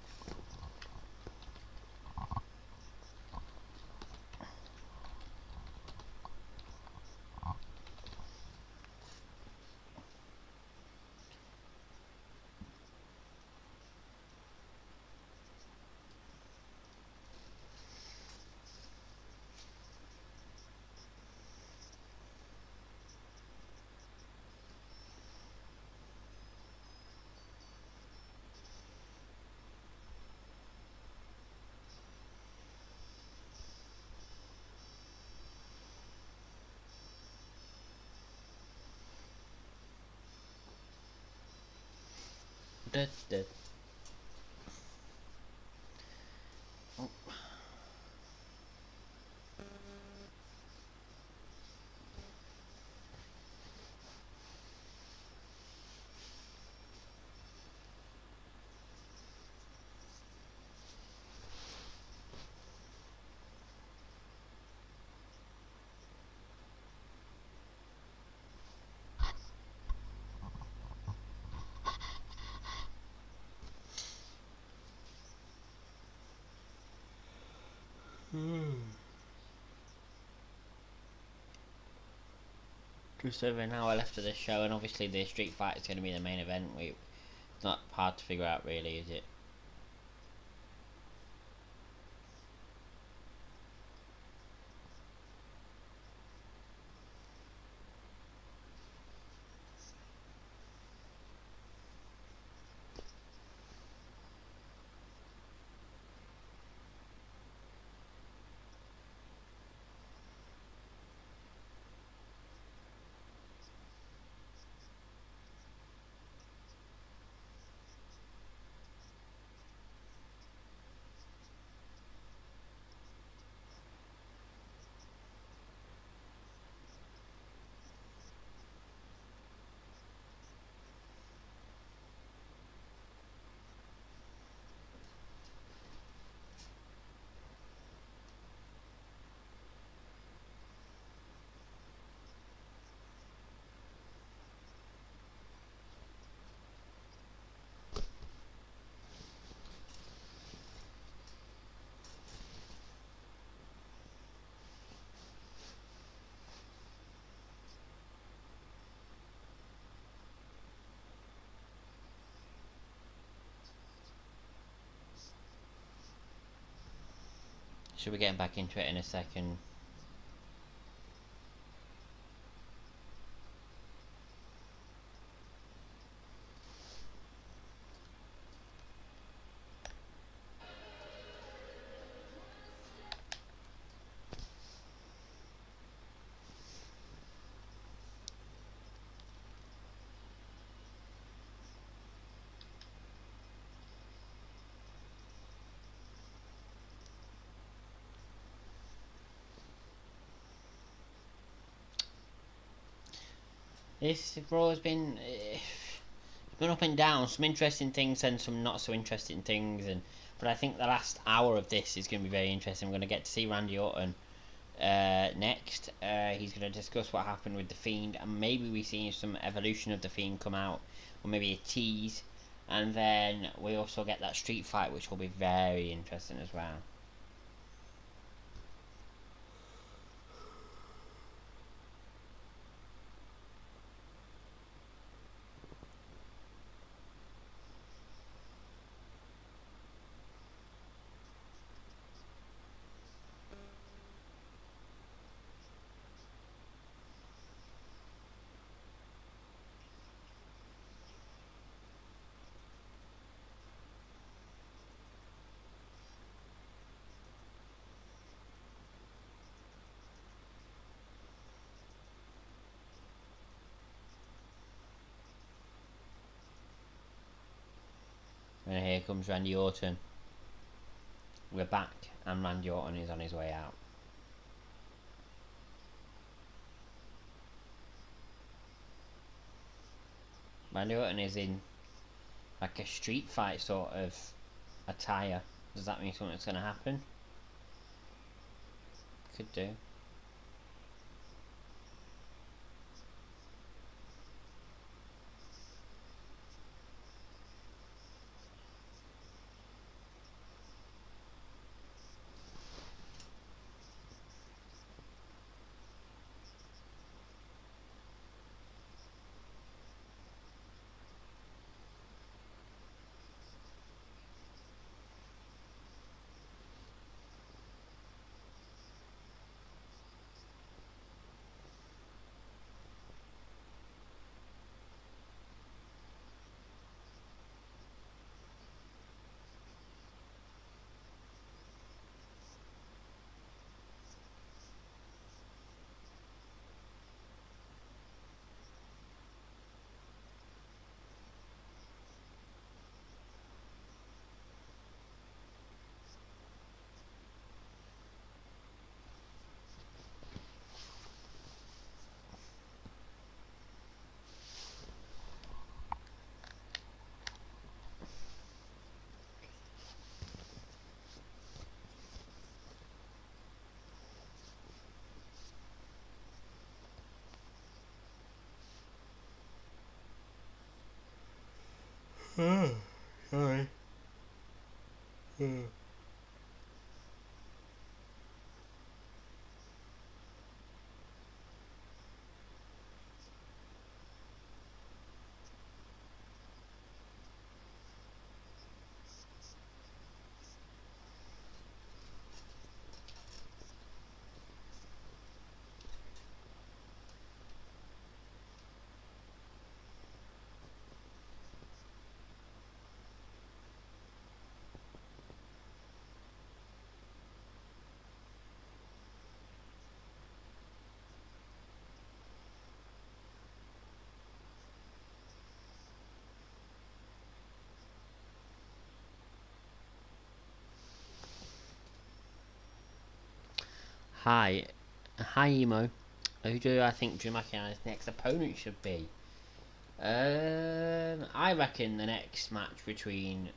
Oh. Just over an hour left of the show, and obviously the street fight is going to be the main event. It's not hard to figure out, really, is it? Should be getting back into it in a second. This Raw has been up and down. Some interesting things and some not so interesting things. But I think the last hour of this is going to be very interesting. We're going to get to see Randy Orton next. He's going to discuss what happened with the Fiend, and maybe we see some evolution of the Fiend come out, or maybe a tease. And then we also get that street fight, which will be very interesting as well. And here comes Randy Orton. We're back, and Randy Orton is on his way out. Randy Orton is in like a street fight sort of attire. Does that mean something's going to happen? Could do. Hi, hi Emo. Who do I think Drew McIntyre's next opponent should be? I reckon the next match McIntyre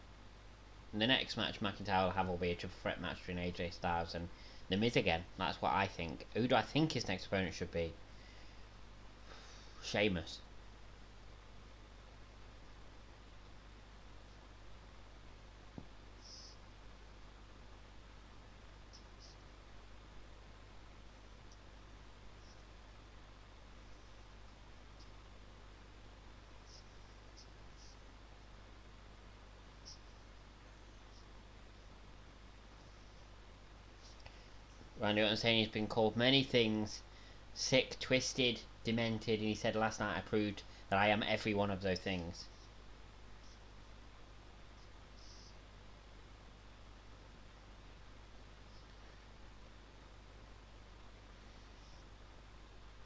will have will be a triple threat match between AJ Styles and The Miz again. That's what I think. Who do I think his next opponent should be? Sheamus. Randy Orton saying he's been called many things: sick, twisted, demented, and he said last night I proved that I am every one of those things.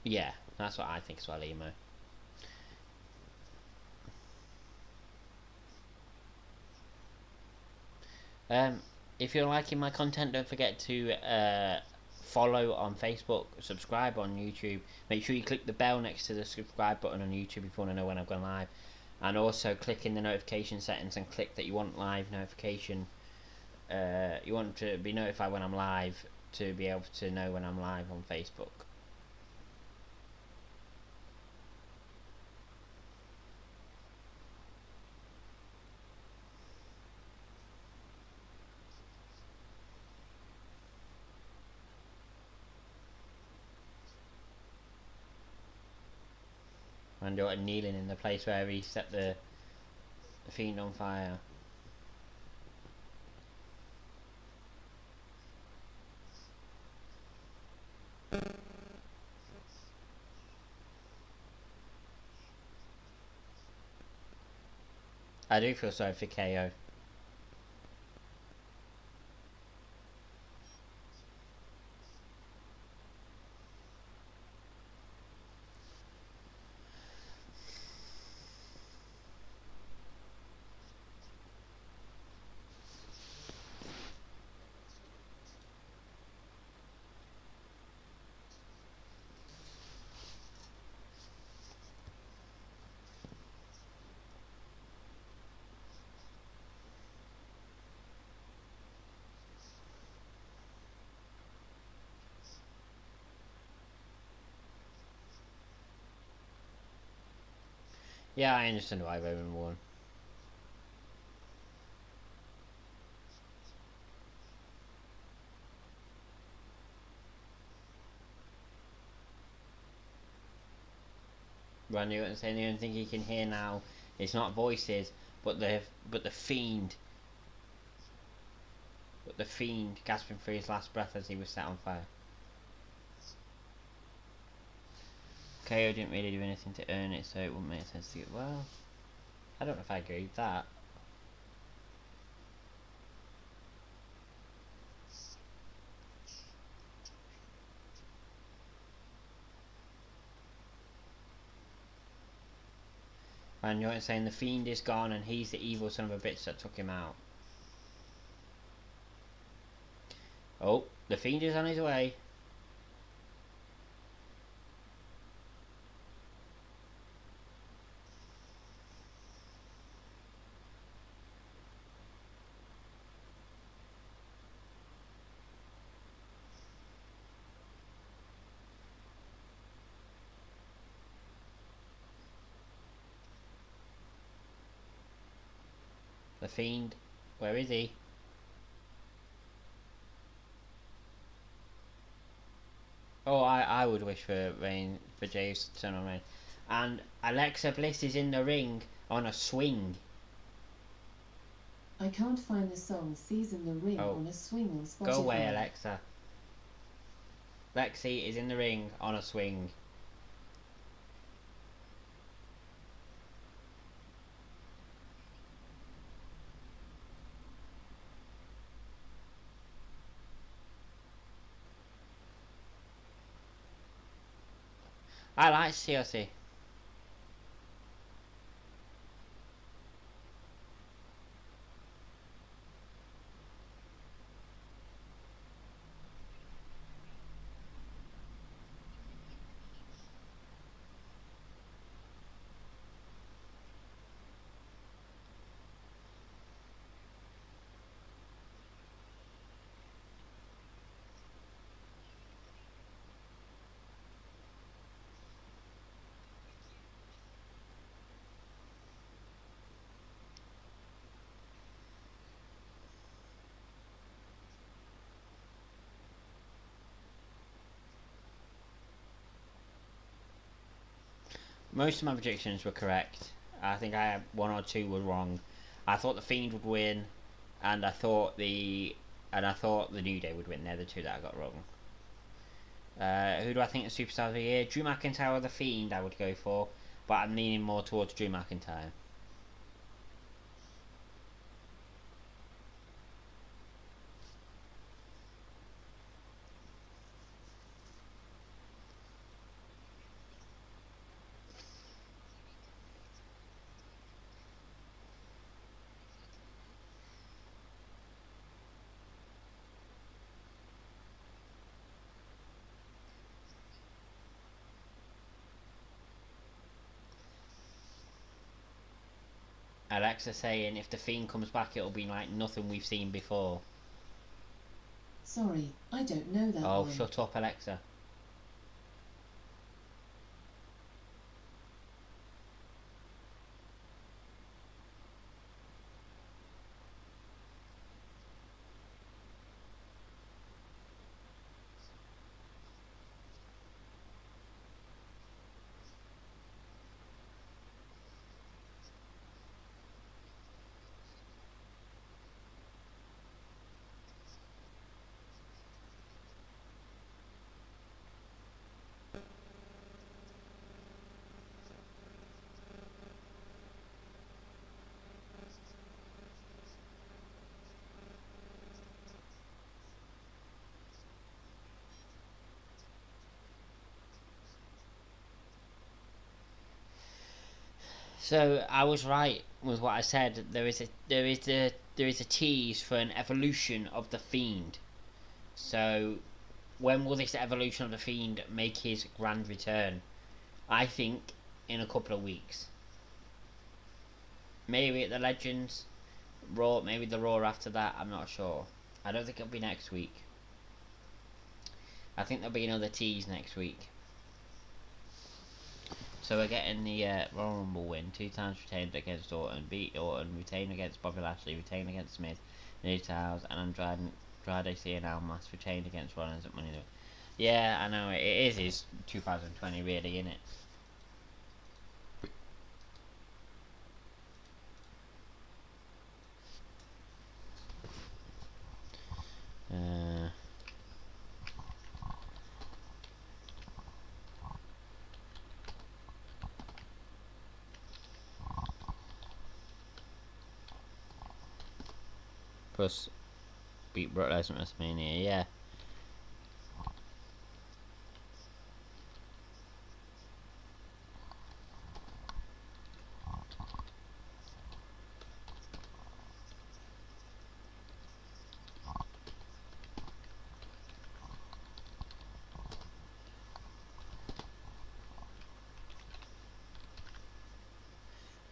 Yeah, that's what I think as well, Emo. If you're liking my content, don't forget to follow on Facebook, subscribe on YouTube. Make sure you click the bell next to the subscribe button on YouTube if you want to know when I've gone live. And also click in the notification settings and click that you want live notification. You want to be notified when I'm live to be able to know when I'm live on Facebook. Randy Orton kneeling in the place where he set the Fiend on fire. I do feel sorry for KO. Yeah, I understand why Roman won. Randy Orton saying the only thing he can hear now is not voices, but the fiend, gasping for his last breath as he was set on fire. KO didn't really do anything to earn it, so it wouldn't make sense to get. Well, I don't know if I agree with that. Randy Orton saying the fiend is gone and he's the evil son of a bitch that took him out. Oh, the fiend is on his way. The fiend, where is he? Oh, I would wish for Rain for Jay's to turn on Rain. And Alexa Bliss is in the ring on a swing. I can't find the song Season the Ring on a swing on Spotify. Go away, Alexa. Lexi is in the ring on a swing. I like CLC. Most of my predictions were correct. I think I had one or two were wrong. I thought the Fiend would win, and I thought the New Day would win. They're the two that I got wrong. Who do I think the superstars of the year? Drew McIntyre or the Fiend? I would go for, but I'm leaning more towards Drew McIntyre. Alexa saying if the Fiend comes back, it'll be like nothing we've seen before. Sorry, I don't know that Oh, one. shut up, Alexa. So I was right with what I said. There is a tease for an evolution of the Fiend. So when will this evolution of the Fiend make his grand return? I think in a couple of weeks. Maybe at the Legends Raw, maybe the Raw after that. I'm not sure. I don't think it'll be next week. I think there'll be another tease next week. So we're getting the Royal Rumble win, 2 times retained against Orton, beat Orton, retained against Bobby Lashley, retained against Smith, Nate House, and Andrade Cien Almas, retained against Rollins at Money in the Bank. Yeah, I know, it is his 2020 really, isn't it? Plus, beat Brock Lesnar at WrestleMania, yeah.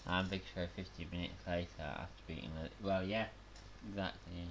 And Big Show 50 minutes later after beating the... Well, yeah, exactly, yeah.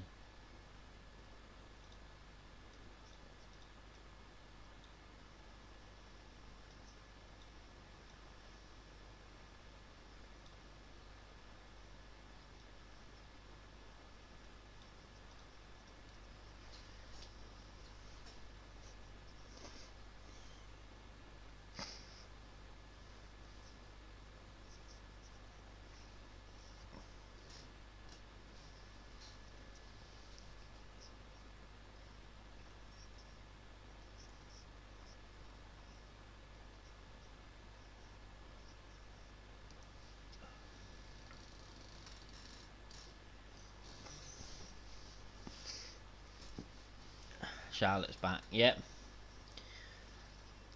Charlotte's back, yep.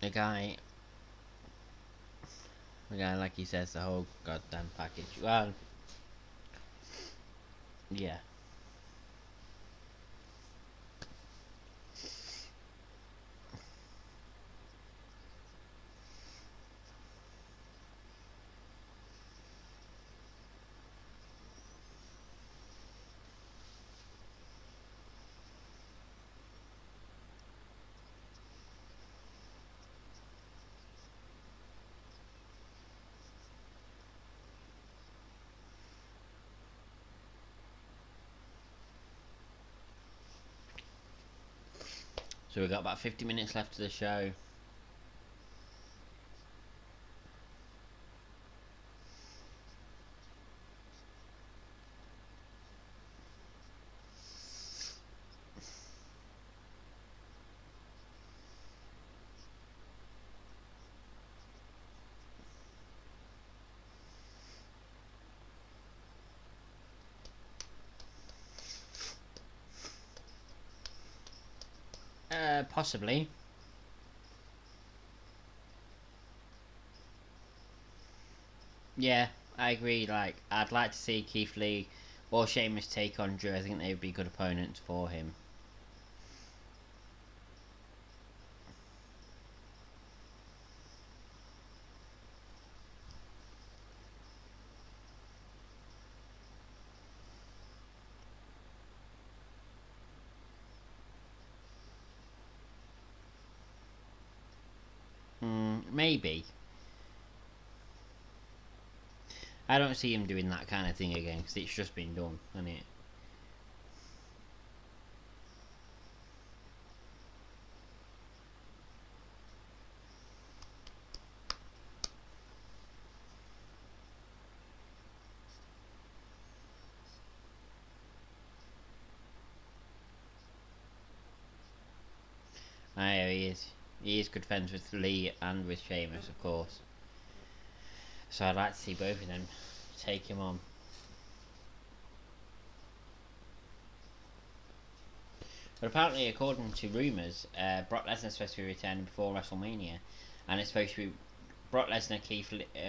The guy, like he says, the whole goddamn package. Well, yeah. So we've got about 50 minutes left of the show. Possibly. Yeah, I agree. Like, I'd like to see Keith Lee or Sheamus take on Drew. I think they would be good opponents for him. Maybe. I don't see him doing that kind of thing again because it's just been done, hasn't it? I know he is. He is good friends with Lee and with Sheamus, of course. So I'd like to see both of them take him on. But apparently, according to rumours, Brock Lesnar's supposed to be returning before WrestleMania, and it's supposed to be Brock Lesnar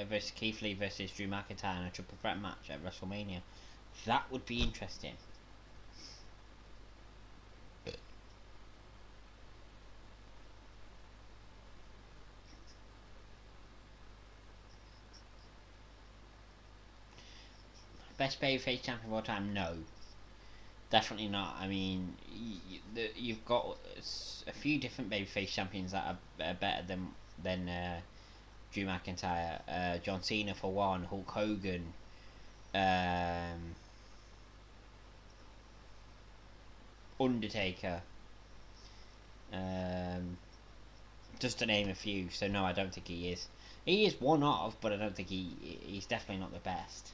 versus Keith Lee versus Drew McIntyre in a triple threat match at WrestleMania. That would be interesting. Best babyface champion of all time? No, definitely not. I mean, you've got a few different babyface champions that are better than Drew McIntyre. John Cena for one, Hulk Hogan, Undertaker, just to name a few. So no, I don't think he is. He is one of, but I don't think he's definitely not the best.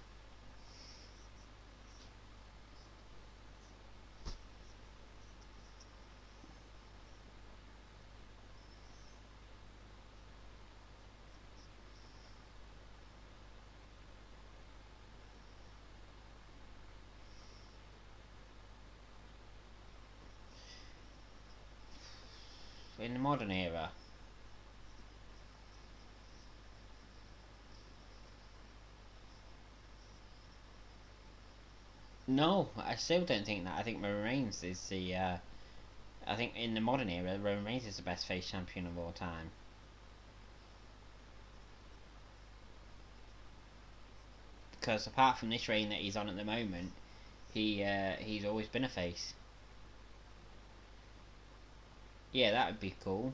In the modern era, no, I still don't think that. I think Roman Reigns is the. I think in the modern era, Roman Reigns is the best face champion of all time. Because apart from this reign that he's on at the moment, he's always been a face. Yeah, that would be cool.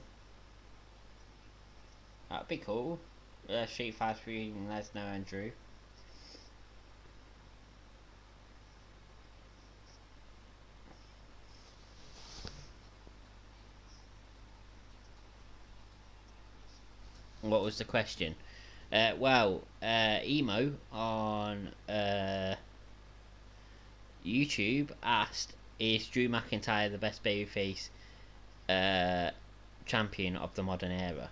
That would be cool. Street Fight between Lesnar and Drew. What was the question? Emo on YouTube asked, "Is Drew McIntyre the best babyface champion of the modern era?"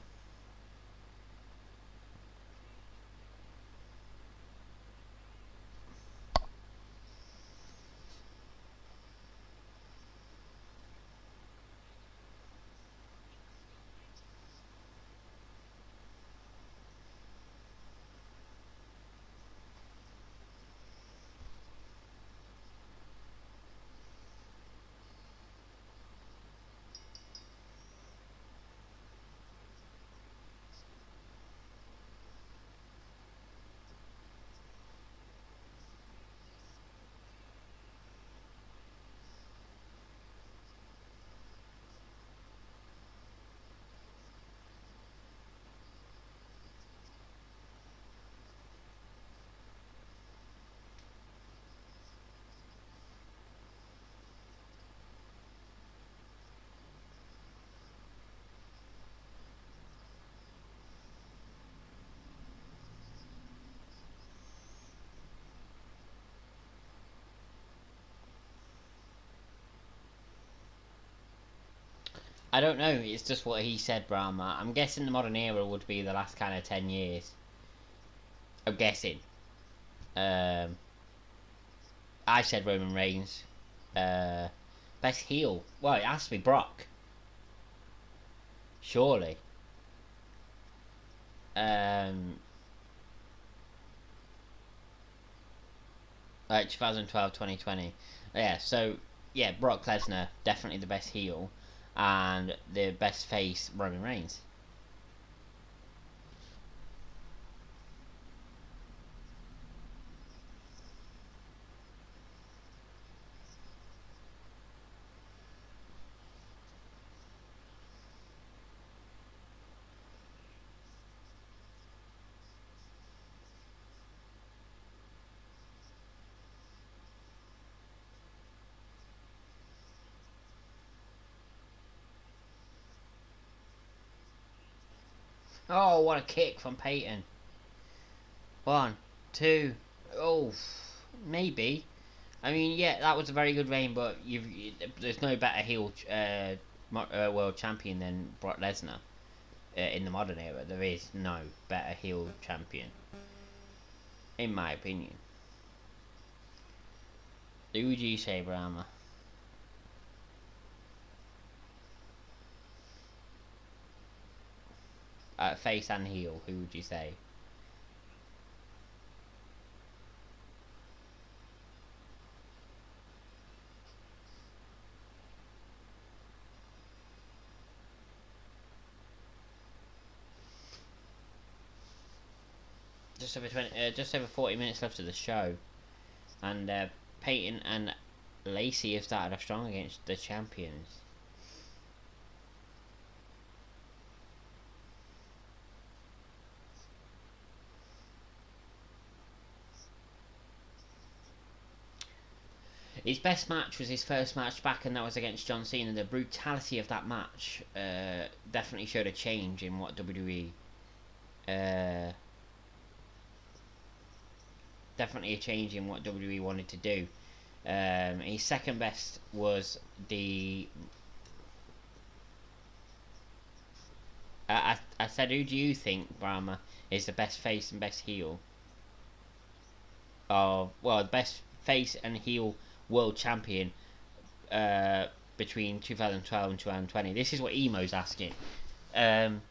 I don't know. It's just what he said, Brahma. I'm guessing the modern era would be the last kind of 10 years. I'm guessing. Um, I said Roman Reigns. Best heel. Well, it has to be Brock. surely. 2012, 2020. Yeah, so yeah, Brock Lesnar definitely the best heel, and the best face Roman Reigns. Oh, what a kick from Peyton! 1, 2. Oh, maybe. I mean, yeah, that was a very good reign, but there's no better heel world champion than Brock Lesnar in the modern era. There is no better heel champion, in my opinion. Who would you say, Brahma? Face and heel, who would you say? Just over 40 minutes left of the show, and Peyton and Lacey have started off strong against the champions. His best match was his first match back, and that was against John Cena. The brutality of that match definitely showed a change in what WWE. Definitely a change in what WWE wanted to do. His second best was the. I said, who do you think, Brahma, is the best face and best heel? Well, the best face and heel world champion between 2012 and 2020. This is what Emo's asking. And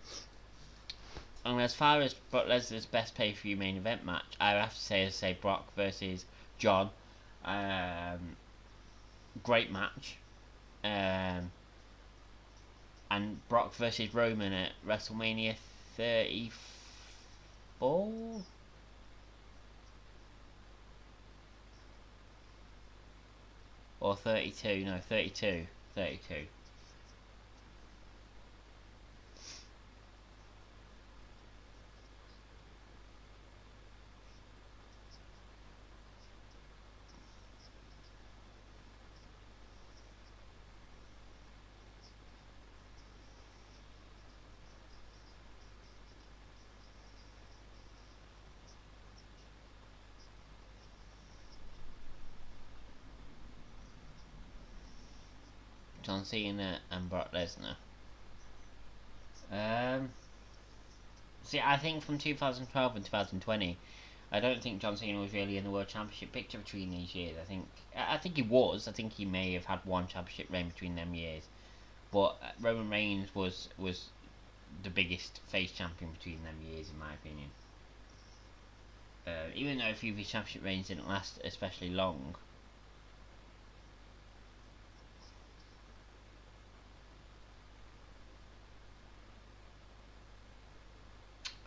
as far as Brock Lesnar's best pay-per-view main event match, I have to say Brock versus John. Great match. And Brock versus Roman at WrestleMania 34. Or 32, no, 32. 32. John Cena and Brock Lesnar. See, I think from 2012 and 2020, I don't think John Cena was really in the World Championship picture between these years. I think he was. I think he may have had one championship reign between them years, but Roman Reigns was the biggest face champion between them years, in my opinion. Even though a few of his championship reigns didn't last especially long.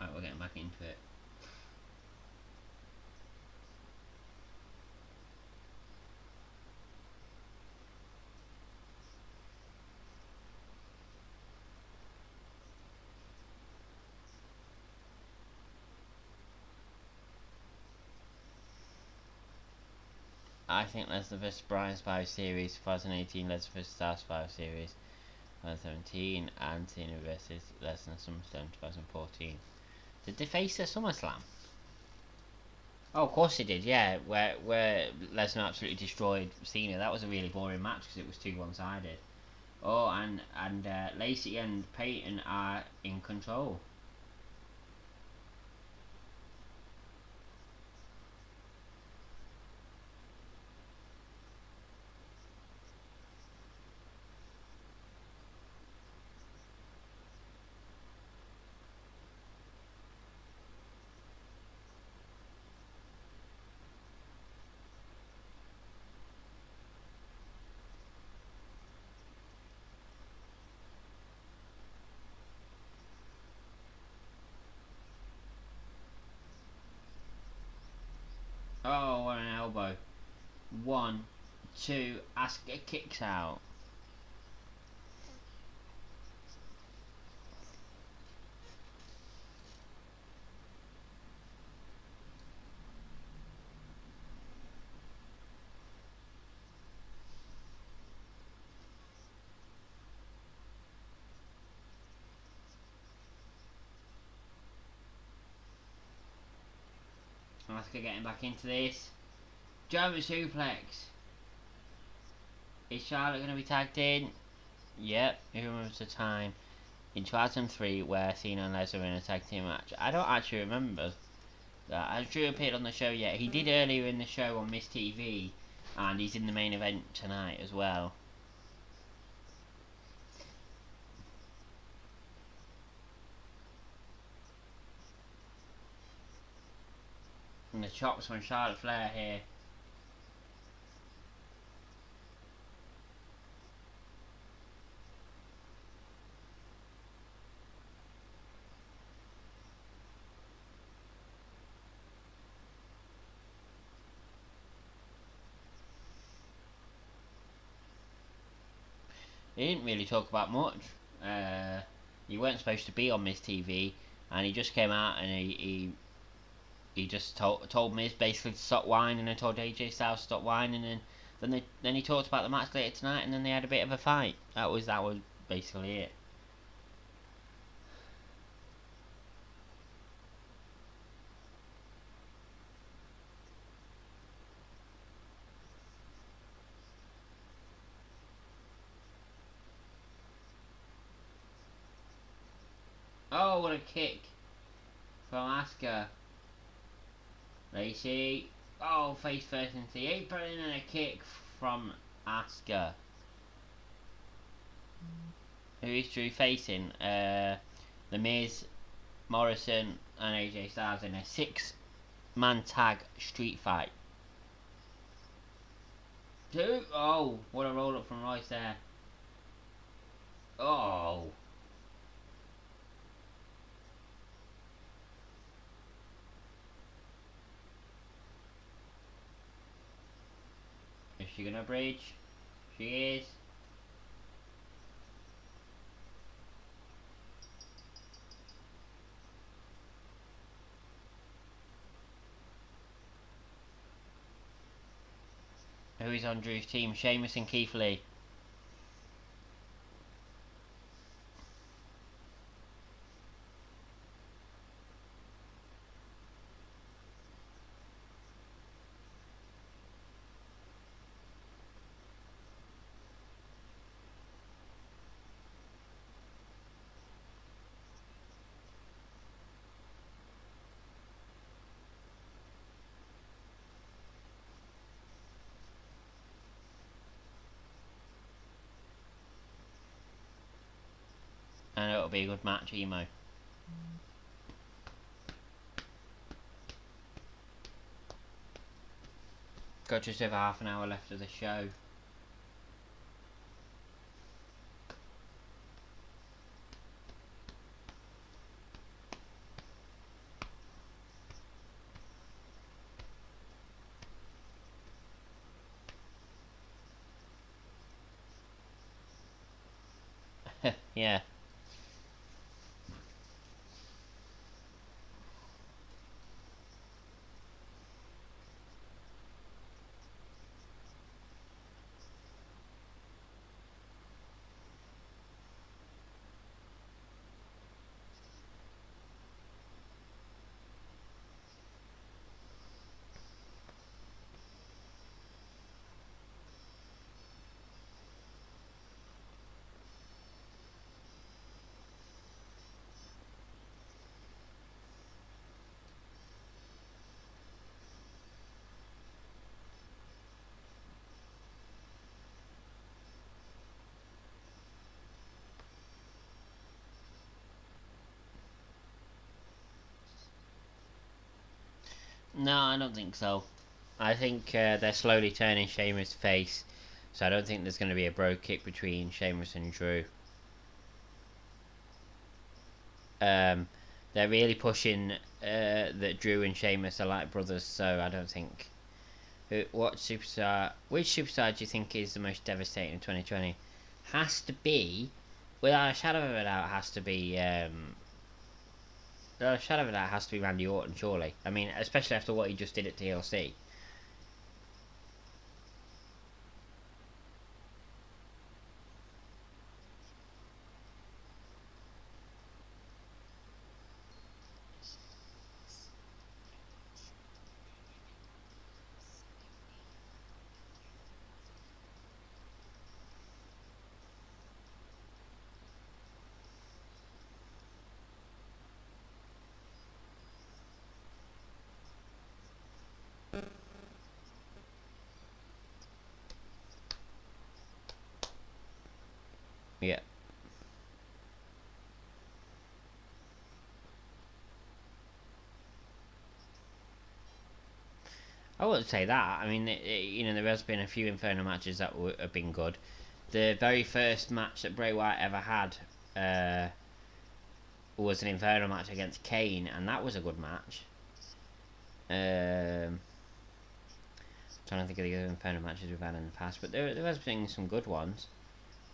Right, we're getting back into it. I think Lesnar vs Bryan Survivor Series 2018, Lesnar vs Star Survivor Series 2017, and Cena vs Lesnar SummerSlam 2014. Did they face at SummerSlam? Oh, of course they did. Yeah, where Lesnar absolutely destroyed Cena. That was a really boring match because it was too one-sided. Oh, and Lacey and Peyton are in control. elbow. 1, 2, Asuka kicks out. Asuka getting back into this. German suplex. Is Charlotte going to be tagged in? Yep, who remembers the time in 2003 where Cena and Lesnar were in a tag team match? I don't actually remember that. Has Drew appeared on the show yet? He did earlier in the show on Miss TV, and he's in the main event tonight as well. And the chops from Charlotte Flair here. He didn't really talk about much. He weren't supposed to be on Miss TV, and he just came out and he just told Miz basically to stop whining, and told AJ Styles to stop whining, and then he talked about the match later tonight, and then they had a bit of a fight. That was basically it. Oh, what a kick from Asuka. Lacey. Oh, face first into the apron, and a kick from Asuka. Who is Drew facing? The Miz, Morrison, and AJ Styles in a 6-man tag street fight. Oh, what a roll up from Royce there. Oh. Is she gonna bridge? She is. Who is on Drew's team? Sheamus and Keith Lee. And it'll be a good match, Emo. Got just over half an hour left of the show. Yeah. No, I don't think so. I think they're slowly turning Sheamus' face, so I don't think there's going to be a bro kick between Sheamus and Drew. They're really pushing that Drew and Sheamus are like brothers, so I don't think What superstar? Which superstar do you think is the most devastating in 2020? Has to be, without a shadow of a doubt, has to be. Without a shadow of a doubt, has to be Randy Orton, surely. I mean, especially after what he just did at TLC. Yeah. I wouldn't say that. I mean, there has been a few Inferno matches that have been good. The very first match that Bray Wyatt ever had was an Inferno match against Kane, and that was a good match. Trying to think of the other Inferno matches we've had in the past, but there has been some good ones.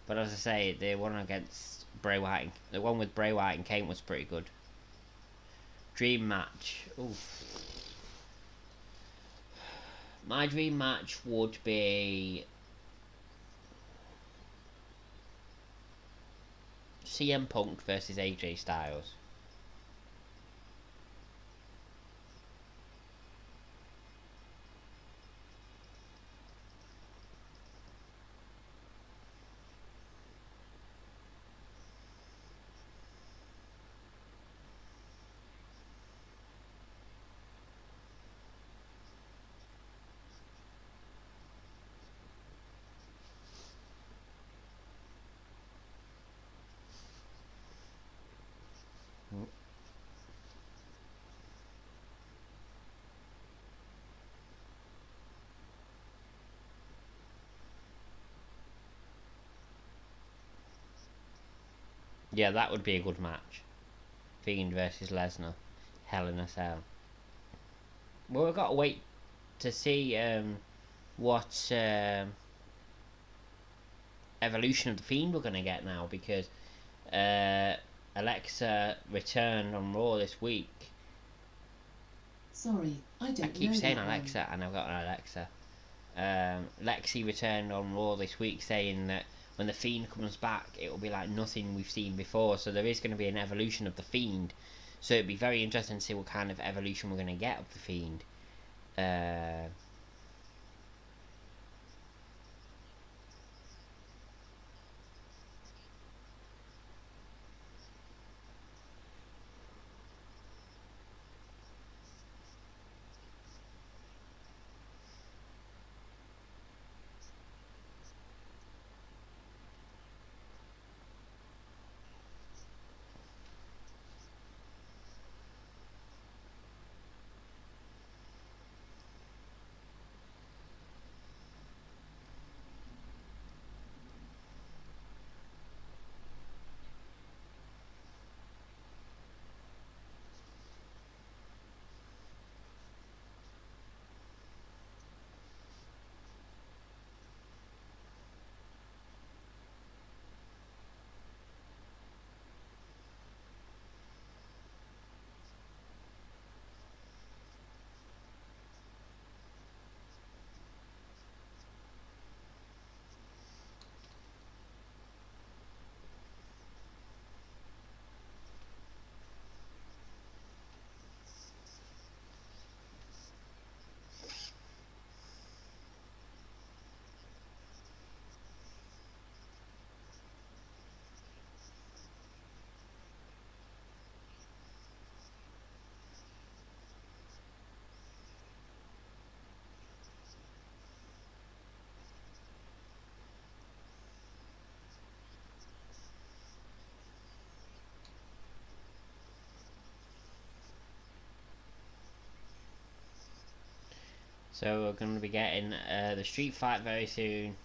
But as I say, the one against Bray Wyatt, the one with Bray Wyatt and Kane was pretty good. Dream match. Oof. My dream match would be CM Punk versus AJ Styles. Yeah, that would be a good match. Fiend versus Lesnar. Hell in a Cell. Well, we've got to wait to see what evolution of the Fiend we're going to get now, because Alexa returned on Raw this week. Sorry, I keep saying Alexa, and I've got an Alexa. Lexi returned on Raw this week saying that when the Fiend comes back, it will be like nothing we've seen before. So there is going to be an evolution of the Fiend. So it'd be very interesting to see what kind of evolution we're going to get of the Fiend. So we're going to be getting the street fight very soon.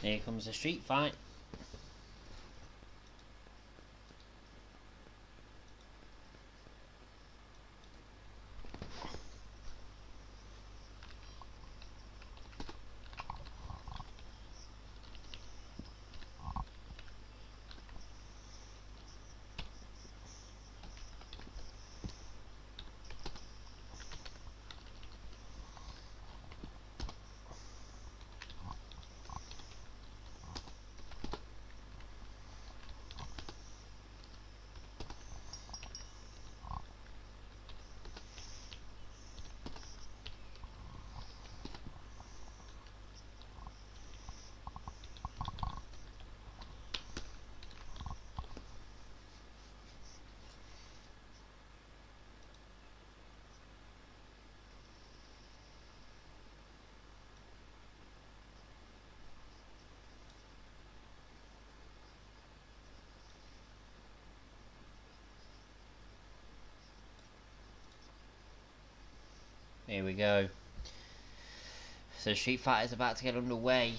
Here comes the street fight. Here we go. So Street Fighter is about to get underway.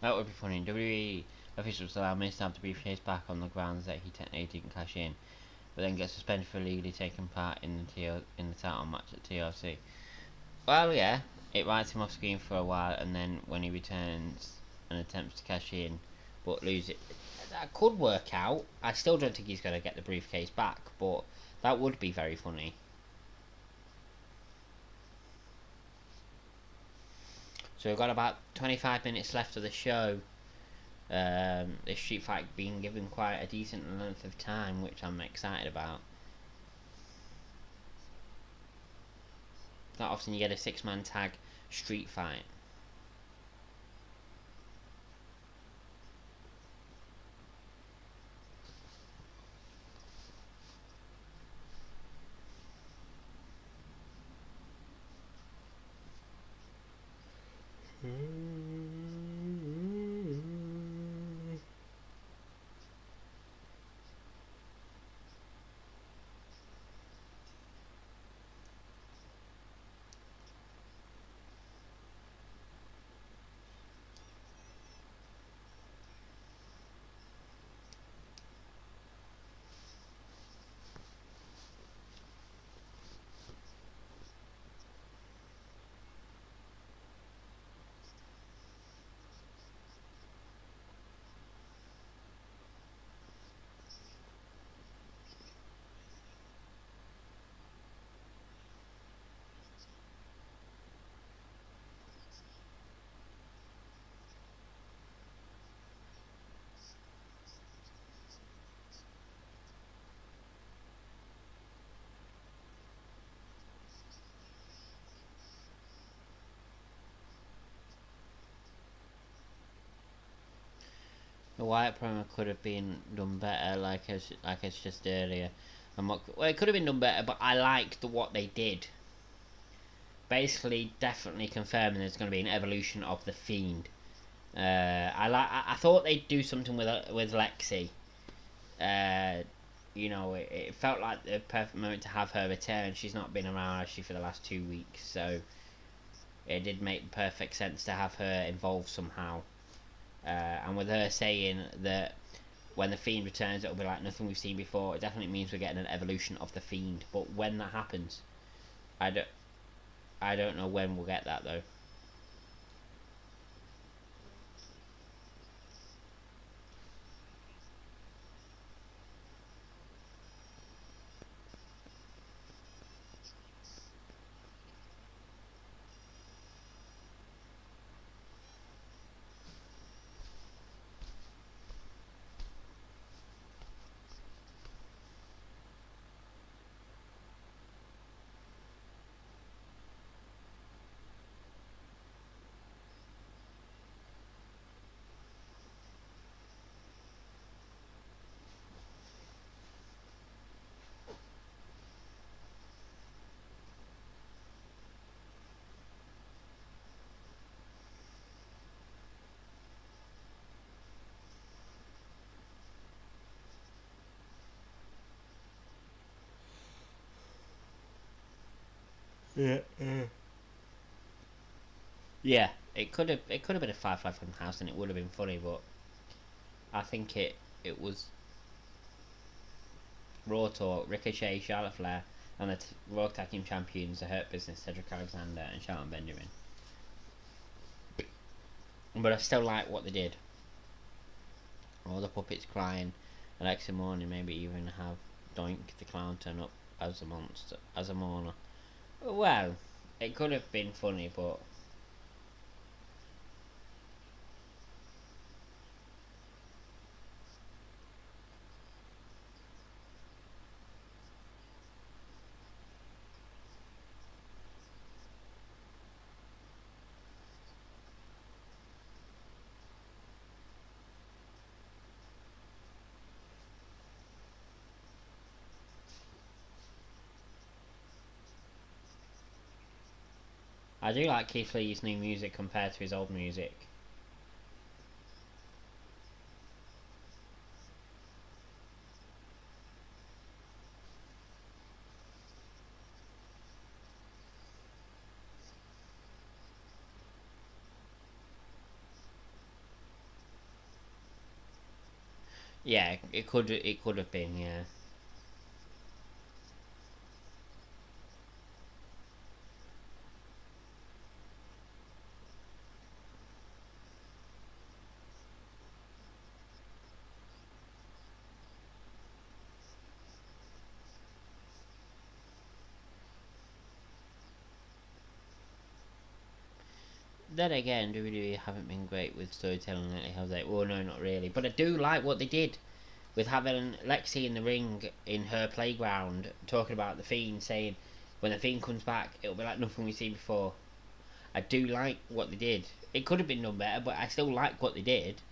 That would be funny. WWE officials allow Miz to have the briefcase back on the grounds that he technically didn't cash in, but then gets suspended for illegally taking part in the title match at TLC. Well, yeah, it writes him off screen for a while, and then when he returns and attempts to cash in, but lose it, that could work out. I still don't think he's going to get the briefcase back, but that would be very funny. So we've got about 25 minutes left of the show. This street fight being given quite a decent length of time, which I'm excited about. Not often you get a 6-man tag street fight. The Wyatt promo could have been done better, like I just earlier. Well, it could have been done better, but I liked what they did. Basically, definitely confirming there's going to be an evolution of the Fiend. I thought they'd do something with Lexi. It felt like the perfect moment to have her return. She's not been around actually for the last 2 weeks, so it did make perfect sense to have her involved somehow. And with her saying that when the Fiend returns it'll be like nothing we've seen before, it definitely means we're getting an evolution of the Fiend. But when that happens, I don't know when we'll get that though. Yeah. Yeah. It could have been a Firefly Funhouse and it would have been funny, but I think it was Raw Talk, Ricochet, Charlotte Flair, and the Raw Tag Team Champions, the Hurt Business, Cedric Alexander, and Shelton Benjamin. But I still like what they did. All the puppets crying, Alexa Morning, maybe even have Doink the Clown turn up as a monster, as a mourner. Well, it could have been funny, but I do like Keith Lee's new music compared to his old music. Yeah, it could have been, yeah. Then again, WWE haven't been great with storytelling lately, have they? Well, no, not really. But I do like what they did with having Lexi in the ring in her playground talking about the Fiend, saying when the Fiend comes back, it'll be like nothing we've seen before. I do like what they did. It could have been done better, but I still like what they did.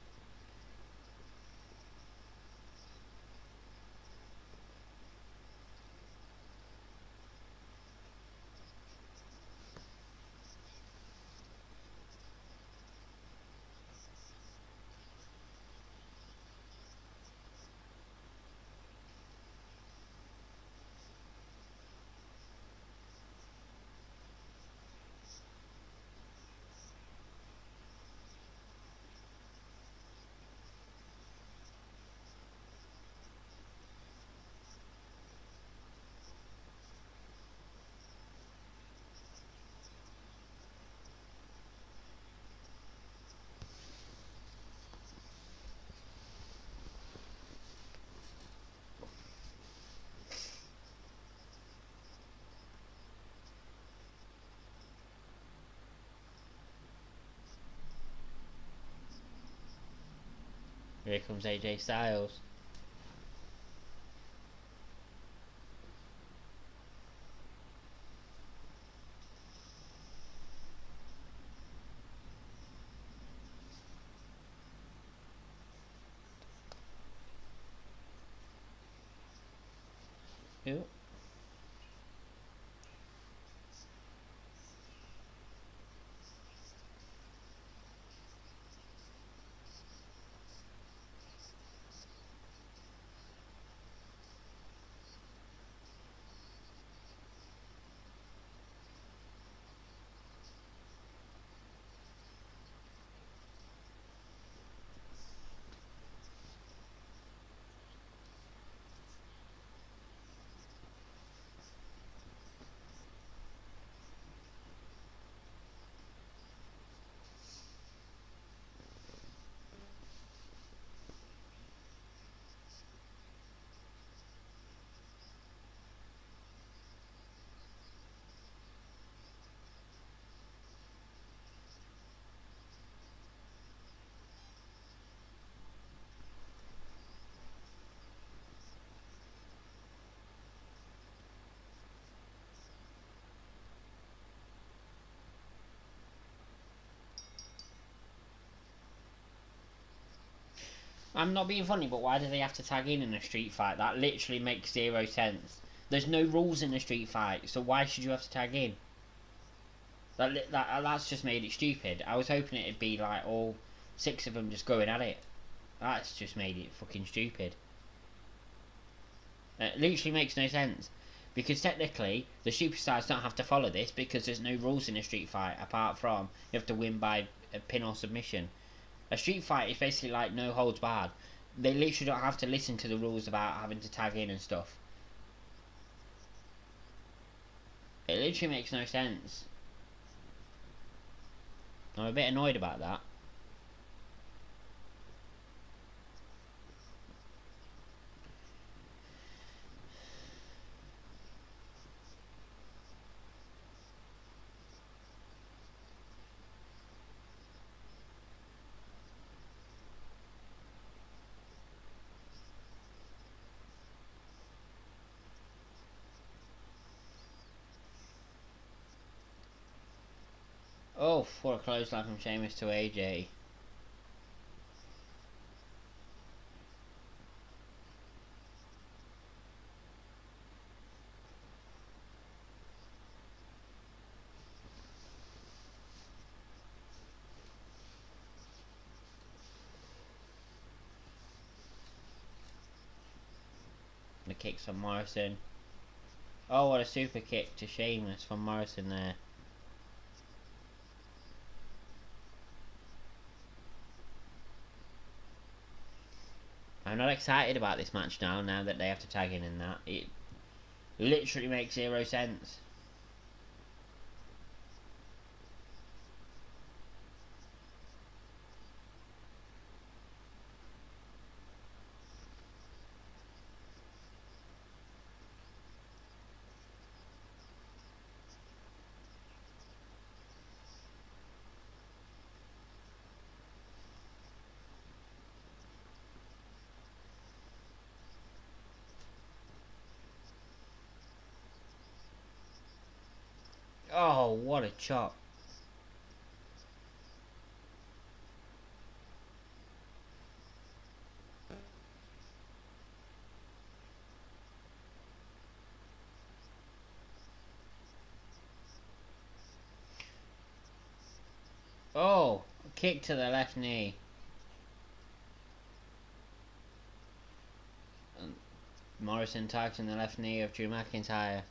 Here comes AJ Styles. Who? I'm not being funny, but why do they have to tag in a street fight? That literally makes zero sense. There's no rules in a street fight, so why should you have to tag in? That's just made it stupid. I was hoping it'd be like all six of them just going at it. That's just made it fucking stupid. It literally makes no sense. Because technically, the superstars don't have to follow this because there's no rules in a street fight apart from you have to win by a pin or submission. A street fight is basically like no holds barred. They literally don't have to listen to the rules about having to tag in and stuff. It literally makes no sense. I'm a bit annoyed about that. Oh, for a clothesline from Sheamus to AJ. The kicks from Morrison. Oh, what a super kick to Sheamus from Morrison there. I'm not excited about this match now that they have to tag in that. It literally makes zero sense. Oh, what a chop. Oh, kick to the left knee. And Morrison targeting the left knee of Drew McIntyre.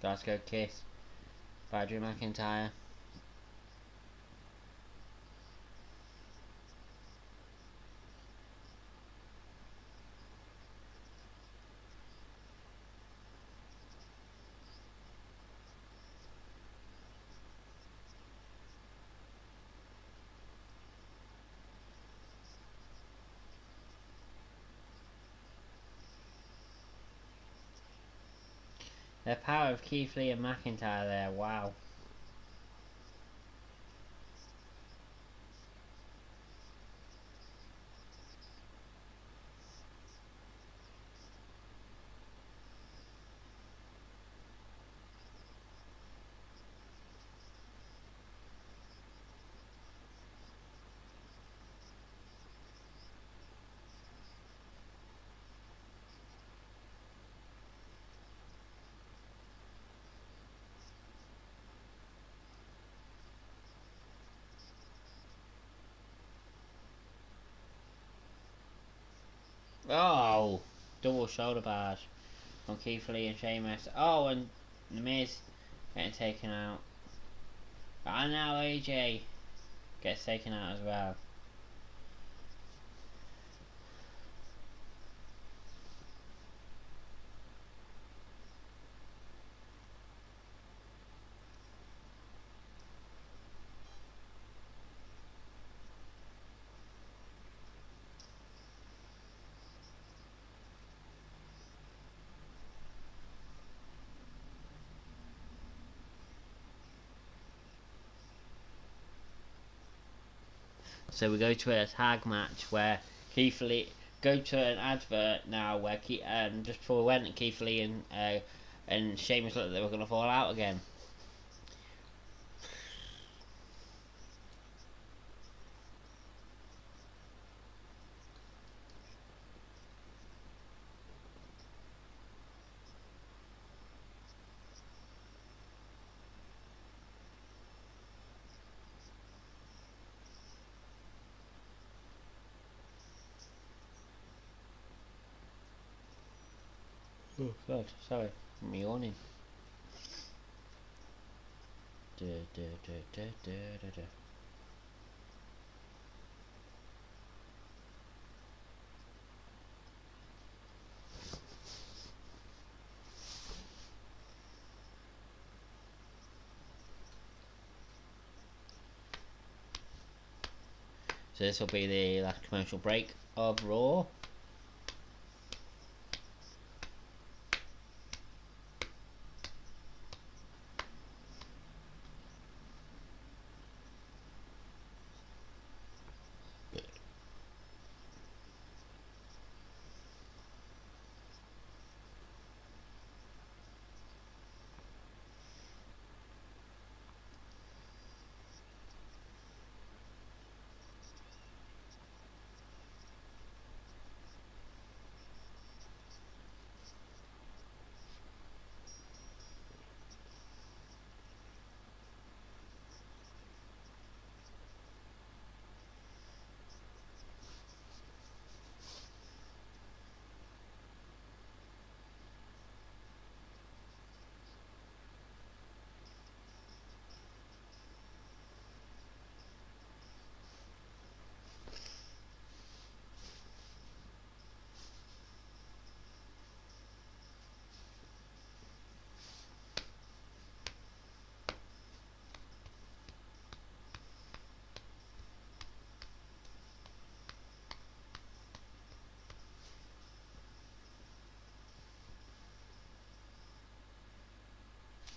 Glasgow kiss by Drew McIntyre. The power of Keith Lee and McIntyre there, wow. Oh, double shoulder barge from Keith Lee and Sheamus. Oh, and The Miz getting taken out. And now AJ gets taken out as well. So we go to a tag match where Keith Lee go to an advert now where just before we went, Keith Lee and Sheamus looked like they were going to fall out again. Oh God, sorry, I'm yawning. So this will be the last commercial break of Raw.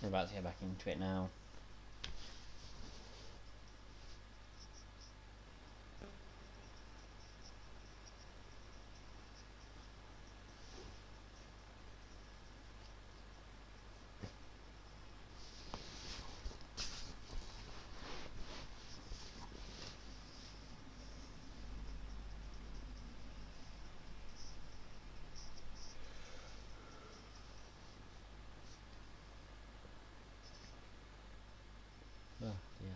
We're about to get back into it now. Oh dear.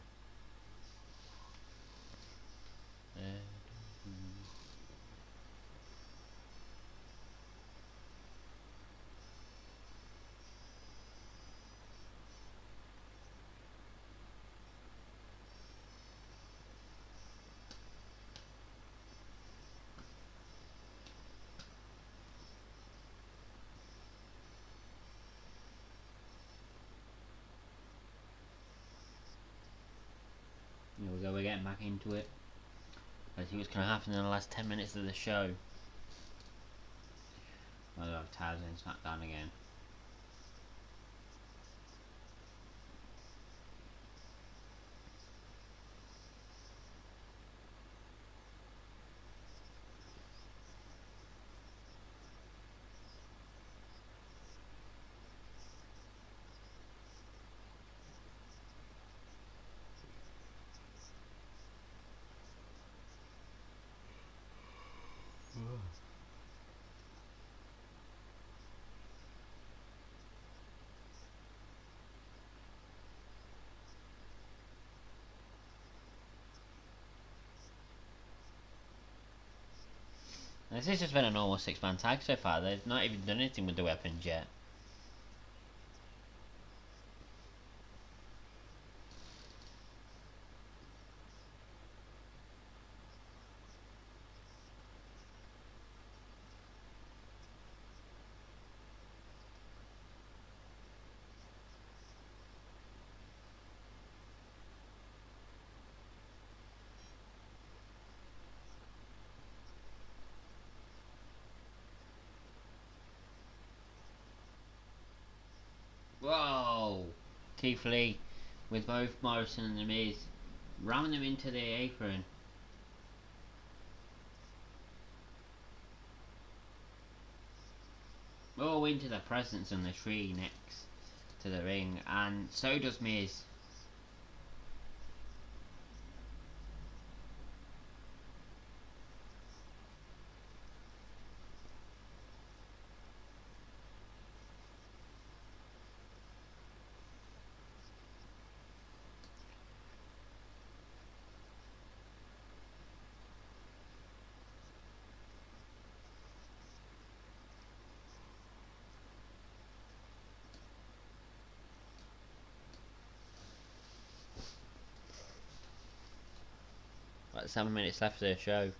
Here we go, we're getting back into it. I think what's going to happen in the last 10 minutes of the show. I'll have Taz in SmackDown again. This has just been a normal 6-man tag so far. They've not even done anything with the weapons yet. Whoa! Keith Lee with both Morrison and The Miz ramming them into the apron. Oh, into the presence on the tree next to the ring, and so does Miz. Like 7 minutes left of the show.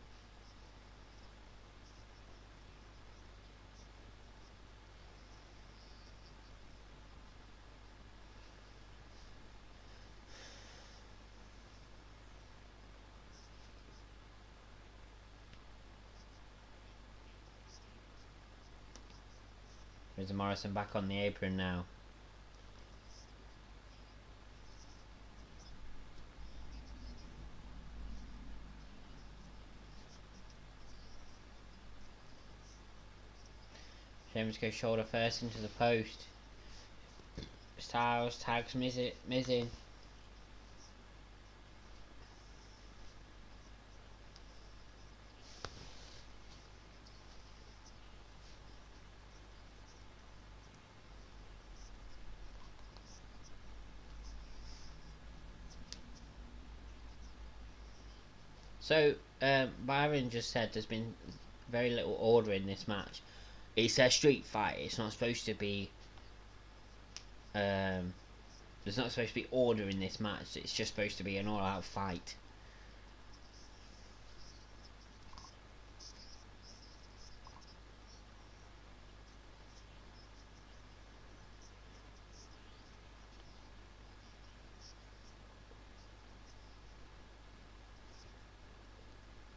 There's Morrison back on the apron now. Sheamus goes shoulder first into the post. Styles tags Miz in. So, Byron just said there's been very little order in this match. It's a street fight. It's not supposed to be. There's not supposed to be order in this match. It's just supposed to be an all-out fight.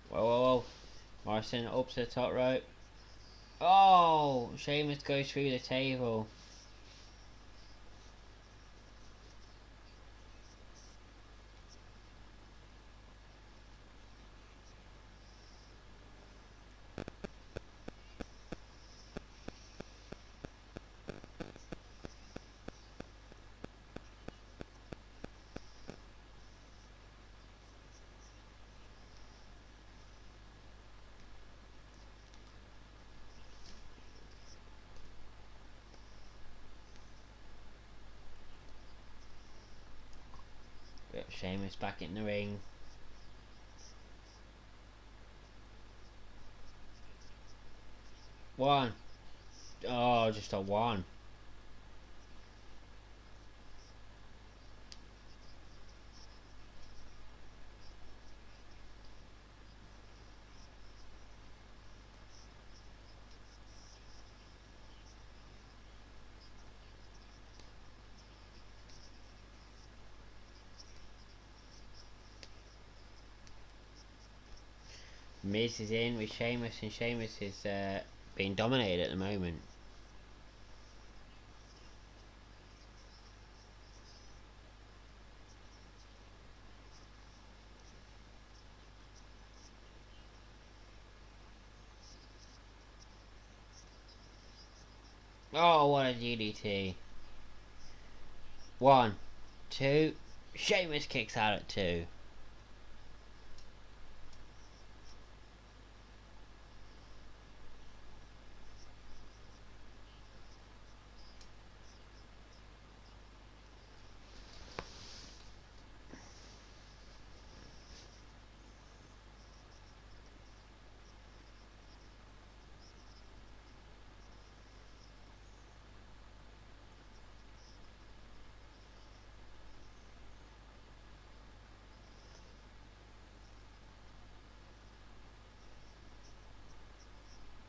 Whoa, whoa, whoa. Morrison up to the top rope. Oh! Sheamus goes through the table. Sheamus back in the ring. One. Oh, just a one. Miz is in with Sheamus, and Sheamus is being dominated at the moment. Oh, what a DDT. 1, 2. Sheamus kicks out at 2.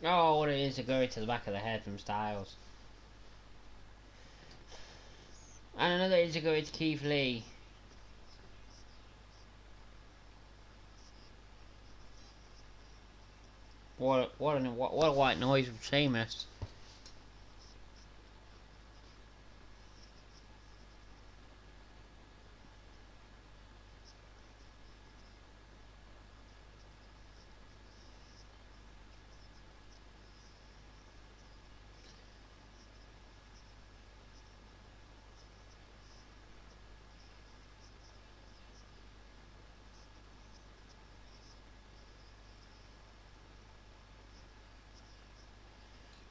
Oh, what it is, a go to the back of the head from Styles. And another is a go to Keith Lee. What a white noise from Sheamus.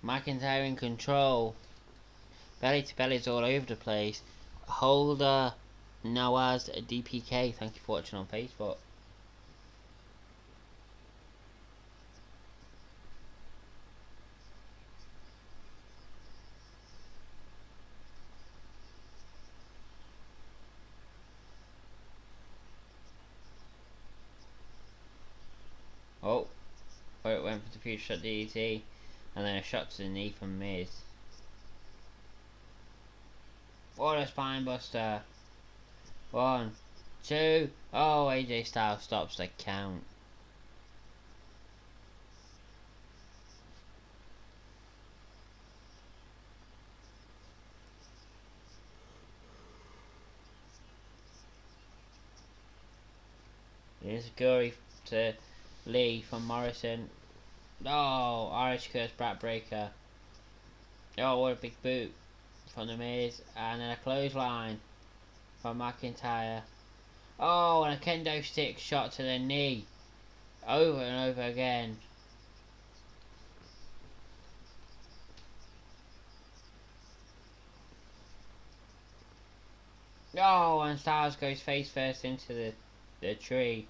McIntyre in control. Belly to bellies all over the place. Holder, Noah's DPK. Thank you for watching on Facebook. future shot DDT, and then a shot to the knee from Miz. For a spine buster. 1, 2. Oh, AJ Styles stops the count. Here's a Curry to Lee from Morrison. Oh, Irish Curse backbreaker. Oh, what a big boot from the Miz. And then a clothesline from McIntyre. Oh, and a kendo stick shot to the knee. Over and over again. Oh, and Styles goes face first into the tree.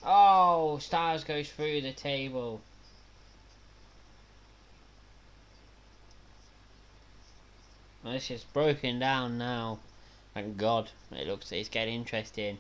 Oh, Styles goes through the table. Well, this is broken down now. Thank God. It looks like it's getting interesting.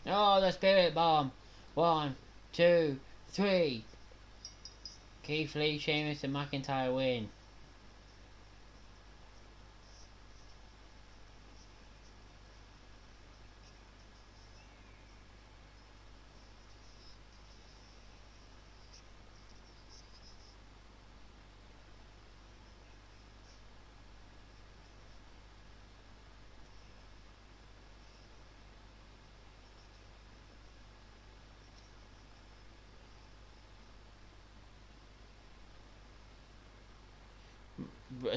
Oh, the Spirit Bomb. 1, 2, 3. Keith Lee, Sheamus and McIntyre win.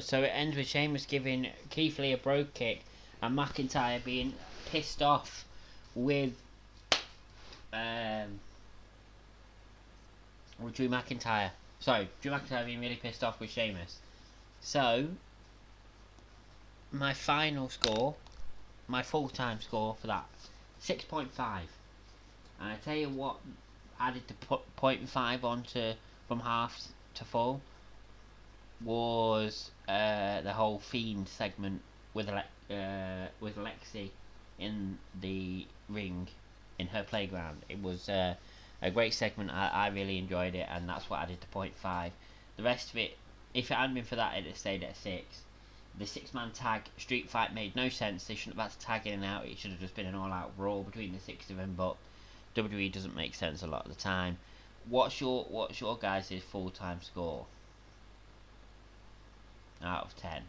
So it ends with Sheamus giving Keith Lee a brogue kick and McIntyre being pissed off with Drew McIntyre. Sorry, Drew McIntyre being really pissed off with Sheamus. So my final score, my full-time score for that, 6.5. And I tell you what added to put 0.5 onto from half to full was the whole Fiend segment with Lexi in the ring in her playground. It was a great segment. I really enjoyed it, and that's what added to 0.5. The rest of it, if it hadn't been for that, it'd have stayed at 6. The 6-man tag street fight made no sense. They shouldn't have had to tag in and out. It should have just been an all-out brawl between the 6 of them, but WWE doesn't make sense a lot of the time. What's your guys' full-time score out of 10?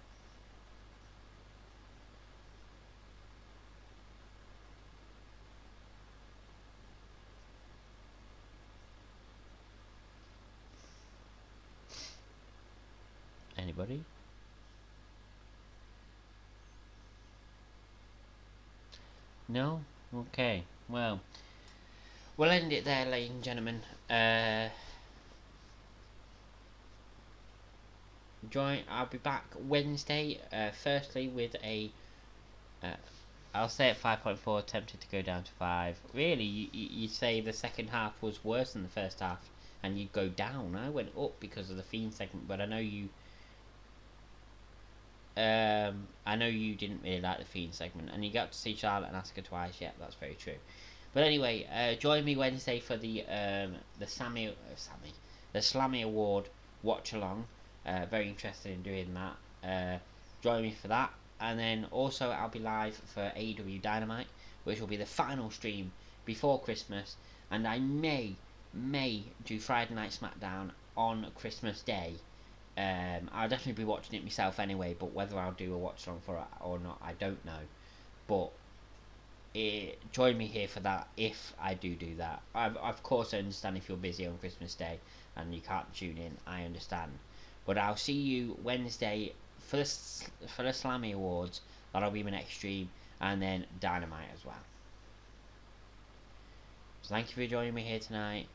Anybody? No? Okay. Well, we'll end it there, ladies and gentlemen. I'll be back Wednesday. Firstly, with a I'll say at 5.4. Tempted to go down to 5. Really, you say the second half was worse than the first half, and you'd go down. I went up because of the Fiend segment, but I know you. I know you didn't really like the Fiend segment, and you got to see Charlotte and Asuka twice. Yeah, that's very true. But anyway, join me Wednesday for the Slammy Award watch along. Very interested in doing that. Join me for that, and then also I'll be live for AEW Dynamite, which will be the final stream before Christmas, and I may do Friday Night SmackDown on Christmas Day. I'll definitely be watching it myself anyway, but whether I'll do a watch along for it or not, I don't know. But join me here for that if I do that. Of course, I understand if you're busy on Christmas Day and you can't tune in. I understand, but I'll see you Wednesday for the Slammy Awards. That'll be my next stream, and then Dynamite as well. So thank you for joining me here tonight.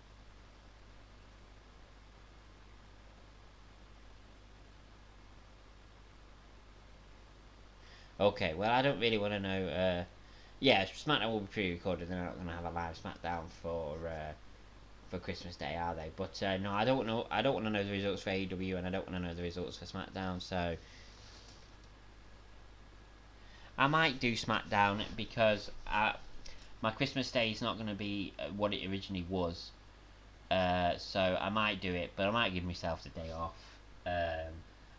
Okay, well, I don't really want to know. Yeah, SmackDown will be pre-recorded. They're not going to have a live SmackDown for Christmas Day, are they? But no, I don't know. I don't want to know the results for AEW, and I don't want to know the results for SmackDown. So I might do SmackDown because my Christmas Day is not going to be what it originally was. So I might do it, but I might give myself the day off.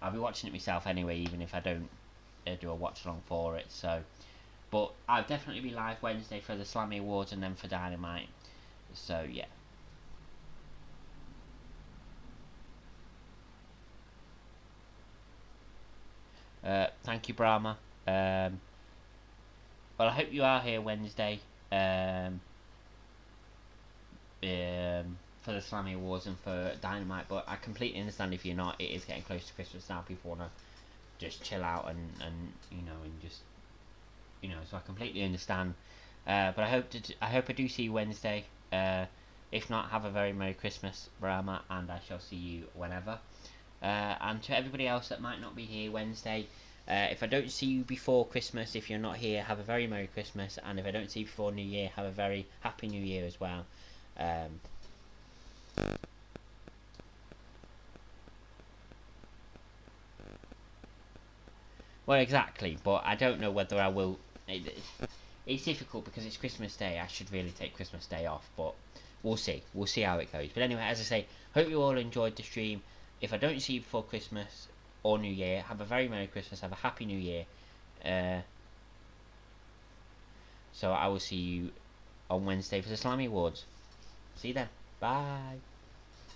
I'll be watching it myself anyway, even if I don't do a watch along for it. So, but I'll definitely be live Wednesday for the Slammy Awards and then for Dynamite. So yeah. Thank you, Brahma. Well, I hope you are here Wednesday for the Slammy Awards and for Dynamite. But I completely understand if you're not. It is getting close to Christmas now. People want to just chill out and just So I completely understand. But I hope I do see you Wednesday. If not, have a very Merry Christmas, Brahma, and I shall see you whenever. And to everybody else that might not be here Wednesday, if I don't see you before Christmas, if you're not here, have a very Merry Christmas, and if I don't see you before New Year, have a very Happy New Year as well. Well, exactly, but I don't know whether I will. It's difficult because it's Christmas Day. I should really take Christmas Day off, but we'll see. We'll see how it goes. But anyway, as I say, hope you all enjoyed the stream. If I don't see you before Christmas or New Year, have a very Merry Christmas. Have a Happy New Year. So I will see you on Wednesday for the Slammy Awards. See you then. Bye.